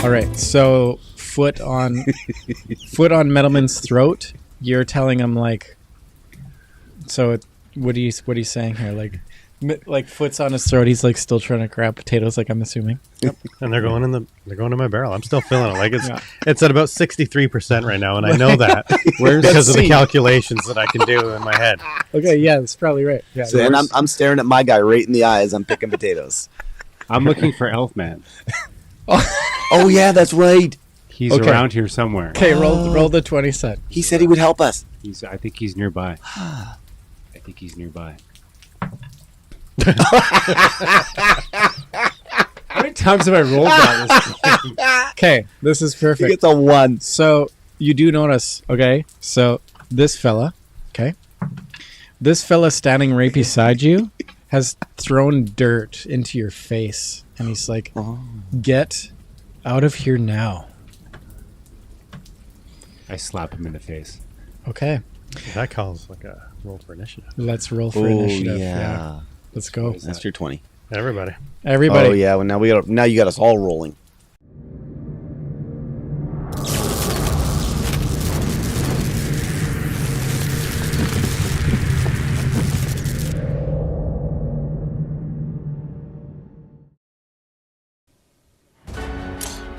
All right. So foot on Metalman's throat. You're telling him like. So what are you saying here? Like foot's on his throat. He's like still trying to grab potatoes. Like I'm assuming. Yep. And they're going in my barrel. I'm still feeling it. Like it's at about 63% right now, and I know that because of the calculations that I can do in my head. Okay, yeah, that's probably right. Yeah. So, and I'm staring at my guy right in the eye as I'm picking potatoes. I'm looking for Elfman. Oh yeah, that's right. He's around here somewhere. Okay, roll the 20 cent. He said he would help us. I think he's nearby. How many times have I rolled that? Okay, this is perfect. He gets a 1. So you do notice, okay? So this fella standing right beside you has thrown dirt into your face, and he's like, "Get out of here now!" I slap him in the face. Okay, that calls like a roll for initiative. Let's roll for initiative. Yeah. Let's go. That's your 20. Everybody. Oh yeah. Well, now you got us all rolling.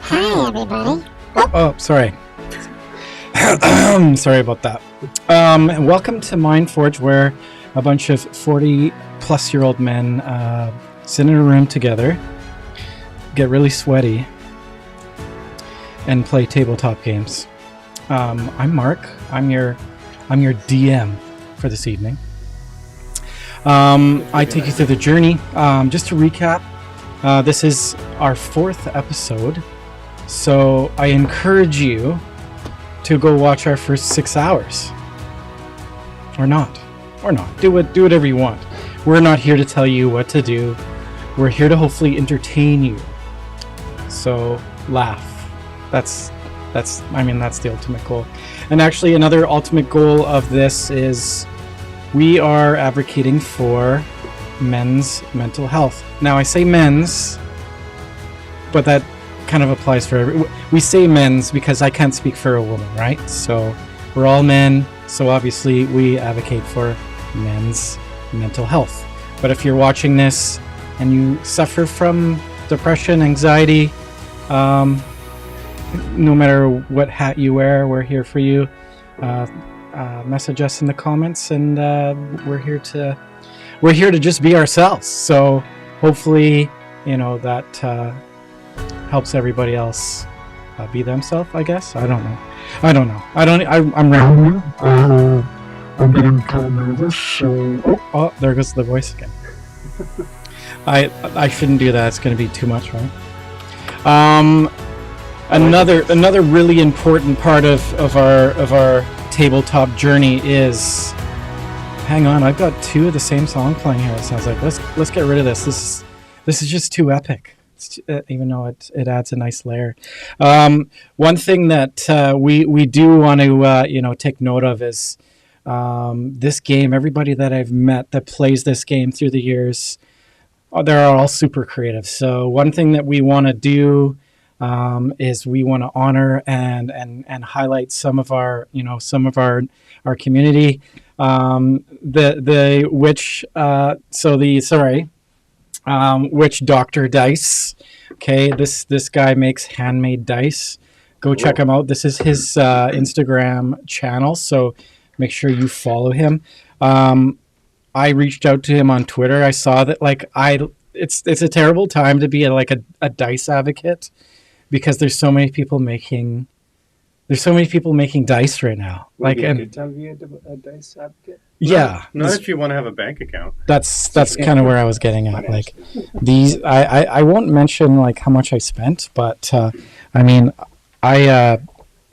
Hi, everybody. Oh, sorry. Sorry about that. Welcome to MindForge, where a bunch of 40-plus-year-old men sit in a room together, get really sweaty, and play tabletop games. I'm Mark. I'm your DM for this evening. I take you through the journey. Just to recap, this is our 4th episode, so I encourage you to go watch our first 6 hours. Or not. Do whatever you want. We're not here to tell you what to do. We're here to hopefully entertain you. So laugh. That's the ultimate goal. And actually another ultimate goal of this is we are advocating for men's mental health. Now I say men's, but that kind of applies for we say men's because I can't speak for a woman, right? So we're all men, so obviously we advocate for men's mental health. But if you're watching this and you suffer from depression, anxiety, no matter what hat you wear, we're here for you. Message us in the comments, and we're here to just be ourselves. So hopefully, that helps everybody else be themselves, I guess. I don't know. I'm rambling. I'm getting kind of nervous, so... Oh, there goes the voice again. I shouldn't do that. It's going to be too much, right? Another really important part of our tabletop journey is... Hang on, I've got 2 of the same song playing here. It sounds like let's get rid of this. This is just too epic. Even though it adds a nice layer. One thing that we do want to take note of is this game. Everybody that I've met that plays this game through the years, they're all super creative. So one thing that we want to do is we want to honor and highlight some of our community. Witch Doctor Dice. Okay, this guy makes handmade dice. Go check him out. This is his Instagram channel, so make sure you follow him. I reached out to him on Twitter. I saw that it's a terrible time to be a dice advocate because there's so many people making dice right now. Would it be a good time to be a dice advocate? Yeah, not if you want to have a bank account. That's kind of where I was getting at. Like these, I won't mention how much I spent, but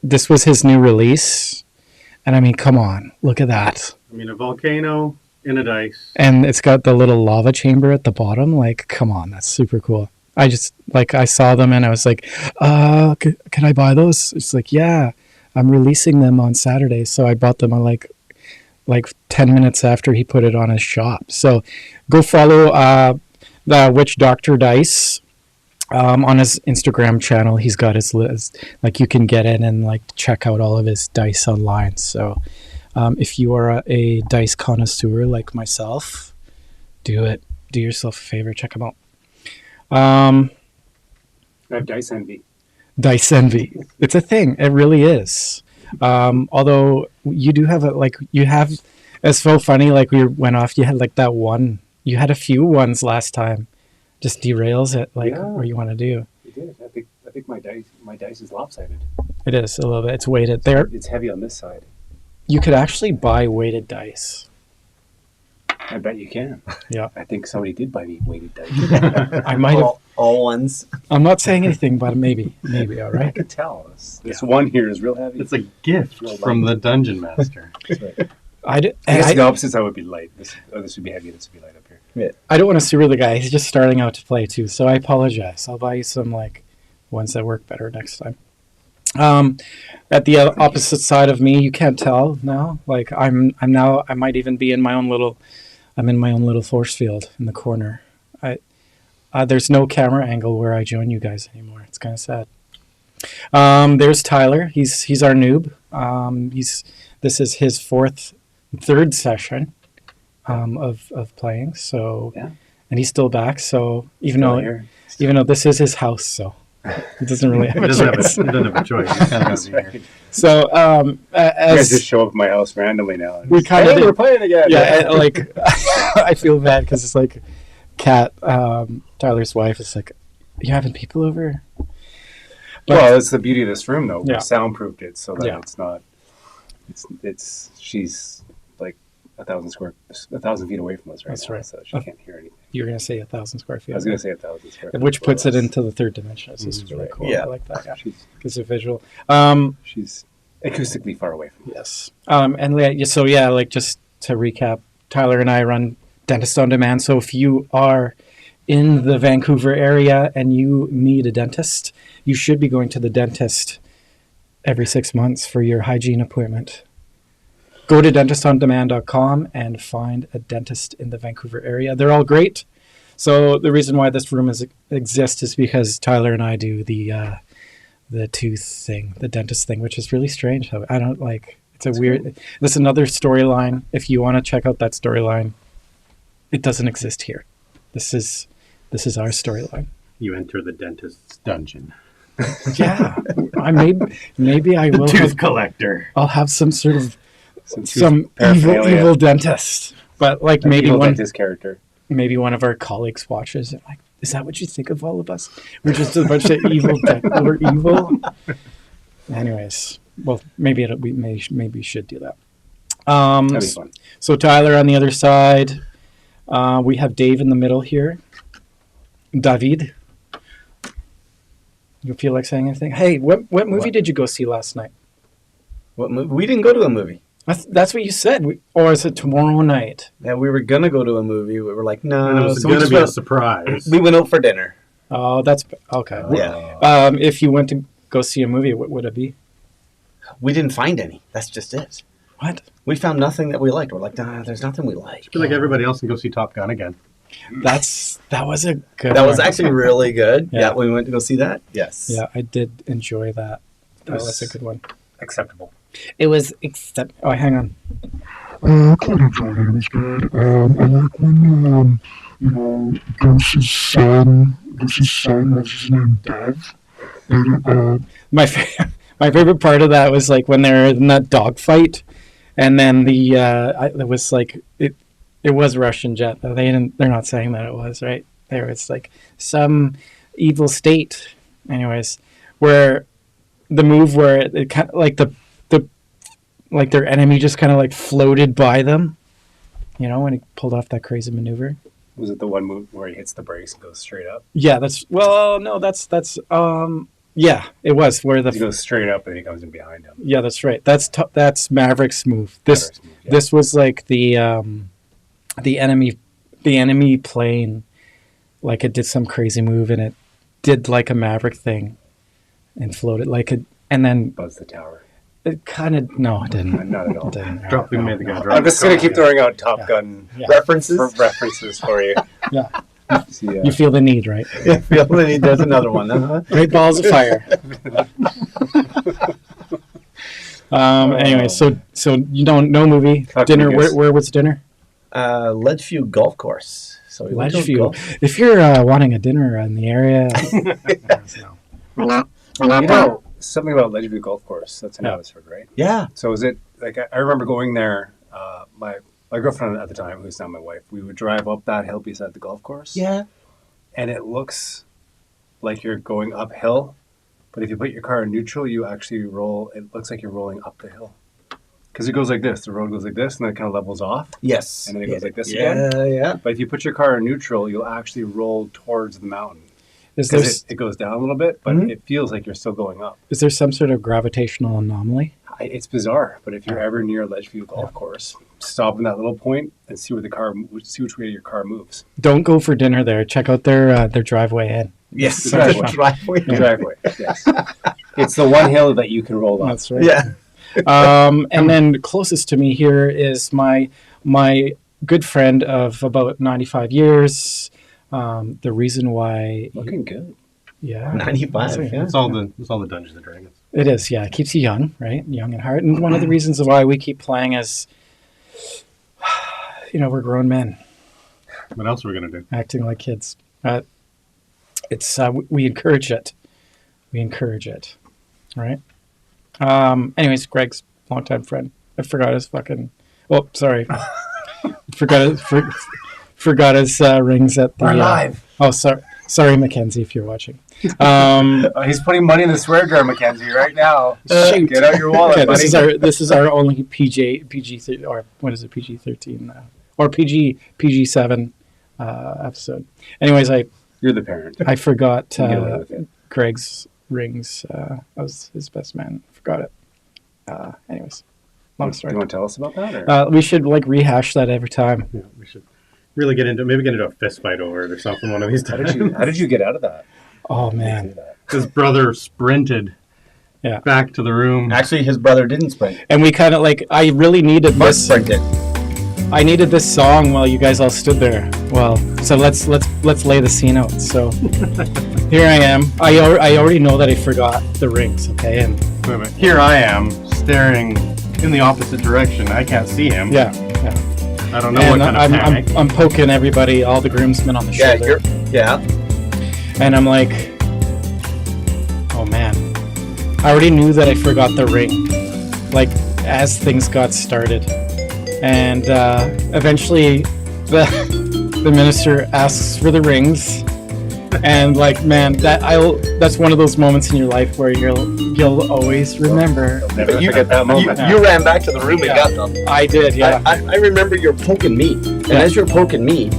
this was his new release, and come on, look at that. A volcano in a dice, and it's got the little lava chamber at the bottom. Come on, that's super cool. I just I saw them and I was like, can I buy those? It's yeah, I'm releasing them on Saturday, so I bought them on like 10 minutes after he put it on his shop. So go follow the Witch Doctor Dice On his Instagram channel, he's got his list. Like you can get in and like check out all of his dice online. So if you are a dice connoisseur like myself, do it. Do yourself a favor. Check him out. I have dice envy. Dice envy. It's a thing. It really is. Although you do have it's so funny. Like we went off. You had like that one. You had a few ones last time. Just derails it, what you want to do. It did. I think my dice is lopsided. It is a little bit. It's weighted. There, It's heavy on this side. you could actually buy weighted dice. I bet you can. Yeah, I think somebody did buy me weighted dice. I might have. All ones. I'm not saying anything, but maybe. All I right. could tell. This one here is real heavy. It's a gift from the dungeon master. That's right. I guess the opposite side would be light. This would be heavy. This would be light up here. don't want to sewer the guy. He's just starting out to play too, so I apologize. I'll buy you some ones that work better next time. At the opposite side of me, you can't tell now. Like I might even be in my own little. I'm in my own little force field in the corner. There's no camera angle where I join you guys anymore. It's kind of sad. There's Tyler. He's our noob. This is his third session of playing. So Yeah. and he's still back. So even though this is his house, so he doesn't really have a choice. He doesn't have a choice. He's kind of here. So You guys just as show up at my house randomly now. we kind of we're playing again. yeah, like I feel bad because it's like Kat, Tyler's wife, is like, you having people over? Well, it's the beauty of this room, though. Yeah. We soundproofed it so that Yeah. it's not. She's like 1,000 feet away from us right That's now, right. so she can't hear anything. You're gonna say 1,000 square feet. I was going to say 1,000 square feet. Which puts it below us. into the third dimension. This is really Right. cool. Yeah. I like that. Yeah. She's It's a visual. she's acoustically far away from us. Yes. So just to recap, Tyler and I run Dentist on Demand. So if you are in the Vancouver area and you need a dentist, you should be going to the dentist every 6 months for your hygiene appointment. Go to dentistondemand.com and find a dentist in the Vancouver area. They're all great. So the reason why this room exists is because Tyler and I do the tooth thing, the dentist thing, which is really strange. I don't like. It's a weird. cool. There's another storyline. If you want to check out that storyline, it doesn't exist here. This is our storyline. You enter the dentist's dungeon. Yeah, maybe I will. Tooth collector. I'll have some sort of Some some paraphernalia. evil dentist, but like An maybe evil one dentist character. maybe one of our colleagues watches and like, is that what you think of all of us? We're just a bunch of evil. We're evil. Anyways, well, maybe we should do that. That'd be fun. So Tyler on the other side, we have Dave in the middle here. David, you feel like saying anything? Hey, what movie did you go see last night? What movie? We didn't go to a movie. That's what you said. Or is it tomorrow night? Yeah, we were gonna go to a movie. We were like, no. And it was So we going to just be a went, surprise. we went out for dinner. Oh, that's okay. Yeah. If you went to go see a movie, what would it be? We didn't find any. That's just it. What? We found nothing that we liked. We're like, nah, there's nothing we like. I feel like everybody else can go see Top Gun again. That was a good. That was one. actually really good. Yeah. Yeah, we went to go see that. Yes. Yeah, I did enjoy that. That was- was a good one. Acceptable. It was except. Oh, hang on. Kind of Jordan was good. I like when, Ghost's son, what's his name, Dev? And, My favorite part of that was like when they're in that dogfight, and then it was like it was Russian jet. They're not saying that it was right. There it's like some evil state. Anyways, where the move where it kind of like the like their enemy just kind of like floated by them, when he pulled off that crazy maneuver. Was it the one move where he hits the brakes and goes straight up? Yeah, yeah, it was where He goes straight up and he comes in behind him. yeah, that's right. That's Maverick's move. This Yeah. this was like the enemy plane, like it did some crazy move and it did like a Maverick thing, and floated and then Buzz the tower. it kind of no, it didn't. Not at all. It didn't. Made the guy drop. I'm just going to keep throwing out Top Gun Yeah. References. references for you. Yeah. See, You feel the need, right? There's another one. Huh? Great balls of fire. Anyway, so you don't know movie Fuck dinner. Vegas. Where was dinner? Ledgeview Golf Course. So we went to a Ledgeview. golf- If you're wanting a dinner in the area, You know, something about Ledgeview Golf Course. That's in Yeah. Abbotsford, right? Yeah. So is it like I remember going there? My girlfriend at the time, who's now my wife, we would drive up that hill beside the golf course. Yeah. And it looks like you're going uphill, but if you put your car in neutral, you actually roll. It looks like you're rolling up the hill because it goes like this. The road goes like this, and then it kind of levels off, Yes. and then it goes like this again. Yeah. But if you put your car in neutral, you'll actually roll towards the mountain is there because it goes down a little bit, but it feels like you're still going up. is there some sort of gravitational anomaly? It's bizarre, but if you're ever near Ledgeview Golf Course, stop in that little point and see see which way your car moves. Don't go for dinner there. Check out their driveway in. Yes. The driveway. driveway. The driveway, yes. It's the one hill that you can roll up. That's right. Yeah. And then closest to me here is my good friend of about 95 years. The reason why, Looking good. yeah, 95. Yeah. It's all the Dungeons and Dragons. it is. Yeah, it keeps you young, right? Young at heart. And one of the reasons why we keep playing is, we're grown men What else are we gonna do? acting like kids. It's we encourage it. We encourage it, right? Anyways, Greg's longtime friend. I forgot his fucking. Oh, sorry. forgot his rings at the. We're live. Oh, sorry, Mackenzie, if you're watching. He's putting money in the swear jar, Mackenzie, right now. Shoot. Get out your wallet, Okay, buddy. this is our only PG or what is it, PG-13 or PG-7 episode. Anyways, You're the parent. I forgot You get away with it. Greg's rings. I was his best man. Forgot it. Anyways, long Do story. you want to tell us about that? Or? We should rehash that every time. Yeah, we should really get into a fist fight over it or something one of these How times. did you get out of that? Oh man. His brother sprinted Yeah. back to the room. Actually, his brother didn't sprint. And we kind of I really needed Mark this. sprinted. I needed this song while you guys all stood there. Well, so let's lay the scene out. So here I am. I already know that I forgot the rings. Okay, and Wait a minute. Here I am staring in the opposite direction. I can't see him. yeah. I don't know what And kind of panic. I'm poking everybody, all the groomsmen on the Yeah. shoulder. Yeah. And I'm like, oh man, I already knew that I forgot the ring, like as things got started, and eventually the minister asks for the rings, and like man, that's one of those moments in your life where you'll always remember. Never You- forget that moment. You ran back to the room and Yeah. got them. I did, yeah. I remember you're poking me, and Yeah. as you're poking me,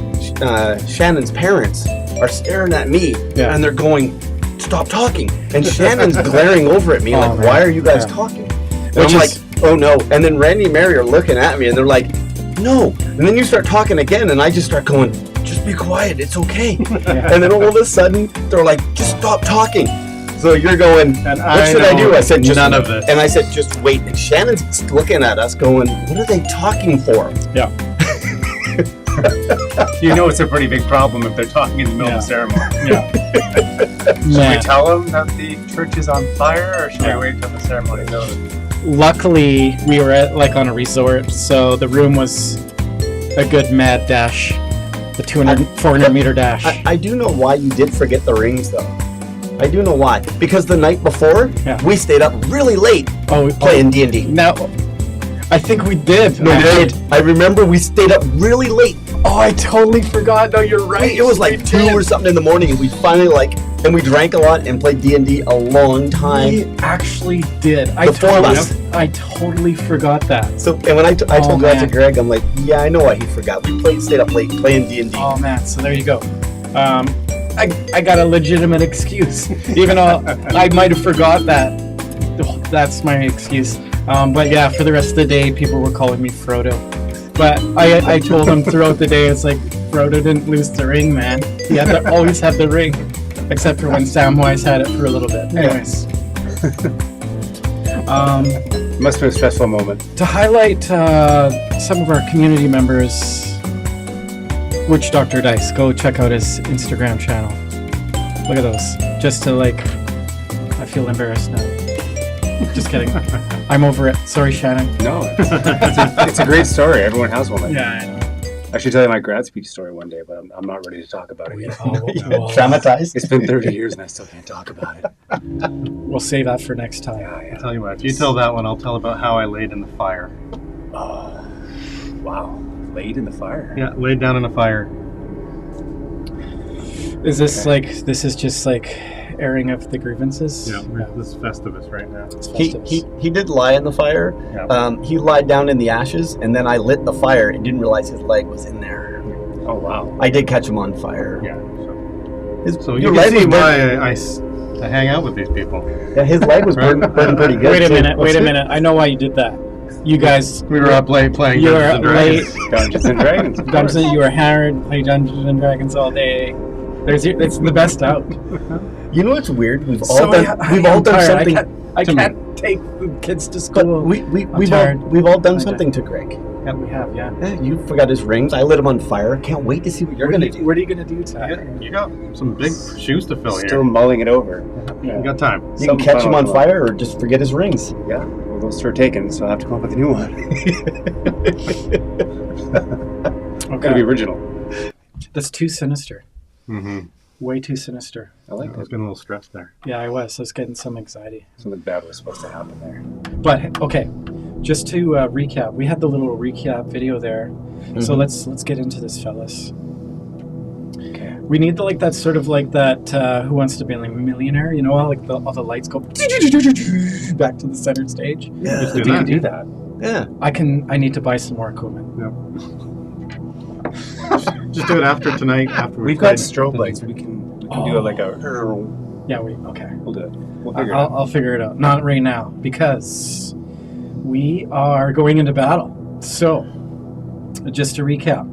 Shannon's parents are staring at me, Yeah. and they're going, "Stop talking!" And Shannon's glaring over at me Oh, like, man. "Why are you guys Yeah. talking?" And Which I'm is- like, "Oh no!" And then Randy and Mary are looking at me, and they're like, "No!" And then you start talking again, and I just start going, "Just be quiet, it's okay." And then all of a sudden, they're like, "Just stop talking." So you're going, And "What should I know do?" I said, "Just none of this. And I said, "Just wait." And Shannon's looking at us, going, "What are they talking for?" Yeah. You know it's a pretty big problem if they're talking in the middle of the ceremony. Yeah. Should we Man. tell them that the church is on fire, or should we wait until the ceremony is over? Luckily, we were on a resort, so the room was a good mad dash, the 400 meter dash. I do know why you did forget the rings, though. I do know why. Because the night before, Yeah. we stayed up really late Oh, playing D&D. now, I think we did. No, we did. I remember we stayed up really late. Oh, I totally forgot. No, you're right. It was like 2 or something in the morning, and we finally and we drank a lot and played D&D a long time. We actually did. The four of us. I totally forgot that. So, and when I told that man. to Greg, I'm like, yeah, I know why he forgot. We stayed up late playing D&D. Oh man, so there you go. I got a legitimate excuse, even though I might have forgot that. That's my excuse. But yeah, for the rest of the day, people were calling me Frodo. But I told them throughout the day, it's like Frodo didn't lose the ring, man. He had to always have the ring, except for when Samwise had it for a little bit. Anyways, Must have been a stressful moment. to highlight some of our community members, Witch Doctor Dice. Go check out his Instagram channel. Look at those. Just to like, I feel embarrassed now. Just kidding. I'm over it. Sorry, Shannon. No, it's a great story. Everyone has one like Yeah, that. I know. I should tell you my grad speech story one day, but I'm not ready to talk about it yet. Traumatized? It's been 30 years and I still can't talk about it. We'll save that for next time. Yeah. I'll tell you what, if you tell that one, I'll tell about how I laid in the fire. Oh, wow. Laid in the fire. Yeah, laid down in a fire. Is this this is just like airing of the grievances? Yeah, this is Festivus right now. It's He Festivus. did lie in the fire. Yeah. He lied down in the ashes, and then I lit the fire and didn't realize his leg was in there. Oh, wow. I did catch him on fire. Yeah. So Your you leg can see was burnt. why I hang out with these people. Yeah, his leg was burning pretty good. Wait a too. minute. I know why you did that. You guys, We were up late playing you Dungeons were and late. Dragons. Dungeons and Dragons. of course. Dungeons, you were hammered, playing Dungeons and Dragons all day. It's the best out. You know what's weird? We've So all done. We've all done something. I to can't take the kids to But school. we've tired. all done I'm something to Greg. Yeah, we have, yeah. Yeah, you forgot his rings. I lit him on fire. Can't wait to see what you're gonna do. What are you gonna do, Ty? You got some big shoes to fill Still here. mulling it over. You got time. You can Some catch him fun on will fire or just forget his rings. Yeah, well, those are taken, so I have to come up with a new one. Gotta be original. That's too sinister. Mm-hmm. Way too sinister. I like I was that. getting a little stressed there. Yeah, I was getting some anxiety. Something bad was supposed to happen there. But okay, just to recap, we had the little recap video there. So let's get into this, fellas. Okay. We need that sort of like that Who Wants to Be a Millionaire? You know how all the lights go back to the center stage. Yeah. Just Do do you that. do that? Yeah. I need to buy some more equipment. Just do it after tonight. After We've got strobe lights. We can do it like a. Yeah, okay. We'll do it. We'll figure it out. I'll figure it out. Not right now because we are going into battle. So, just to recap,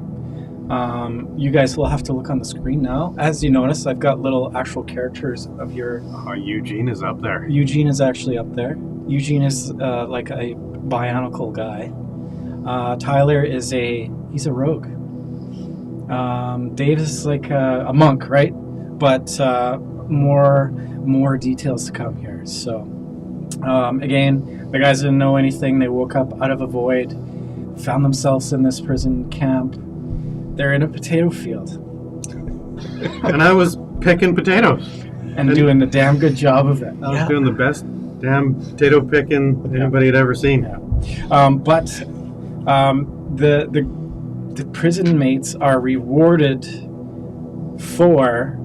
you guys will have to look on the screen now. As you notice, I've got little actual characters of your. Eugene is up there. Eugene is actually up there. Eugene is like a bionicle guy. Tyler is he's a rogue. Dave is like a monk, right? But more details to come here. So again, the guys didn't know anything. They woke up out of a void, found themselves in this prison camp. They're in a potato field And I was picking potatoes. and doing a damn good job of it. I was doing the best damn potato picking anybody had ever seen. But the prison mates are rewarded for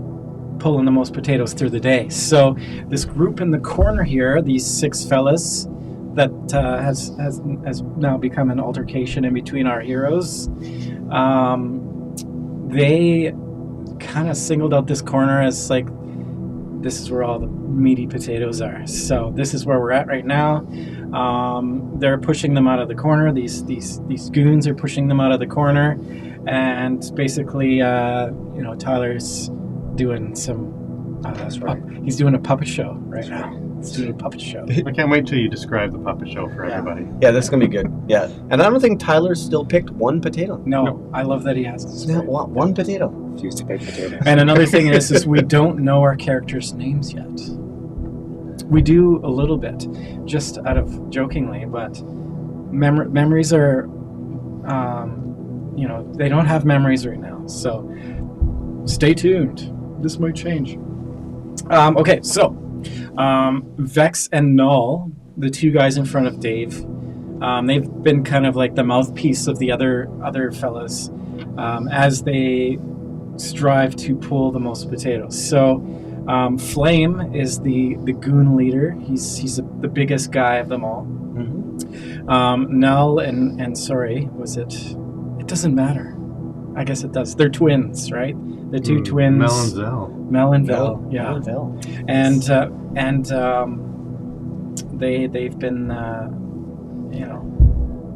pulling the most potatoes through the day. So this group in the corner here, these 6 fellas, that has now become an altercation in between our heroes. They kind of singled out this corner as like, this is where all the meaty potatoes are. So this is where we're at right now. They're pushing them out of the corner. These goons are pushing them out of the corner, and basically, Tyler's doing some. That's right. He's doing a puppet show right now. He's doing a puppet show. I can't wait till you describe the puppet show for everybody. Yeah, this is gonna be good. Yeah, and I don't think Tyler's still picked one potato. No, I love that he has this. Yeah, one potato. Refuse to bake potatoes. And another thing is we don't know our characters' names yet. We do a little bit, just out of jokingly, but memories are, they don't have memories right now. So stay tuned. This might change. Okay, so Vex and Null, the 2 guys in front of Dave, they've been kind of like the mouthpiece of the other fellas as they strive to pull the most potatoes. So Flame is the goon leader. He's the biggest guy of them all. Null and sorry, was it? It doesn't matter. I guess it does. They're twins, right? The 2 twins. Mel and Zell. Mel and Vel, yeah. Vel. And they've been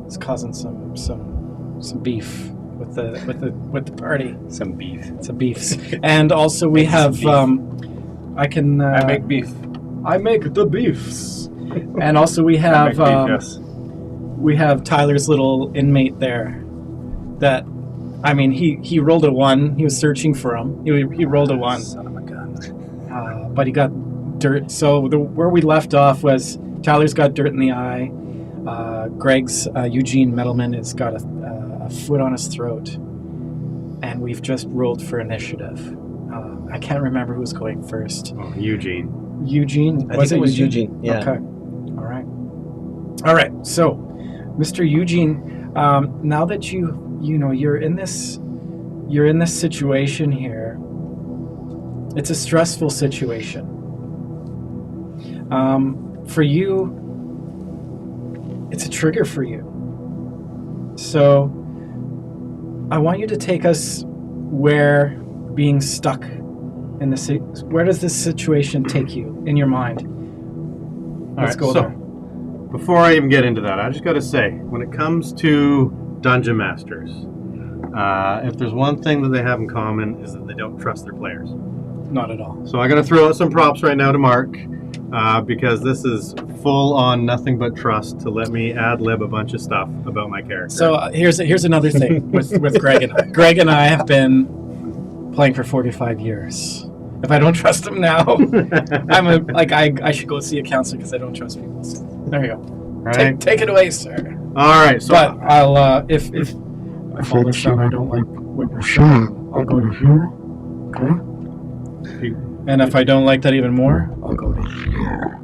it's causing some beef with the party. Some beef. Some beefs. And also we have I make beef. I make the beefs. And also we have Yes. we have Tyler's little inmate there that I mean, he rolled a 1. He was searching for him. He rolled a 1. Son of a gun. But he got dirt. So where we left off was Tyler's got dirt in the eye. Greg's Eugene Metalman has got a foot on his throat. And we've just rolled for initiative. I can't remember who's going first. Oh, Eugene. Eugene? I think it was Eugene. Yeah. Okay. All right. So, Mr. Eugene, now that you're in this situation here. It's a stressful situation. For you, it's a trigger for you. So, I want you to take us where being stuck in where does this situation take you in your mind? Let's go there. Before I even get into that, I just got to say, when it comes to Dungeon Masters, if there's one thing that they have in common is that they don't trust their players. Not at all. So I'm going to throw out some props right now to Mark, because this is full on nothing but trust to let me ad-lib a bunch of stuff about my character. So here's another thing with Greg and I. Greg and I have been playing for 45 years. If I don't trust him now, I should go see a counselor because I don't trust people. So, there you go. Right. Take it away, sir. All right. So but I'll if all this stuff I don't like what you're saying, I'll go to here. Okay. And if I don't like that even more, I'll go to here.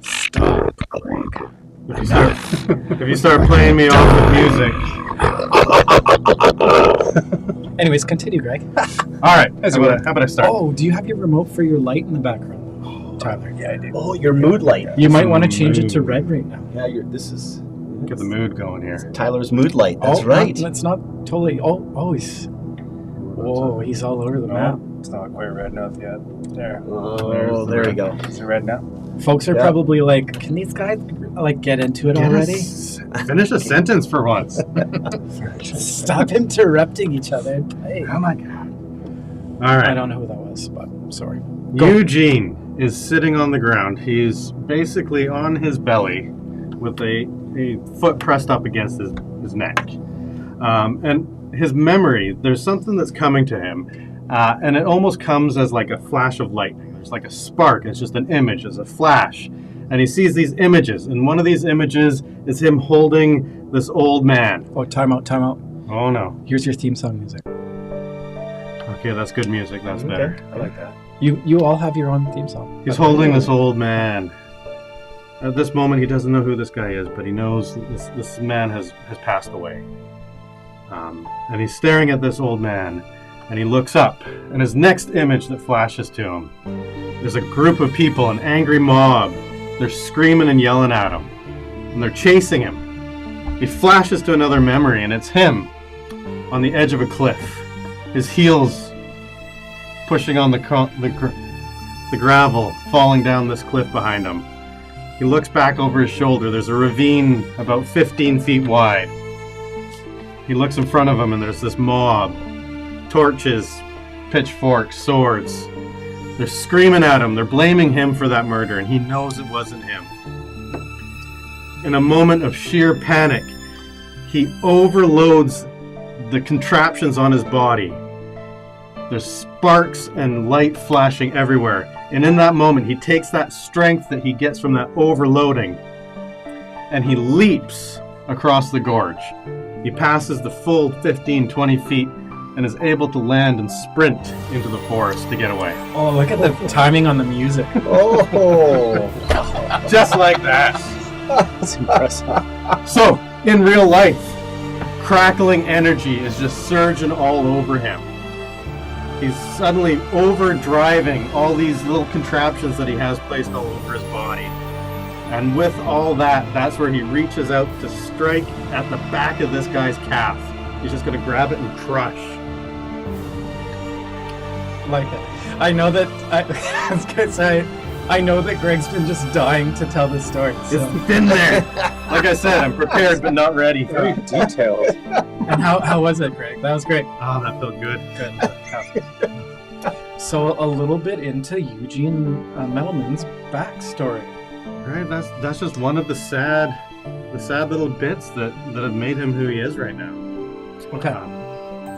Stop, Greg. If you start playing me off with music. Anyways, continue, Greg. All right. How about I start? Oh, do you have your remote for your light in the background, Tyler? Yeah, I do. Oh, your mood light. You might want to change it to red right now. Yeah, this is Get the mood going here. Tyler's mood light. That's right. That's not totally. He's all over the map. It's not quite red enough yet. There. Oh, there we go. Is it red now? Folks are probably like, can these guys get into it already? Finish a sentence for once. Stop interrupting each other. Hey. Oh my god. All right. I don't know who that was, but sorry. Eugene is sitting on the ground. He's basically on his belly with a foot pressed up against his neck. And his memory, there's something that's coming to him, and it almost comes as like a flash of lightning. There's like a spark. It's just an image. It's a flash. And he sees these images. And one of these images is him holding this old man. Oh, time out. Oh, no. Here's your theme song music. Okay, that's good music. That's better. I like that. You all have your own theme song. He's holding this old man. At this moment, he doesn't know who this guy is, but he knows this man has passed away. And he's staring at this old man, and he looks up, and his next image that flashes to him is a group of people, an angry mob. They're screaming and yelling at him, and they're chasing him. He flashes to another memory, and it's him on the edge of a cliff, his heels pushing on the gravel, falling down this cliff behind him. He looks back over his shoulder. There's a ravine about 15 feet wide. He looks in front of him, and there's this mob. Torches, pitchforks, swords. They're screaming at him. They're blaming him for that murder, and he knows it wasn't him. In a moment of sheer panic, he overloads the contraptions on his body. There's sparks and light flashing everywhere. And in that moment, he takes that strength that he gets from that overloading, and he leaps across the gorge. He passes the full 15, 20 feet and is able to land and sprint into the forest to get away. Oh, look at the timing on the music. Oh, Just like that. That's impressive. So, in real life, crackling energy is just surging all over him. He's suddenly overdriving all these little contraptions that he has placed all over his body. And with all that, that's where he reaches out to strike at the back of this guy's calf. He's just going to grab it and crush. Like it. I know that I know that Greg's been just dying to tell this story. So. It's been there. Like I said, I'm prepared but not ready. Very detailed. And how was it, Greg? That was great. Oh, that felt good. Good. So a little bit into Eugene Metalman's backstory. Right, that's just one of the sad little bits that have made him who he is right now. Okay.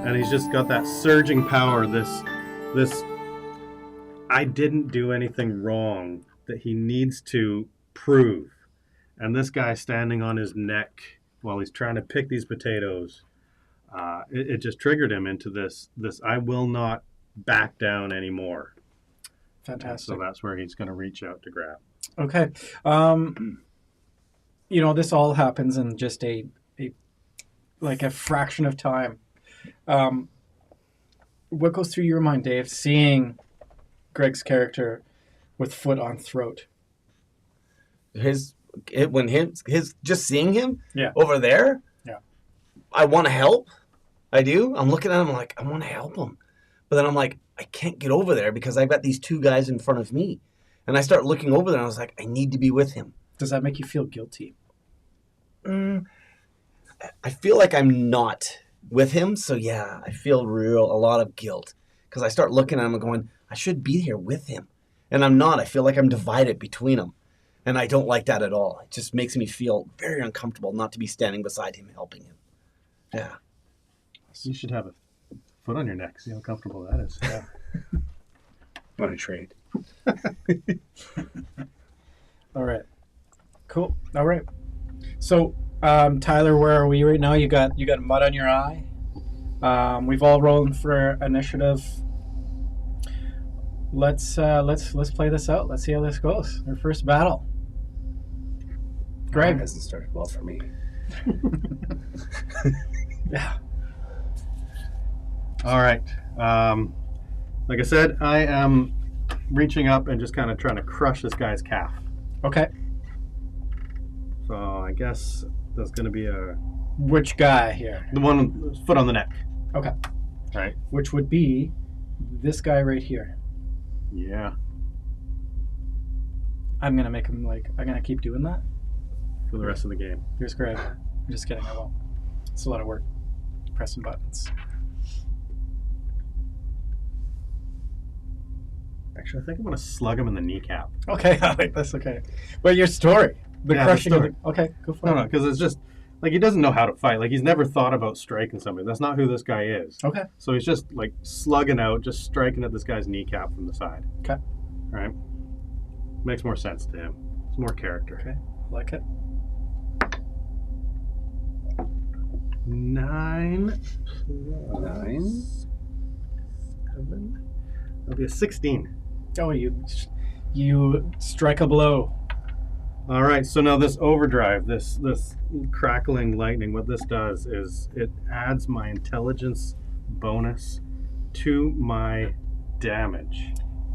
and he's just got that surging power. This I didn't do anything wrong that he needs to prove. And this guy standing on his neck while he's trying to pick these potatoes, it just triggered him into this I will not back down anymore. Fantastic. So that's where he's going to reach out to grab. Okay. This all happens in just a fraction of time. What goes through your mind, Dave, seeing Greg's character with foot on throat? Just seeing him Yeah. over there. Yeah. I want to help. I do. I'm looking at him like I want to help him, but then I'm like I can't get over there because I've got these two guys in front of me, and I start looking over there and I was like I need to be with him. Does that make you feel guilty? I feel like I'm not with him, so yeah, I feel a lot of guilt because I start looking at him and going I should be here with him, and I'm not. I feel like I'm divided between them. And I don't like that at all. It just makes me feel very uncomfortable not to be standing beside him helping him. Yeah. You should have a foot on your neck. See how comfortable that is. Yeah. Want to trade? All right. Cool. All right. So, Tyler, where are we right now? You got mud on your eye. We've all rolled for initiative. Let's play this out. Let's see how this goes. Our first battle. Greg. That hasn't started well for me. Yeah. All right. Like I said, I am reaching up and just kind of trying to crush this guy's calf. Okay. So I guess that's going to be Which guy here? the one with foot on the neck. Okay. Right. Which would be this guy right here. Yeah. I'm gonna make him I'm gonna keep doing that. For the rest of the game. Here's Greg. I'm just kidding. I won't. It's a lot of work pressing buttons. Actually, I think I'm going to slug him in the kneecap. Okay, I like this. Okay. Well, your story. The Yeah, the crushing story. of the... Okay, go for No, it. no, because it's just he doesn't know how to fight. He's never thought about striking somebody. That's not who this guy is. Okay. So he's just slugging out, just striking at this guy's kneecap from the side. Okay. Right? Makes more sense to him. It's more character. Okay. I like it. 9 9? 7. That'll be a 16. Oh, you strike a blow. All right, so now this overdrive, this crackling lightning, what this does is it adds my intelligence bonus to my damage.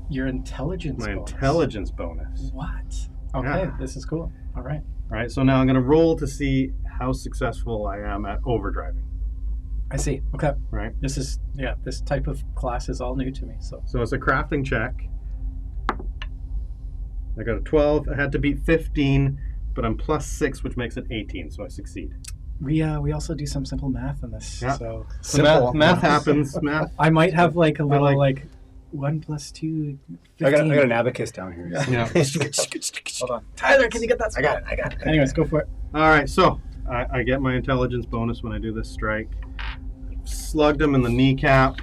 Your intelligence My bonus. intelligence bonus. What? Okay, Yeah. this is cool. All right. All right, so now I'm going to roll to see how successful I am at overdriving. I see. Okay. Right? This type of class is all new to me. So So it's a crafting check. I got a 12. I had to beat 15, but I'm plus 6, which makes it 18, so I succeed. we also do some simple math in this. Yeah. So So math happens. Math. I might have a little like- 1 + 2. I 15. got an abacus down here. Yeah. Hold on, Tyler. Can you get that? I got it. Anyways, go for it. All right, so I get my intelligence bonus when I do this strike. Slugged him in the kneecap.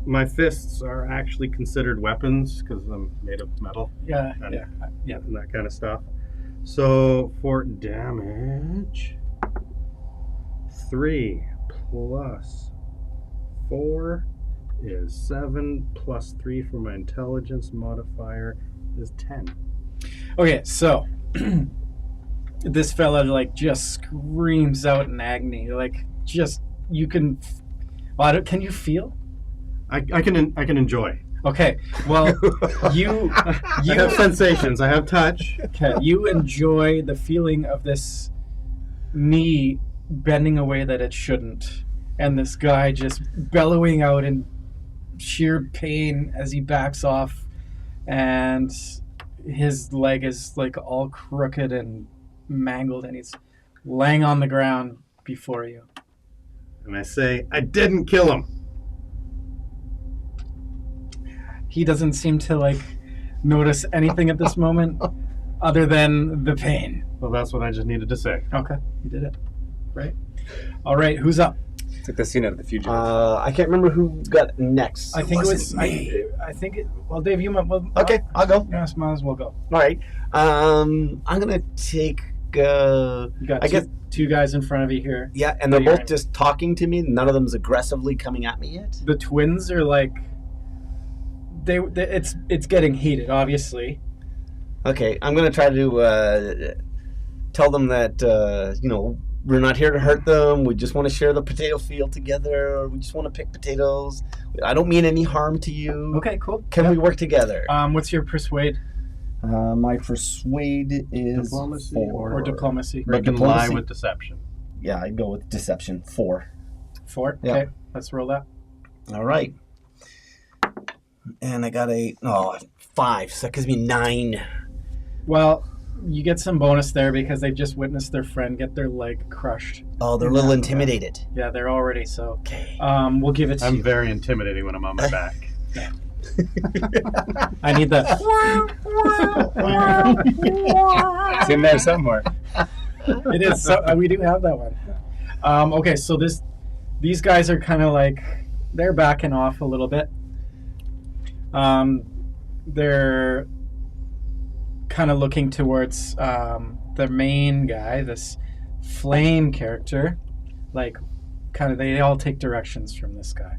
My fists are actually considered weapons because I'm made of metal Yeah. and, Yeah. and that kind of stuff. So for damage, 3 plus 4 is 7 plus 3 for my intelligence modifier is 10. Okay, so this fella just screams out in agony. You can. Can you feel? I can enjoy. Okay, well, you I have sensations. I have touch. okay, you enjoy the feeling of this knee bending a way that it shouldn't, and this guy just bellowing out in sheer pain as he backs off, and his leg is all crooked and mangled, and he's laying on the ground before you. And I say, I didn't kill him. He doesn't seem to notice anything at this moment other than the pain. Well, that's what I just needed to say. Okay, you did it. Right. All right, who's up? It's like the scene out of The Fugitive. I can't remember who got next. I think it was me. I think it. Well, Dave, you might. Well, Okay, I'll go. Yes, might as well go. All right. I'm gonna take. You got I guess. two guys in front of you here. Yeah, and they're You're both right. just talking to me. None of them's aggressively coming at me yet. The twins are like. It's getting heated, obviously. Okay, I'm gonna try to tell them that we're not here to hurt them. We just want to share the potato field together. Or we just want to pick potatoes. I don't mean any harm to you. Okay, cool. Can we work together? What's your persuade My persuade is Diplomacy 4. or diplomacy? But Break and lie diplomacy- with deception. Yeah, I'd go with deception 4. 4. Yeah. Okay, let's roll that. All right. And I got 5, so that gives me 9. Well, you get some bonus there because they've just witnessed their friend get their leg crushed. Oh, they're a little intimidated. Yeah, they're already so. Okay. We'll give it to I'm you. very intimidating when I'm on my back. I need the. It's in there somewhere. It is. So, we do have that one. Okay, so these guys are kind of like they're backing off a little bit. They're kind of looking towards the main guy, this flame character. Like, kind of, they all take directions from this guy.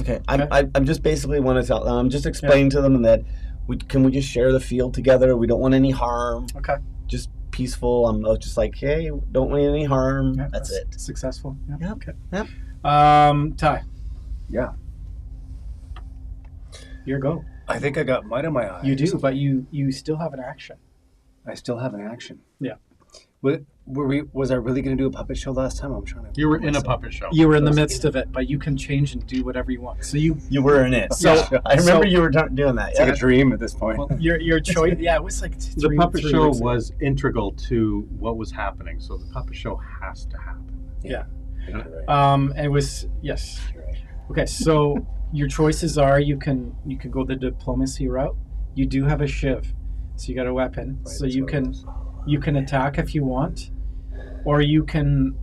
Okay. I'm just basically want to tell. I'm just explaining to them that we just share the field together. We don't want any harm. Okay. Just peaceful. I'm just like, hey, don't want any harm. Yeah, That's it. Successful. Yeah. Yep. Okay. Yep. Ty, Yeah. your go. I think I got mite in my eye. You do, but you still have an action. I still have an action. Yeah. Was I really going to do a puppet show last time? I'm trying to. You were in a puppet show. You were in the midst of it, but you can change and do whatever you want. So you were in it. So- I remember so- you were doing that. It's Yeah. like a dream at this point. well, your choice. Yeah, it was like The puppet show weeks ago. was integral to what was happening, so the puppet show has to happen. Yeah. I think you're right. It was yes. You're right. Okay, so your choices are you can go the diplomacy route. You do have a shiv, so you got a weapon, Right, so that's you what it can was. you can attack if you want, or you can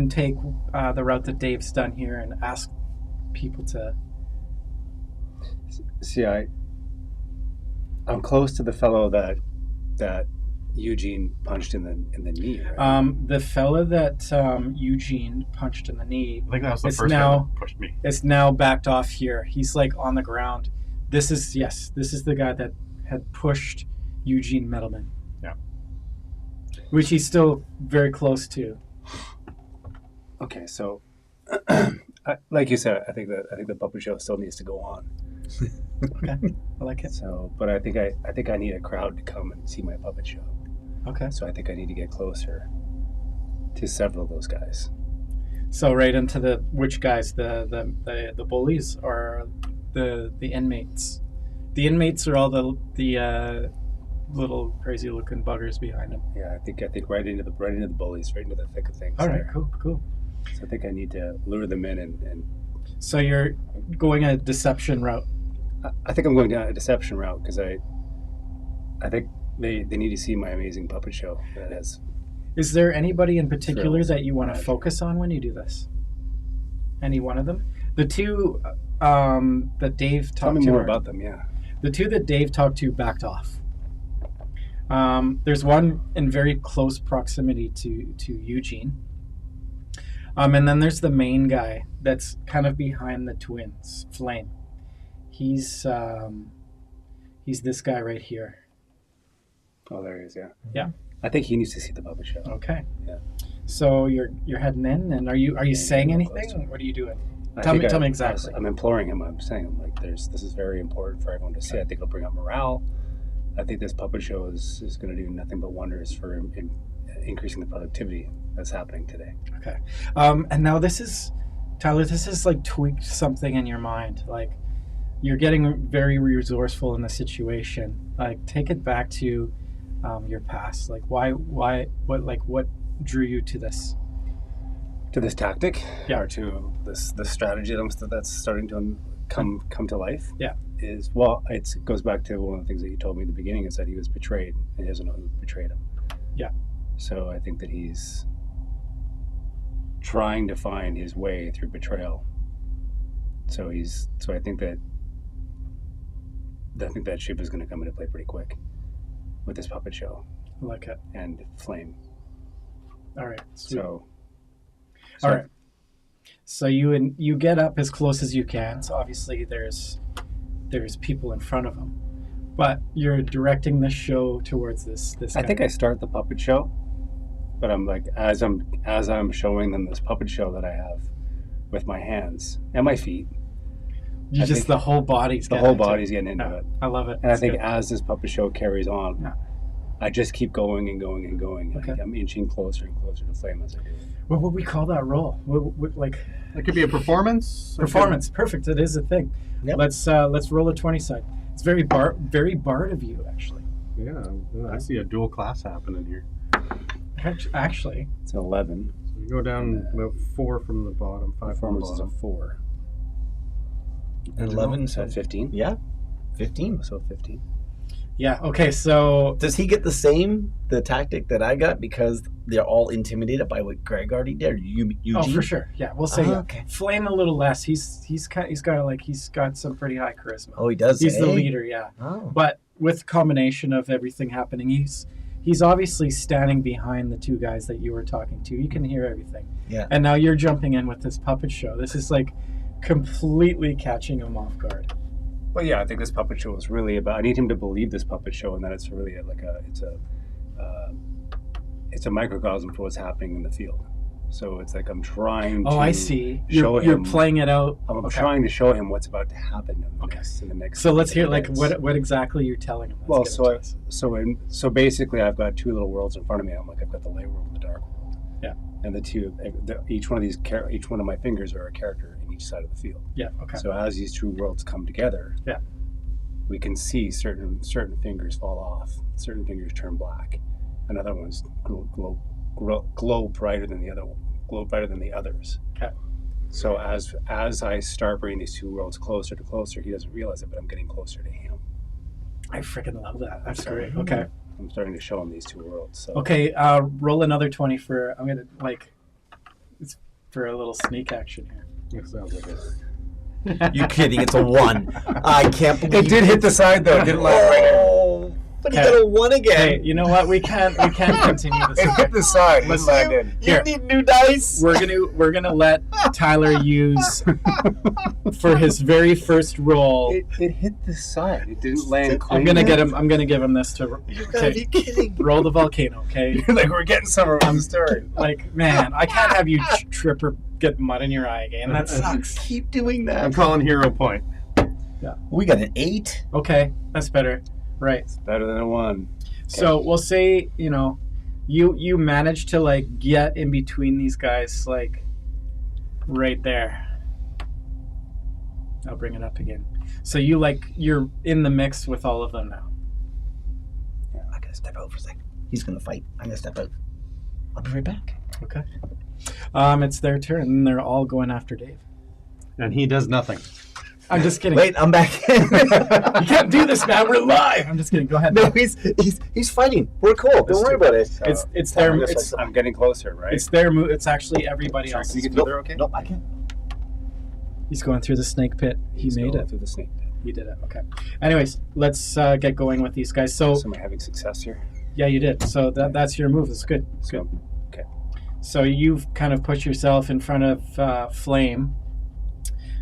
take the route that Dave's done here and ask people to. See, I'm close to the fellow that Eugene punched in the knee. Right? The fella that Eugene punched in the knee I think that was the It's first now- one that pushed me. is now backed off here. He's like on the ground. This is the guy that had pushed Eugene Metalman. Yeah. Which he's still very close to. Okay, so like you said, I think the puppet show still needs to go on. Okay. I like it. So, but I think I need a crowd to come and see my puppet show. Okay. So I think I need to get closer to several of those guys. So right into which guys? The bullies or the inmates? The inmates are all the little crazy looking buggers behind them. Yeah, I think right into the bullies, right into the thick of things. All right, there. cool. So I think I need to lure them in and So you're going a deception route. I think I'm going down a deception route because I think they need to see my amazing puppet show that has. Is there anybody in particular Thrills. that you want to Magic. focus on when you do this? Any one of them? The two that Dave talked to. Tell me more are- about them. Yeah. The two that Dave talked to backed off. There's one in very close proximity to Eugene. And then there's the main guy that's kind of behind the twins, Flame. He's this guy right here. Oh, there he is. Yeah. Yeah. I think he needs to see the puppet show. Okay. Yeah. So you're heading in, and are you saying Yeah, anything? close to him. What are you doing? I Tell think me exactly. I'm imploring him. I'm saying, I'm like, this is very important for everyone to see. I think it'll bring up morale. I think this puppet show is going to do nothing but wonders for increasing the productivity that's happening today. Okay. And now this is, Tyler, this is like tweaked something in your mind. Like you're getting very resourceful in the situation. Like take it back to your past. Like what drew you to this? To this tactic, Yeah. or to this strategy that's starting to come to life. Yeah. It goes back to one of the things that you told me at the beginning is that he was betrayed and he doesn't know who betrayed him. Yeah. So I think that he's trying to find his way through betrayal. So I think that ship is going to come into play pretty quick with this puppet show. I like it. And Flame. All right. Sweet. So all right. So you get up as close as you can. So obviously there's people in front of him, but you're directing the show towards this guy. I think I start the puppet show, but I'm like as I'm showing them this puppet show that I have with my hands and my feet. The whole body's getting into it. I love it. And I think as this puppet show carries on, I just keep going and going and going. Okay. And I'm inching closer and closer to Flame as I do it. What would we call that role? What It could be a performance. Performance. Perfect. It is a thing. Yep. Let's roll a 20 side. It's very Bard of you, actually. Yeah, I see a dual class happening here. Actually, It's an 11. So you go down about 4 from the bottom, 5 from the Performance is a bottom. 4. And 11, So so 15. yeah, 15. So 15. yeah. Okay, so Does he get the tactic that I got because they're all intimidated by what Greg already did? Eugene? oh, for sure. Yeah, we'll say Okay. Flame a little less. He's got some pretty high charisma. Oh, he does. He's the eh? leader, yeah. Oh. But with the combination of everything happening, he's obviously standing behind the two guys that you were talking to. You can hear everything. Yeah. And now you're jumping in with this puppet show. This is like completely catching him off guard. Well, yeah, I think this puppet show is really about. I need him to believe this puppet show, and that it's really it's a microcosm for what's happening in the field. So it's like I'm trying. Oh, to I see. Show You're him. playing it out. I'm Okay. trying to show him what's about to happen in Okay. the next. So let's hear like minutes. what exactly you're telling him. Let's Well, get into so this. so basically, I've got two little worlds in front of me. I'm like, I've got the light world and the dark world. Yeah. And each one of my fingers are a character in each side of the field. Yeah. Okay. So as these two worlds come together, Yeah. we can see certain fingers fall off, certain fingers turn black, and other ones glow brighter than the others. Okay. So as I start bringing these two worlds closer to closer, he doesn't realize it, but I'm getting closer to him. I freaking love that. That's great. Okay. I'm starting to show him these two worlds. So. Okay. Roll another 20 for. I'm gonna it's for a little sneak action here. It sounds like it. You kidding? It's a 1. I can't believe It did hit the side though. It didn't let it ring it. Oh, but he Okay. got a 1 again. Hey, you know what? We can't continue this. It Okay? hit the side. It landed. You Here. need new dice. We're gonna let Tyler use for his very first roll. It hit the side. It didn't land clean. I'm gonna give him this to. You gotta be kidding. Roll the volcano, okay? Like we're getting somewhere on the story. Like, man, I can't have you trip or get mud in your eye again. That sucks. Keep doing I'm that. calling hero point. We got an 8. Okay, that's better. Right. Better than a 1. So we'll say, you managed to like get in between these guys, like right there. I'll bring it up again. So you're in the mix with all of them now. I gotta step out for a second. He's gonna fight. I'm gonna step out. I'll be right back. Okay. It's their turn, and they're all going after Dave. And he does nothing. I'm just kidding. Wait, I'm back. You can't do this, man. We're live. I'm just kidding. Go ahead. No, he's fighting. We're cool. Don't worry about it. It's their I'm getting closer, right? it's their move. It's actually everybody Sorry, else. can you get through there okay? Nope, I can't. He's going through the snake pit. He He's made going it. through the snake pit. He did it. Okay. Anyways, let's get going with these guys. So So am I having success here? yeah, you did. So that's your move. That's good. That's good. Okay. So you've kind of put yourself in front of Flame,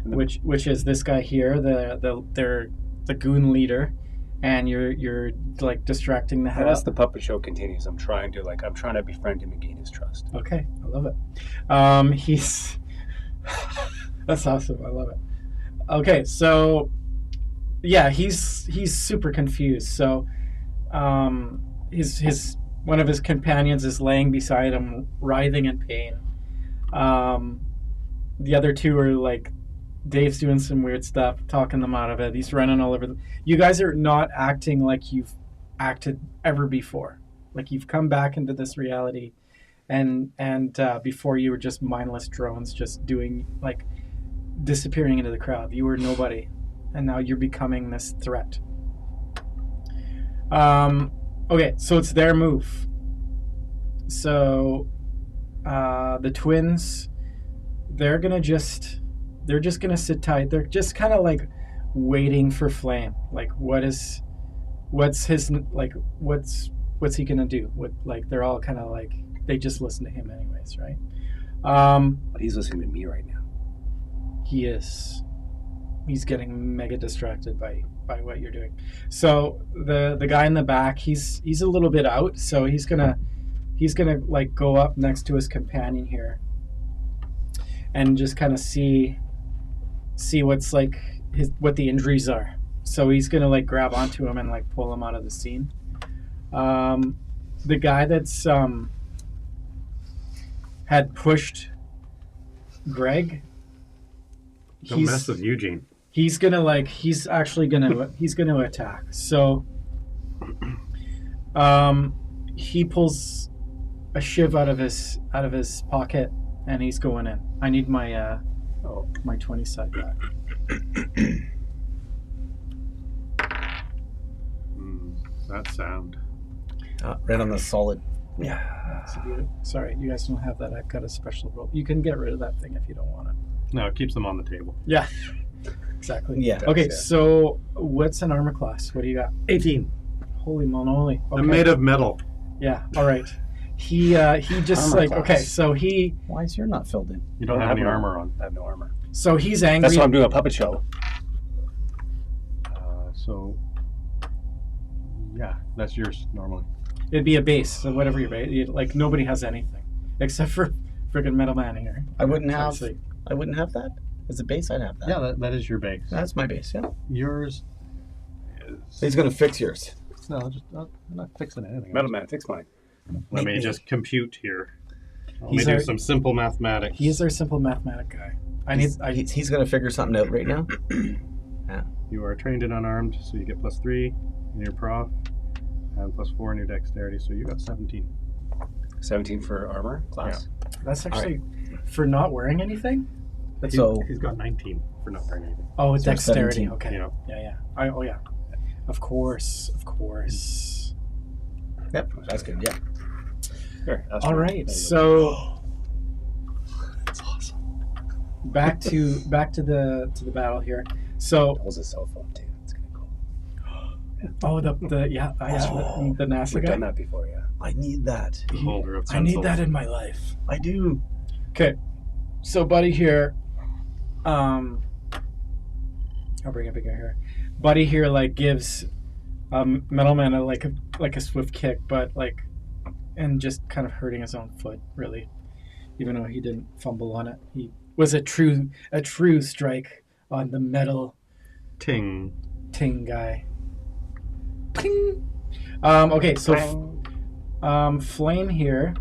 which is this guy here, the goon leader, and you're like distracting the head. As the puppet show continues, I'm trying to befriend him and gain his trust. Okay, I love it. He's that's awesome. I love it. Okay, so yeah, he's super confused. So his one of his companions is laying beside him, writhing in pain. The other two are like, Dave's doing some weird stuff, talking them out of it. He's running all over them. You guys are not acting like you've acted ever before. Like you've come back into this reality, and before you were just mindless drones, just doing like disappearing into the crowd. You were nobody, and now you're becoming this threat. Okay, so it's their move. So the twins, they're just gonna sit tight. They're just kind of like waiting for Flame. Like, what's he gonna do? They're all kind of like, they just listen to him anyways, right? But he's listening to me right now. He is. He's getting mega distracted by what you're doing. So the guy in the back, he's a little bit out, so he's gonna like go up next to his companion here and just kind of see what's like what the injuries are. So he's gonna like grab onto him and like pull him out of the scene. The guy that's had pushed Greg, Don't mess with Eugene. he's gonna attack. So he pulls a shiv out of his pocket and he's going in. I need my my 20 side back. That sound. Right on the solid. That's a beautiful. Sorry, you guys don't have that. I've got a special roll. You can get rid of that thing if you don't want it. No, it keeps them on the table. Yeah, exactly. Yeah. Okay, Yeah. so what's an armor class? What do you got? 18. Holy moly. Okay. I'm made of metal. Yeah. All right. He just Armor like class. okay. So Why is yours not filled in? You don't have any armor on. I have no armor. he's angry. That's why I'm doing a puppet show. So, yeah, that's yours normally. It'd be a base. So whatever your base, like nobody has anything except for friggin' Metal Man here. I wouldn't have. Actually, I wouldn't have that as a base. I'd have that. Yeah, that is your base. That's my base. Yeah. Yours is... He's gonna fix yours. No, I'm not fixing anything. Metal Man, fix mine. Let me just compute here. Let me He's do our- some simple mathematics. he is our simple mathematic guy. He's gonna figure something out right now. You are trained and unarmed, so you get +3 in your prof, and +4 in your dexterity, so you got 17. 17 for armor class. That's actually for not wearing anything. He's got 19 for not wearing anything. Oh, So dexterity. 17. Okay. Yeah. Yeah. Oh yeah. Of course. Yep. That's good. Yeah. Sure, that's All fine. right. There you go. So That's awesome. back to the battle here. So That was a cell phone too. It's kind of cool. the NASA We've guy. done that before, yeah. I need that. The holder of I need pencils. that in my life. I do. Okay. So Buddy here, I'll bring it bigger here. Buddy here like gives Metal Man a swift kick, but like, and just kind of hurting his own foot really, even though he didn't fumble on it. He was a true strike on the metal Ting. ting guy. Ping. Okay, so Flame here.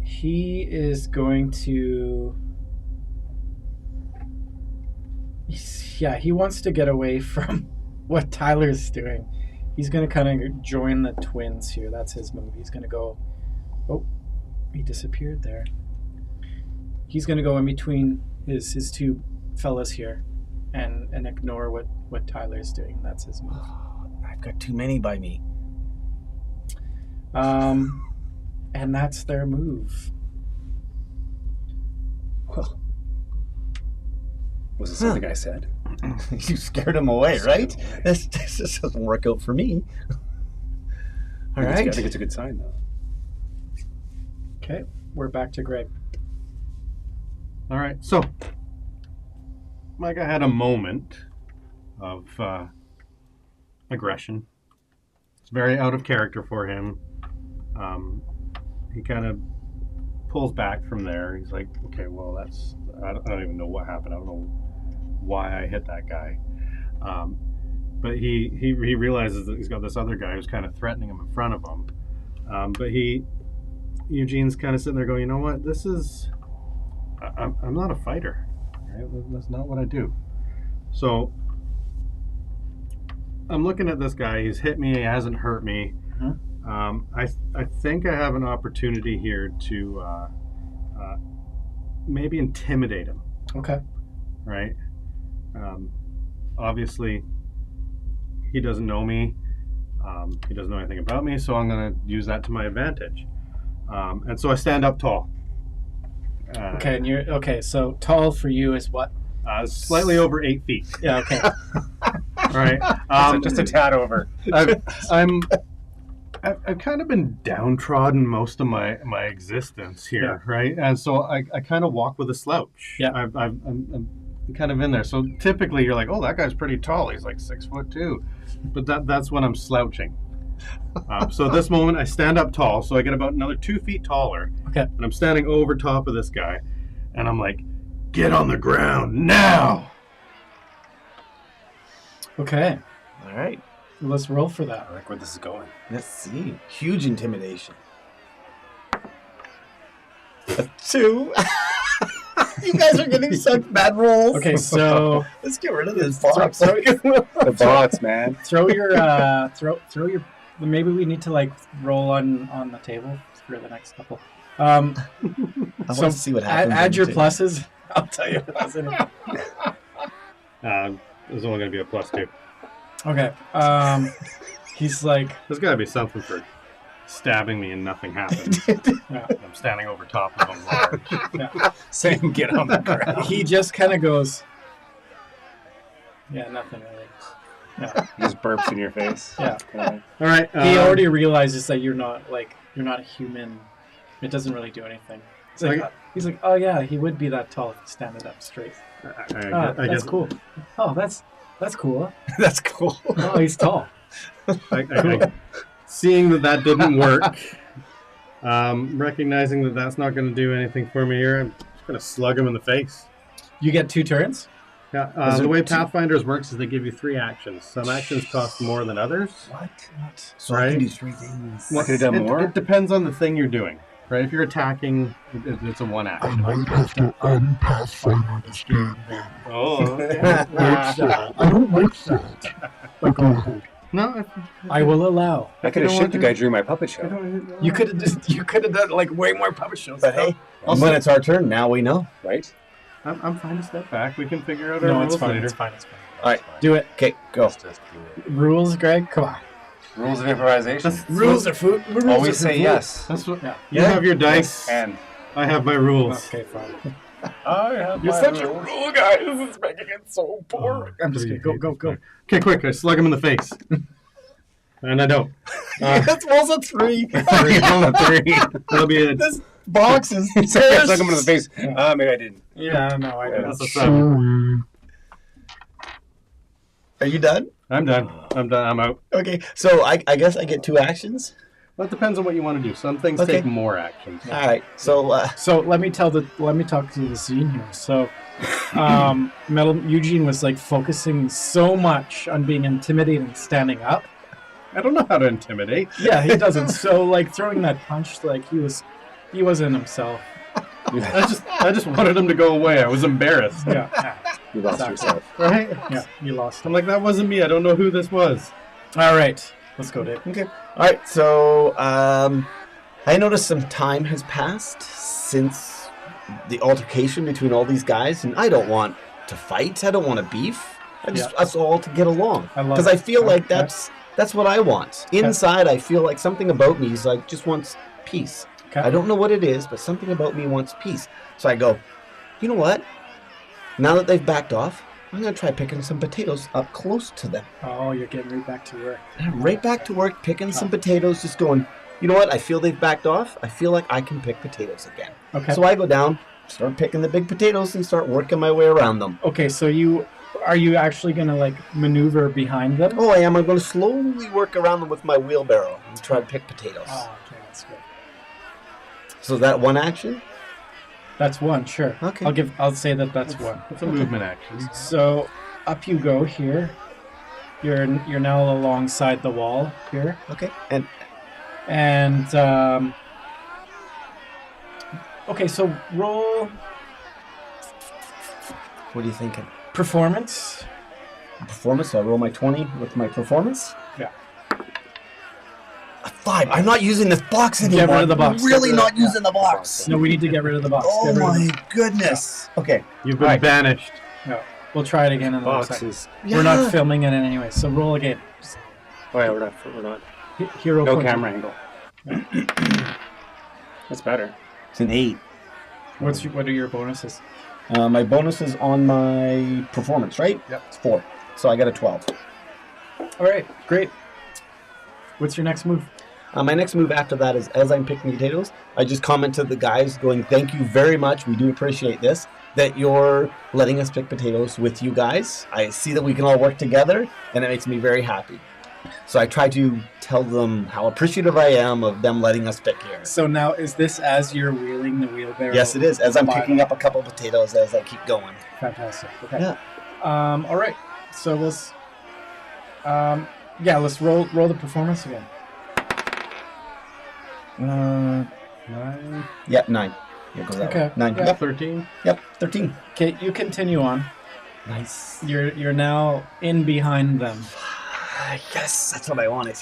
He is going to. He wants to get away from what Tyler's doing. He's going to kind of join the twins here. That's his move. He's going to go. Oh, he disappeared there. He's going to go in between his two fellas here and ignore what Tyler's doing. That's his move. I've got too many by me. And that's their move. Well, was it something I said? You scared him away, right? This doesn't work out for me. All I right. think it's a good sign, though. Okay, we're back to Greg. All right, so Micah had a moment of aggression. It's very out of character for him. He kind of pulls back from there. He's like, okay, well, I don't even know what happened. I don't know why I hit that guy. But he realizes that he's got this other guy who's kind of threatening him in front of him. But Eugene's kind of sitting there going, you know what, I'm not a fighter. Right? That's not what I do. So I'm looking at this guy. He's hit me. He hasn't hurt me. I think I have an opportunity here to maybe intimidate him. Okay. Right? Obviously, he doesn't know me. He doesn't know anything about me, so I'm going to use that to my advantage. And so I stand up tall. Okay, and you're okay. So tall for you is what? Slightly over 8 feet. Yeah. Okay. All right. Just a tad over. I've kind of been downtrodden most of my existence here, right? And so I kind of walk with a slouch. Yeah. I'm kind of in there. So typically you're like, oh, that guy's pretty tall. He's like 6'2", but that's when I'm slouching. So at this moment I stand up tall, so I get about another 2 feet taller. Okay. And I'm standing over top of this guy, and I'm like, get on the ground now. Okay. All right. Let's roll for that. I like where this is going. Let's see. Huge intimidation. A 2. You guys are getting such bad rolls. Okay, so Let's get rid of this box. The bots, man. throw your throw your. Maybe we need to like roll on the table for the next couple. I want to see what happens. Add your pluses. I'll tell you. What's in it. There's only going to be a +2. Okay. He's like, There's got to be something for stabbing me and nothing happens. yeah. I'm standing over top of him large. Yeah. Saying get on the ground. He just kind of goes, yeah, nothing really. Yeah. Just burps in your face. Yeah. Okay. All right. He already realizes that you're not a human. It doesn't really do anything. He's like, oh yeah, he would be that tall if he standing up straight. I That's guess cool. Oh, that's cool. That's cool. Oh, he's tall. Seeing that didn't work, recognizing that that's not going to do anything for me here, I'm just going to slug him in the face. You get 2 turns. Yeah, the way Pathfinders works is they give you 3 actions. Some actions cost more than others. What? So I can Right? do 3 things. What? Could have done more? It depends on the thing you're doing. Right? If you're attacking, it's a 1 I action. might have to Pathfinder to stand up. Oh, I don't like that. But go ahead. no. I will allow. I could have shipped the guy during my puppet show. You could have done like way more puppet shows. But hey, when it's our turn, now we know. Right? I'm fine to step back. We can figure out our No, rules it's fine. later. It's fine. It's fine. All right. Do it. Okay, go. Let's just do it. Rules, Greg. Come on. Rules of improvisation. Rules are food. Always say yes. That's what. Yeah. You have your dice. And I have my rules. Okay, fine. I have You're my such a rules. rule guy. This is making it so boring. I'm just kidding. Go. Okay, quick! I slug him in the face, and I don't. That's also 3. 3 on the 3. That'll be a. This box is I stuck him in the face. Maybe I didn't. Yeah, no, I That's don't. a 7. Sorry. Are you done? I'm done. I'm out. Okay, so I guess I get 2 actions. Well, it depends on what you want to do. Some things Okay. take more actions. All right, so So let me talk to the scene here. So, Metal Eugene was like focusing so much on being intimidating, and standing up. I don't know how to intimidate. Yeah, he doesn't. So like throwing that punch, like he wasn't himself. I just wanted him to go away. I was embarrassed. Yeah, You lost yourself. Right? yeah, you lost I'm him. like, that wasn't me. I don't know who this was. All right, let's go, Dave. okay. All right, so I noticed some time has passed since the altercation between all these guys, and I don't want to fight. I don't want to beef. I just us all to get along I love because I it. feel like Okay. that's what I want. Inside, I feel like something about me is like just wants peace. Okay. I don't know what it is, but something about me wants peace. So I go, you know what? Now that they've backed off, I'm going to try picking some potatoes up close to them. Oh, you're getting right back to work. Right back to work, picking some potatoes, just going, you know what? I feel they've backed off. I feel like I can pick potatoes again. Okay. So I go down, start picking the big potatoes, and start working my way around them. Okay, so are you actually gonna like maneuver behind them? Oh, I am. I'm going to slowly work around them with my wheelbarrow and try to pick potatoes. Oh, okay, that's good. So that one action? That's one, sure. Okay. I'll say that's one. It's a movement action. So up you go here. You're now alongside the wall here, Okay. And and okay. So roll what are you thinking? performance. Performance? So I roll my 20 with my performance? Yeah. A 5. I'm not using this box anymore. Get rid of the box. I'm really Get rid of not using the box. No, we need to get rid of the box. Oh Get rid of my goodness. Okay. You've been Right. banished. No, we'll try it again in a second. Boxes. We're not filming it anyway, so roll again. Oh yeah, we're not. Hero No point. camera angle. That's better. It's an 8. What are your bonuses? My bonus is on my performance, right? Yep. It's 4. So I got a 12. All right, great. What's your next move? My next move after that is, as I'm picking potatoes, I just comment to the guys going, thank you very much. We do appreciate this, that you're letting us pick potatoes with you guys. I see that we can all work together, and it makes me very happy. So I try to tell them how appreciative I am of them letting us pick here. So now, is this as you're wheeling the wheelbarrow? Yes, it is. As I'm picking up a couple potatoes as I keep going. Fantastic. Okay. Yeah. All right. So let's roll the performance again. 9. Yep, 9. Here goes that Okay. one. 9. Yeah. Yep. 13. Yep. 13. Okay, you continue on. Nice. You're now in behind them. Yes, that's what I wanted.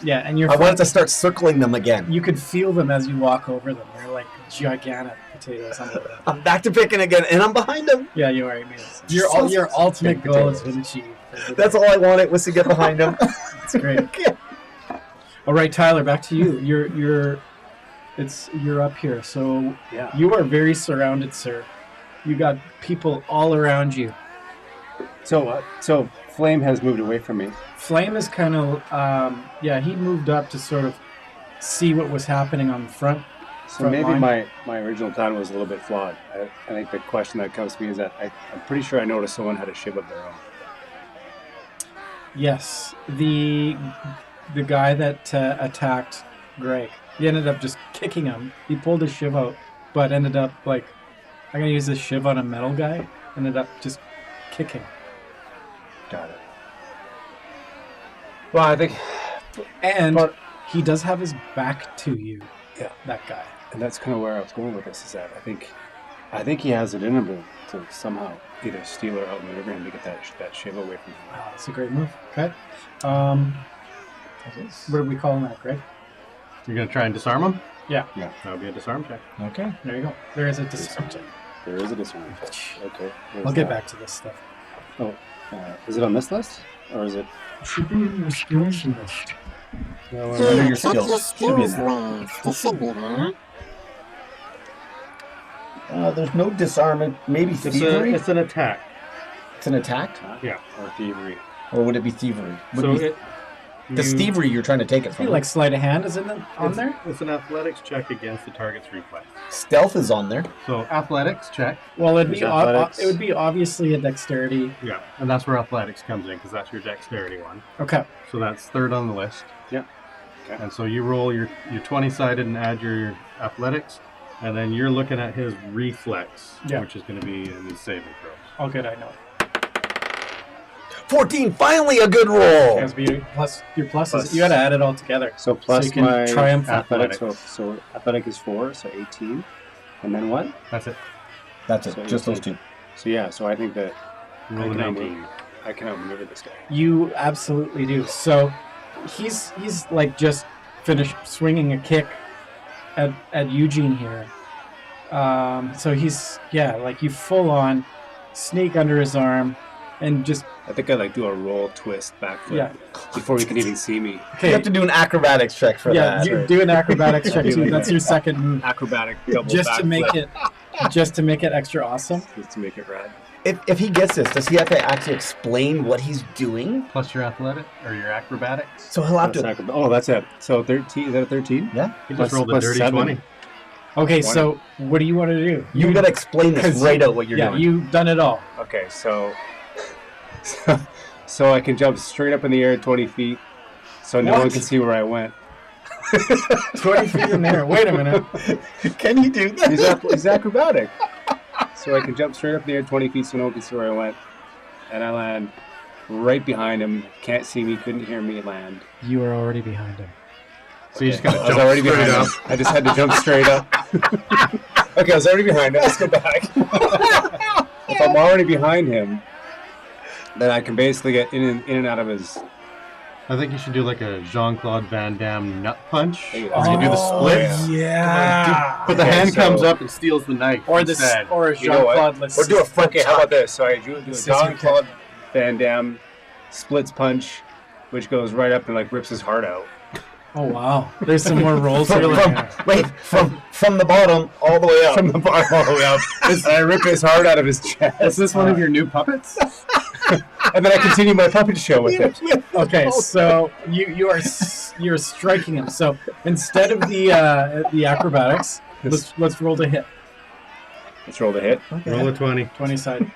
Yeah, and you're. I wanted to start circling them again. You could feel them as you walk over them. They're like gigantic potatoes under them. I'm back to picking again, and I'm behind them. Yeah, you already made it. Your ultimate Big goal has potatoes. been achieved. That's all I wanted was to get behind them. That's great. All right, Tyler, back to you. You're up here. So Yeah. you are very surrounded, sir. You got people all around you. So Flame has moved away from me. Flame is kind of he moved up to sort of see what was happening on the front. So Front maybe line. my original plan was a little bit flawed. I think the question that comes to me is that I'm pretty sure I noticed someone had a shiv of their own. Yes, the guy that attacked Greg. He ended up just kicking him. He pulled his shiv out, but ended up I'm gonna use this shiv on a metal guy. Ended up just kicking. Got it. Well, I think, And But- he does have his back to you. Yeah. That guy. and that's kind of where I was going with this. Is that I think he has it in him to somehow either steal or outmaneuver him to get that shiv away from him. Wow, that's a great move. Okay. What are we calling that, Greg? You're going to try and disarm him? Yeah. That would be a disarm check. Okay. There you go. There is a disarm check. There is a disarm check. Okay. I'll get back to this stuff. Oh, is it on this list or is it? It should be in your skills list. Under your Check your skills. Should be in skills there. list. It should be there. There's no disarmament. Maybe thievery? It's an attack. It's an attack? Yeah. Or thievery. Or would it be thievery? Would So it be the thievery you're trying to take it I feel from. like sleight of hand is on there. It's an athletics check against the target's reflex. Stealth is on there. So athletics check. Well, it Is athletics? would be obviously a dexterity. Yeah. And that's where athletics comes in because that's your dexterity one. Okay. So that's third on the list. Yeah. Okay. And so you roll your 20-sided and add your athletics. And then you're looking at his reflex, Yeah. which is going to be in his saving throws. Oh, good. I know. 14, finally a good roll. Yes, but plus your pluses. Plus- You got to add it all together. So plus you can my triumph athletics. athletics. So athletic is 4, so 18. And then what? That's it. That's it. So Just those 18. two. So yeah, so I think that Roll I a can 19. I can outmaneuver this guy. You absolutely do. So he's like just finished swinging a kick at Eugene here. So he's like you full on sneak under his arm and just I think I do a roll twist backflip Yeah. before he can even see me. You okay. have to do an acrobatics check for Yeah, that. you do an acrobatics check too. That's your second move, Acrobatic double just to make backflip, it extra awesome. just to make it rad. If he gets this, does he have to actually explain what he's doing? Plus your athletic or your acrobatics. So he'll have That's to. oh, that's it. So 13. Is that a 13? Yeah. He Plus- just rolled a plus dirty 7. 20. Okay, so what do you want to do? You got to explain this 'cause right out what you're doing. you've done it all. Okay, so I can jump straight up in the air 20 feet, so no What? one can see where I went. 20 feet in there. Wait a minute. Can you do that? He's acrobatic. So I can jump straight up in the air 20 feet so no one can see where I went. And I land right behind him. Can't see me, couldn't hear me land. You are already behind him. So you just got to I was jump already straight behind up. him. I just had to jump straight up. Okay, I was already behind him. Let's go back. If I'm already behind him, then I can basically get in and out of his... I think you should do like a Jean-Claude Van Damme nut punch. Hey, Where you do the splits. Yeah. But the Okay, hand so- comes up and steals the knife Or instead. or a You know what? Jean-Claude. Or do a front Okay, how about this? So I do a Scissor Jean-Claude Van Damme splits punch, which goes right up and rips his heart out. Oh wow! There's some more rolls here. From the bottom all the way up. From the bottom all the way up. And I rip his heart out of his chest. Is this one of your new puppets? And then I continue my puppet show with it. Okay, so you're striking him. So instead of the acrobatics, let's roll to hit. Let's roll the hit. Okay. Roll a 20. 20 side.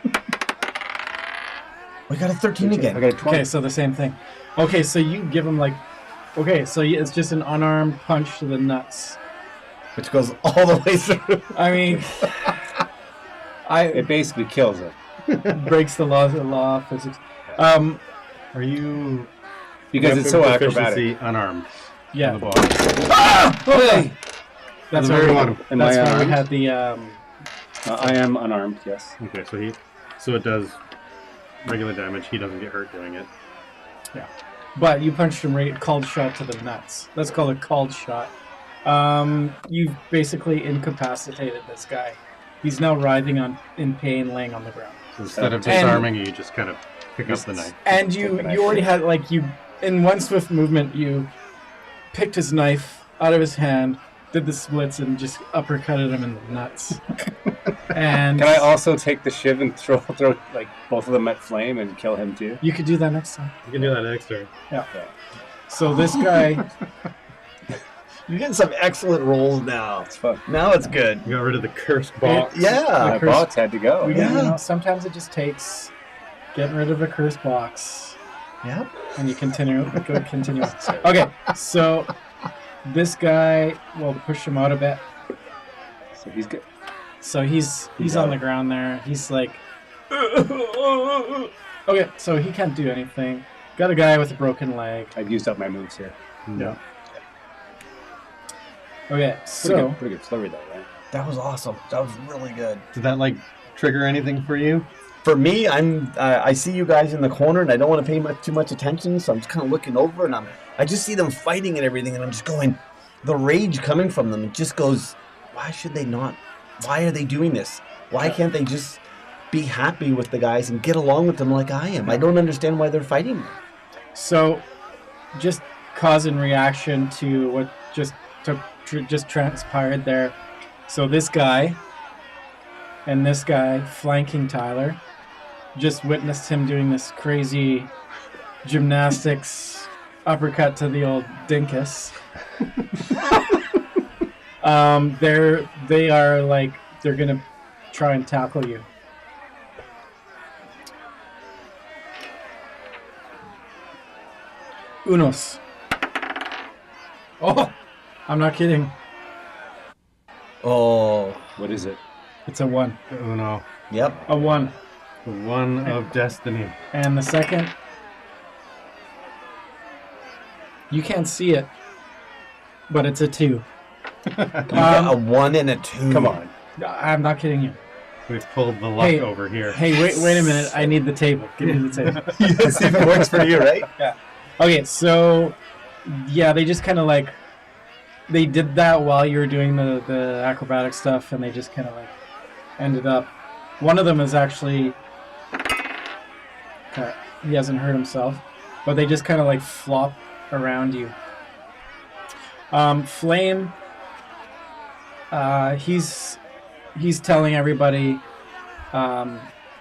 We got a 13 again. I got a 20. Okay, so the same thing. Okay, so you give him like. Okay, so it's just an unarmed punch to the nuts. Which goes all the way through. I mean, It basically kills it. breaks the law of physics. Are you Because it's so weapon acrobatic. proficiency unarmed? Yeah. On the bottom. Okay. That's the why very we, bottom. Am that's I why we unarmed? had the. I am unarmed, yes. Okay, so it does regular damage. He doesn't get hurt doing it. Yeah. But you punched him right, called shot to the nuts. Let's call it called shot. You've basically incapacitated this guy. He's now writhing in pain, laying on the ground. So instead of disarming, you just kind of pick up the knife. And you already had in one swift movement, you picked his knife out of his hand, did the splits, and just uppercutted him in the nuts. And Can I also take the shiv and throw like both of them at flame and kill him too? you could do that next time. You can do that next turn. Yeah. So this guy. You're getting some excellent rolls now. It's fun. Now it's good. You got rid of the cursed box. Yeah. My box had to go. Sometimes it just takes getting rid of a curse box. Yep. And you continue. Continue. Okay, so this guy will push him out a bit. So he's good. So he's He's on out. the ground there. He's like, okay, so he can't do anything. Got a guy with a broken leg. I've used up my moves here. Yeah. Okay, so Pretty good flurry though, right? That was awesome. That was really good. Did that trigger anything for you? For me, I see you guys in the corner, and I don't want to pay too much attention, so I'm just kind of looking over, and I just see them fighting and everything, and I'm just going, the rage coming from them. It just goes, why should they not? Why are they doing this? Why can't they just be happy with the guys and get along with them like I am? I don't understand why they're fighting me. So, just cause and reaction to what just transpired there. So this guy and this guy flanking Tyler just witnessed him doing this crazy gymnastics uppercut to the old dinkus. They're gonna try and tackle you. Unos. Oh, I'm not kidding. Oh, What is it? It's a 1. Oh no. yep. A 1. The one of destiny. And the second, you can't see it, but it's a 2. You got a 1 and a 2. Come on. I'm not kidding you. We've pulled the luck over here. Hey, wait a minute. I need the table. Give me the table. See if it works for you, right? Okay, so yeah, they just kind of they did that while you were doing the acrobatic stuff, and they just kind of ended up. One of them is actually he hasn't hurt himself, but they just kind of flop around you. Flame, he's telling everybody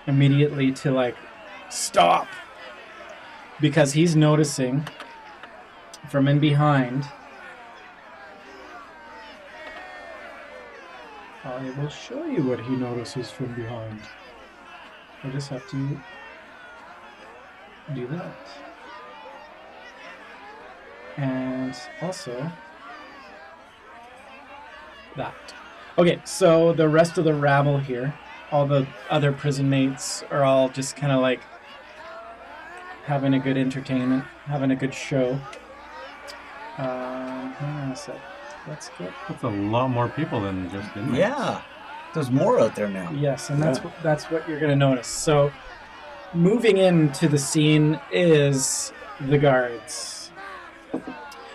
immediately to stop, because he's noticing from in behind. I will show you what he notices from behind. I just have to do that. And also that. Okay, so the rest of the rabble here, all the other prison mates are all just kind of having a good entertainment, having a good show. Hang on a sec. Let's get. That's a lot more people than just inmates. Yeah. There's more out there now. Yes, and that's what you're gonna notice. So, moving into the scene is the guards.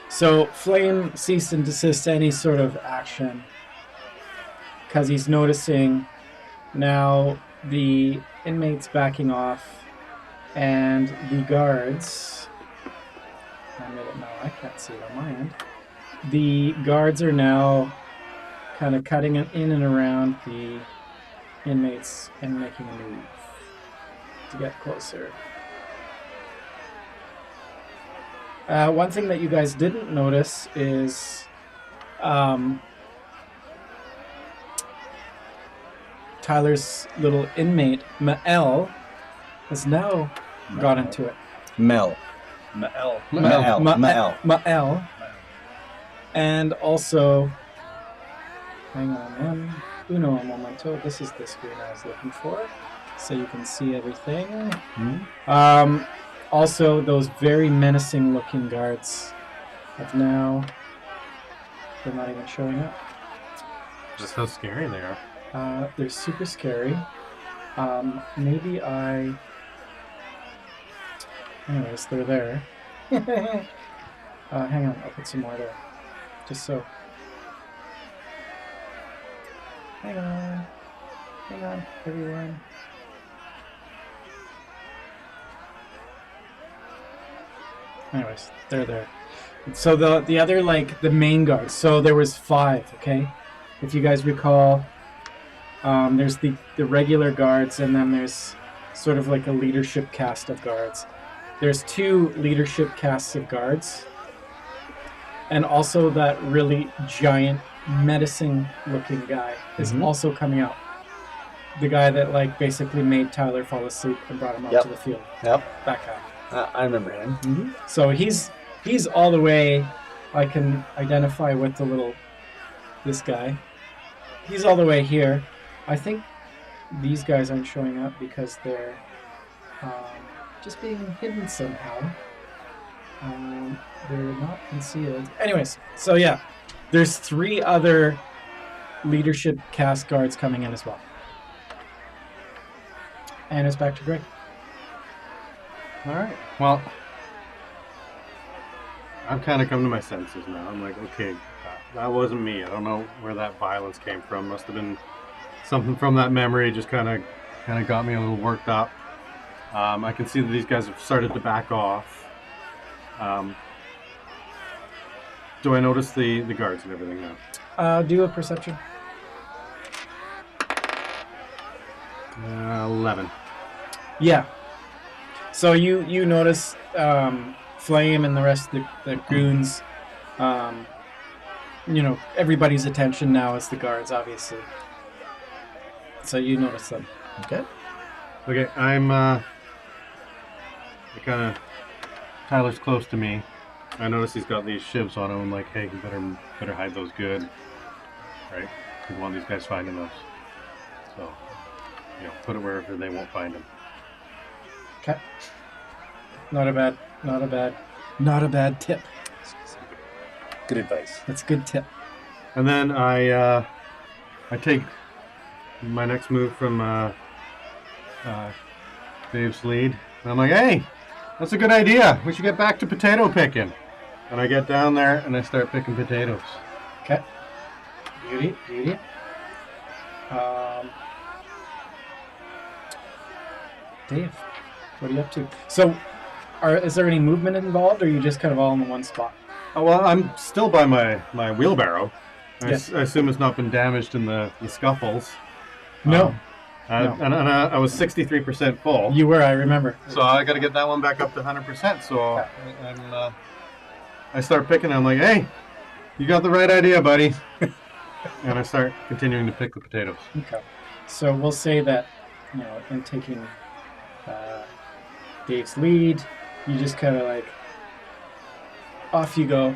So Flame ceased and desist any sort of action because he's noticing now the inmates backing off and the guards I made it now. I can't see it on my end. The guards are now kind of cutting in and around the inmates and making a move to get closer. One thing that you guys didn't notice is Tyler's little inmate, Mael, has now got into it. Mael. And also, hang on, uno momento. This is the screen I was looking for, so you can see everything. Mm-hmm. Also, those very menacing-looking guards have now... They're not even showing up. Just how scary they are. They're super scary. Maybe I... Anyways, they're there. Hang on, I'll put some more there. Just so. Hang on, everyone. Anyways, they're there. So the other, like, the main guards. So there was 5, okay? If you guys recall, there's the regular guards, and then there's sort of like a leadership cast of guards. There's 2 leadership casts of guards, and also that really giant menacing-looking guy is also coming out. The guy that, like, basically made Tyler fall asleep and brought him out to the field. Yep. That guy. I remember him. Mm-hmm. So he's all the way. I can identify with this guy. He's all the way here. I think these guys aren't showing up because they're just being hidden somehow. They're not concealed. Anyways, so yeah, there's 3 other leadership cast guards coming in as well. And it's back to Greg. All right. Well, I've kind of come to my senses now. I'm like, okay, that wasn't me. I don't know where that violence came from. Must have been something from that memory. Just kind of got me a little worked up. I can see that these guys have started to back off. Do I notice the guards and everything now? Do a perception. 11. Yeah. So you notice Flame and the rest of the goons. Everybody's attention now is the guards, obviously. So you notice them. Okay. Okay, Tyler's close to me. I notice he's got these shivs on him. I'm like, hey, you better hide those good, right? We want these guys finding those. So, put it wherever they won't find him. Okay. Not a bad tip. Good advice. That's a good tip. And then I take my next move from Dave's lead. And I'm like, hey, that's a good idea. We should get back to potato picking. And I get down there and I start picking potatoes. Okay. Beauty. Dave, what are you up to? So, is there any movement involved, or are you just kind of all in the one spot? Oh, well, I'm still by my wheelbarrow. Yes. I assume it's not been damaged in the scuffles. No. And I was 63% full. You were, I remember. So I got to get that one back up to 100%. So I start picking. I'm like, hey, you got the right idea, buddy. And I start continuing to pick the potatoes. Okay. So we'll say that, in taking Dave's lead, you just kind of like, off you go.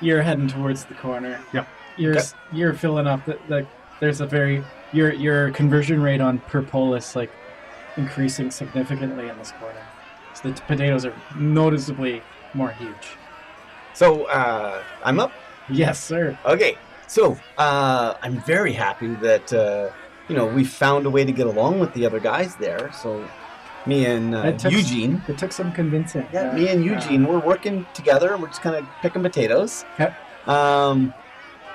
You're heading towards the corner. Yep. You're filling up. There's a very your conversion rate on per pull is like increasing significantly in this corner. So the potatoes are noticeably more huge. So I'm up. Yes, sir. Okay. So I'm very happy that we found a way to get along with the other guys there. So me and Eugene. It took some convincing. Yeah, me and Eugene, we're working together. We're just kind of picking potatoes. Okay.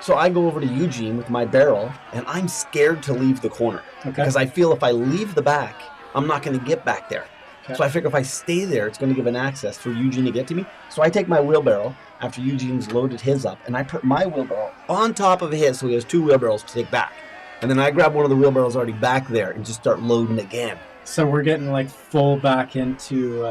So I go over to Eugene with my barrel, and I'm scared to leave the corner. Okay. Because I feel if I leave the back, I'm not going to get back there. Okay. So I figure if I stay there, it's going to give an access for Eugene to get to me. So I take my wheelbarrow after Eugene's loaded his up, and I put my wheelbarrow on top of his, so he has 2 wheelbarrows to take back. And then I grab one of the wheelbarrows already back there and just start loading again. So we're getting like full back into.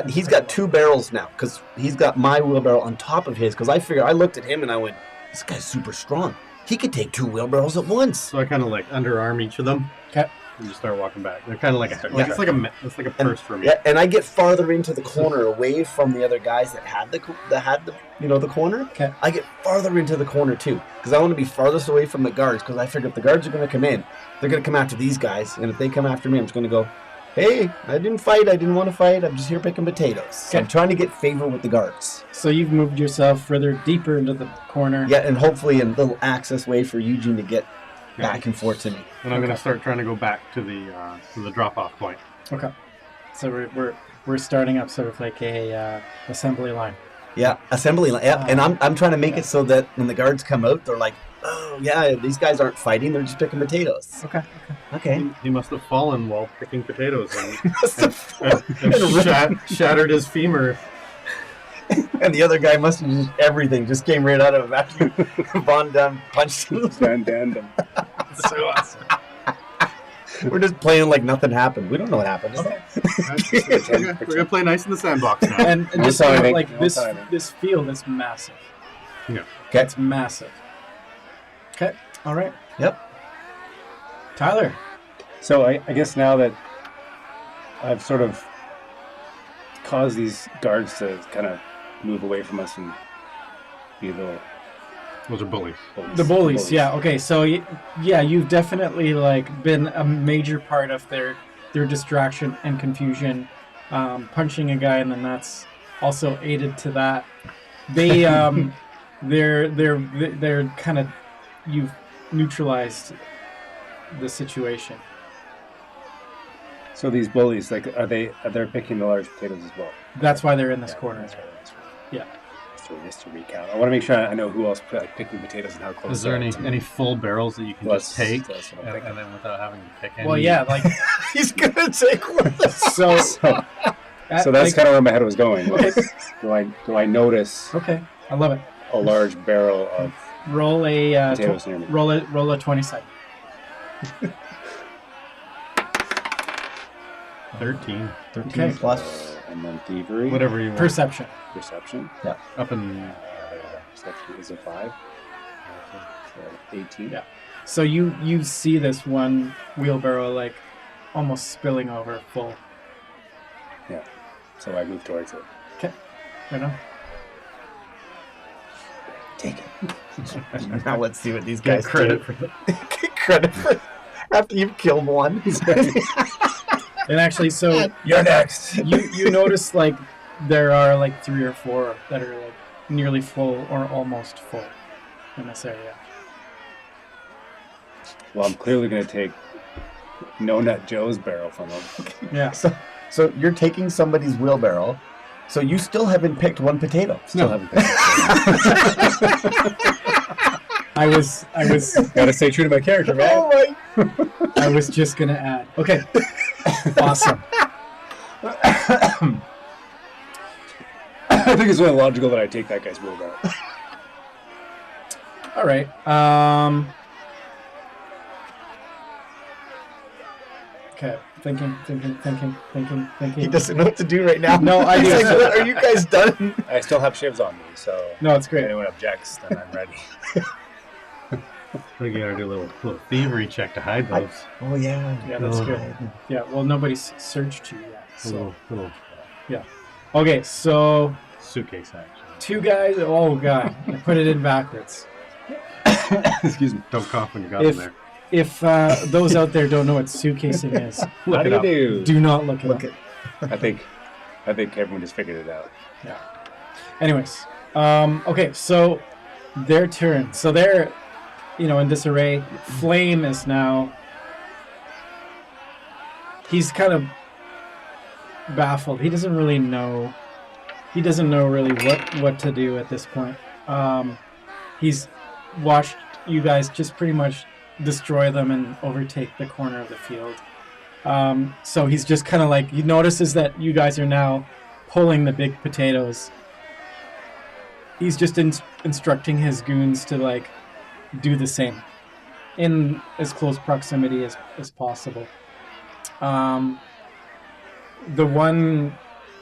He's got 2 barrels now because he's got my wheelbarrow on top of his. Because I looked at him and I went, "This guy's super strong. He could take 2 wheelbarrows at once." So I kind of like underarm each of them. Okay. And just start walking back. They're kind of like it's like a purse for me. Yeah, and I get farther into the corner, away from the other guys that had the corner. Okay. I get farther into the corner too, because I want to be farthest away from the guards. Because I figure if the guards are going to come in, they're going to come after these guys, and if they come after me, I'm just going to go, "Hey, I didn't fight. I didn't want to fight. I'm just here picking potatoes." So I'm trying to get favor with the guards. So you've moved yourself further deeper into the corner. Yeah, and hopefully a little access way for Eugene to get back and forth to me. And I'm going to start trying to go back to the drop-off point. Okay. So we're starting up sort of like a assembly line. Yeah, assembly line. Yeah, and I'm trying to make it so that when the guards come out, they're like, "Oh yeah, these guys aren't fighting; they're just picking potatoes." Okay. He must have fallen while picking potatoes and and shattered his femur. the other guy must have just came right out of him after Von Damme punched him. Van Damme. So awesome. We're just playing like nothing happened. We don't know what happened. We're gonna play nice in the sandbox now. And just timing. like No this timing. this field is massive. Yeah. Okay. It's massive. Okay. All right. Yep. Tyler. So I guess now that I've sort of caused these guards to kind of move away from us and be a little Those are bullies. The bullies, yeah. Okay, so yeah, you've definitely like been a major part of their distraction and confusion, punching a guy, and then that's also aided to that. They they're kind of, you've neutralized the situation. So these bullies, like, they're picking the large potatoes as well? That's why they're in this corner. That's right. Yeah. Just to recap, I want to make sure I know who else picking potatoes and how close. Is there they are to me. any full barrels that you can That's- just take that's what I'm and thinking. then without having to pick any? Well, yeah, like He's gonna take one. so. So that's like, kind of where my head was going. Okay. Do I notice Okay, I love it. a large barrel of Roll a potatoes near me? roll a 20-side. 13. 13 Okay. plus. And then thievery, Whatever you want. Perception. perception. Up in Perception is a 5. So 18. Yeah. So you see this one wheelbarrow like almost spilling over full. Yeah. So I move towards it. Okay. Right on. Take it. Now let's see what these get guys credit do. for that. Get credit for after you've killed one. And actually, so You're next. you notice like there are like 3 or 4 that are like nearly full or almost full in this area. Well, I'm clearly going to take No Nut Joe's barrel from him. Yeah. So you're taking somebody's wheelbarrow. So you still haven't picked one potato. Still haven't picked I was Gotta stay true to my character, man. Oh my! I was just gonna add. Okay. Awesome. I think it's only logical that I take that guy's wheelbarrow. All right. Okay. Thinking. He doesn't know what to do right now. No, I He's do. like, what, are you guys done? I still have shivs on me, so No, it's if great. anyone objects, then I'm ready. I think you gotta do a little thievery check to hide those. Oh yeah. Yeah, that's Oh. good. Yeah. Well, nobody's searched you yet. A So. little Okay. So suitcase action. 2 guys. Oh god, I put it in backwards. Excuse me. Don't cough when you got in If there. if those out there don't know what suitcasing is, How do you do? do not look it up. I think everyone just figured it out. Yeah. Anyways, okay, so their turn. So they're, in disarray. Flame is now. He's kind of baffled. He doesn't really know. He doesn't know really what to do at this point. He's watched you guys just pretty much destroy them and overtake the corner of the field. So he's just kind of like, he notices that you guys are now pulling the big potatoes. He's just instructing his goons to like do the same in as close proximity as possible. The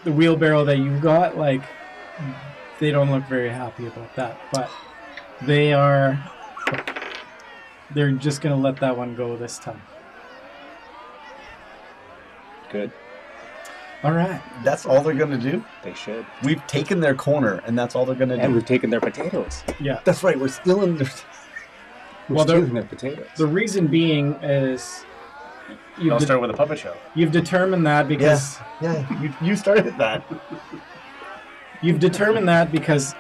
wheelbarrow that you got, like, they don't look very happy about that, but they're just gonna let that one go this time. Good. All right. That's all they're gonna do. They should. We've taken their corner, and that's all they're gonna And do. we've taken their potatoes. Yeah. That's right. We're still in. We're Well, stealing their potatoes. The reason being is I'll start with a puppet show. you've determined that because You started that. you've determined that because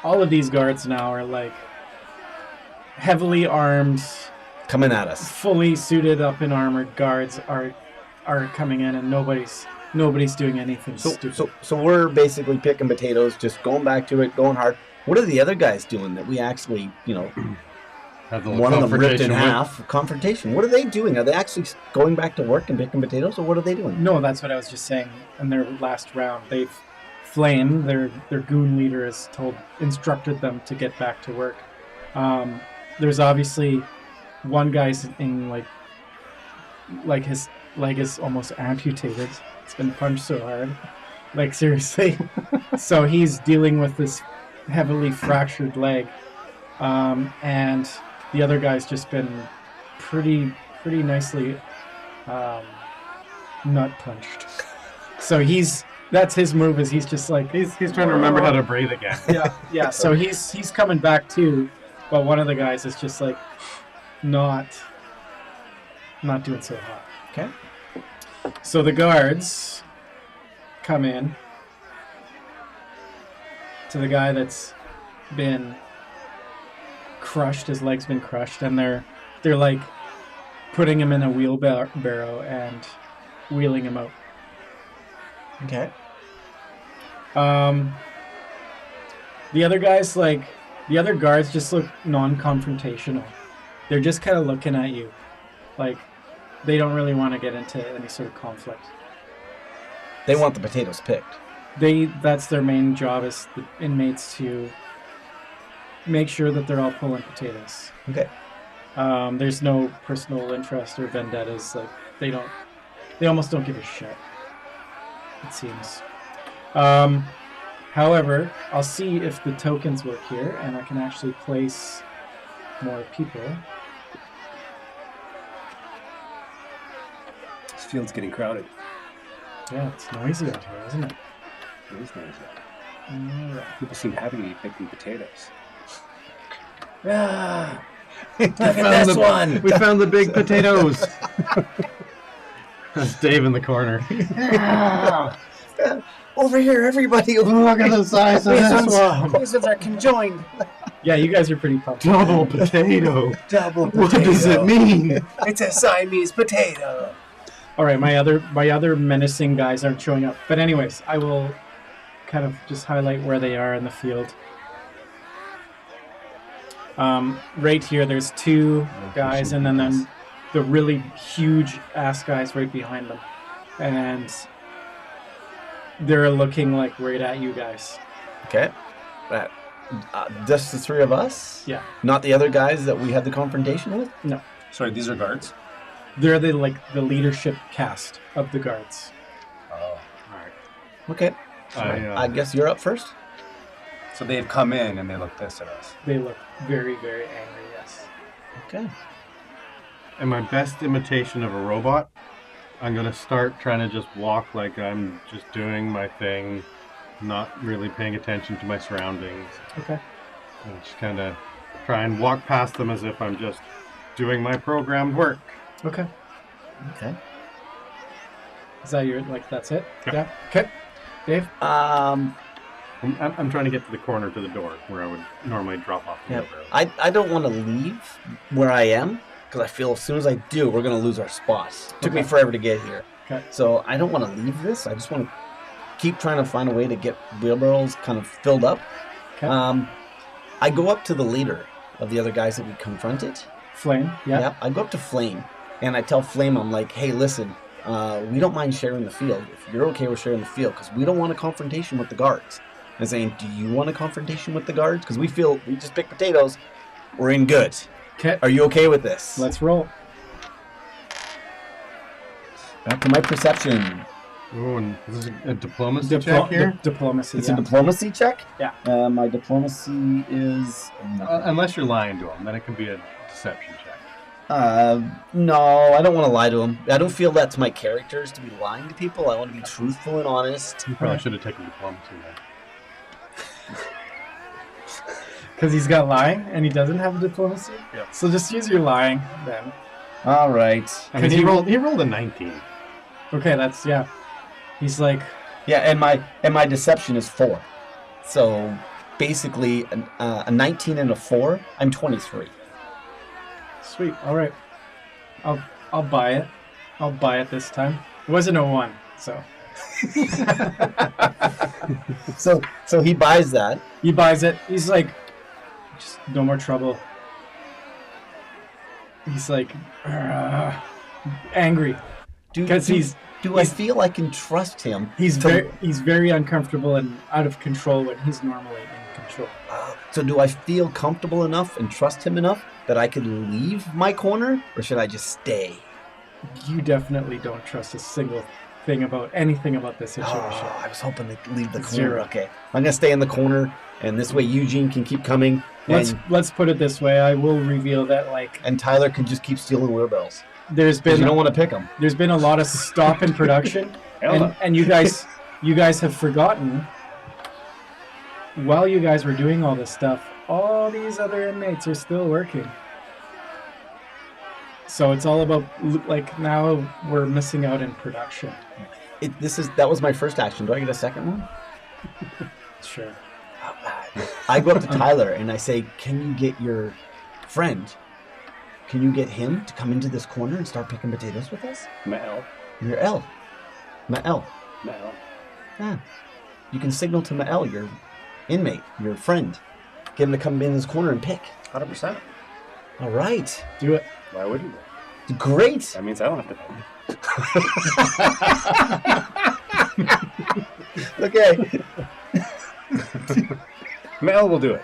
all of these guards now are like heavily armed, Coming at us. fully suited up in armored guards are coming in, and nobody's doing anything stupid. So we're basically picking potatoes, just going back to it, going hard. What are the other guys doing that we actually, Have the little one of them ripped in confrontation with- half? Confrontation. What are they doing? Are they actually going back to work and picking potatoes, or what are they doing? No, that's what I was just saying. In their last round, Flame, their goon leader, has instructed them to get back to work. There's obviously one guy's in like his leg is almost amputated. It's been punched so hard, like seriously. So he's dealing with this heavily fractured leg, and the other guy's just been pretty nicely nut punched. So that's his move. Is he's just like He's trying to remember how to breathe again. yeah. So he's coming back too, but one of the guys is just like not doing so hot. Okay. So the guards come in to the guy that's been crushed. His leg's been crushed, and they're like putting him in a wheelbarrow and wheeling him out. Okay. The other guys, the other guards, just look non-confrontational. They're just kind of looking at you, like they don't really want to get into any sort of conflict. They want the potatoes picked. That's their main job, is the inmates to make sure that they're all pulling potatoes. Okay. There's no personal interest or vendettas. Like they almost don't give a shit, it seems. However, I'll see if the tokens work here, and I can actually place more people. This field's getting crowded. Yeah, it's noisy out here, isn't it? It is noisy. Alright. People seem happy to be picking potatoes. Ah, Look at this one! We found the big potatoes! That's Dave in the corner. Over here, everybody! Look at the size of this one! These ones are conjoined. yeah, you guys are pretty pumped. Double potato! Double What does it mean? It's a Siamese potato. All right, my other menacing guys aren't showing up. But anyways, I will kind of just highlight where they are in the field. Right here, there's two guys, and then the really huge ass guys right behind them, and they're looking like right at you guys. Okay. Just the three of us? Yeah. Not the other guys that we had the confrontation with? No, Sorry, these are guards? they're the leadership cast of the guards. Oh, alright. Okay. I guess you're up first. So they've come in and they look pissed at us. They look very, very angry. Yes. Okay. In my best imitation of a robot, I'm going to start trying to just walk like I'm just doing my thing, not really paying attention to my surroundings. Okay. And just kind of try and walk past them as if I'm just doing my programmed work. Okay. Okay. Is that that's it? Yeah. Okay. Dave? I'm trying to get to the corner to the door where I would normally drop off the Yeah. wheelbarrow. I don't want to leave where I am, because I feel as soon as I do, we're going to lose our spots. Took me Okay. forever to get here. Okay. So I don't want to leave this. I just want to keep trying to find a way to get wheelbarrows kind of filled up. Okay. I go up to the leader of the other guys that we confronted. Flame? Yeah. I go up to Flame, And I tell Flame, I'm like, hey, listen, we don't mind sharing the field. If you're okay with sharing the field, because we don't want a confrontation with the guards. And saying, do you want a confrontation with the guards? Because we feel we just pick potatoes, we're in good. Okay. Are you okay with this? Let's roll. Back to my perception. Oh, and this is a diplomacy check here? Diplomacy. It's a diplomacy check? Yeah. My diplomacy is... Unless you're lying to him, then it can be a deception check. No, I don't want to lie to him. I don't feel that's my characters to be lying to people. I want to be truthful and honest. You probably should have taken diplomacy then. Because he's got lying and he doesn't have diplomacy? Yep. So just use your lying then. All right. I mean, he rolled a 19. Okay, that's, yeah. He's like... Yeah, and my deception is 4. So basically a 19 and a 4, I'm 23. Sweet. All right. I'll buy it. I'll buy it this time. It wasn't a 1, so... So he buys that. He buys it. He's like, just no more trouble. He's like, angry. Because I feel I can trust him? He's very uncomfortable and out of control when he's normally in control. So do I feel comfortable enough and trust him enough that I could leave my corner, or should I just stay? You definitely don't trust a single thing about anything about this situation. Oh, I was hoping to leave the corner. 0. Okay, I'm gonna stay in the corner, and this way Eugene can keep coming. Let's put it this way. I will reveal that and Tyler can just keep stealing wheelbarrows. There's been you don't want to pick them. There's been a lot of stop in production, and you guys have forgotten. While you guys were doing all this stuff, all these other inmates are still working. So it's all about now we're missing out in production. That was my first action. Do I get a second one? Sure. I go up to Tyler and I say, "Can you get your friend? Can you get him to come into this corner and start picking potatoes with us?" Ma'el. Your L. Ma'el. Ma'el. Yeah. You can signal to Ma'el, your inmate, your friend. Get him to come in this corner and pick. 100%. All right. Do it. Why wouldn't you? Great. That means I don't have to pay. Okay. Mel will do it.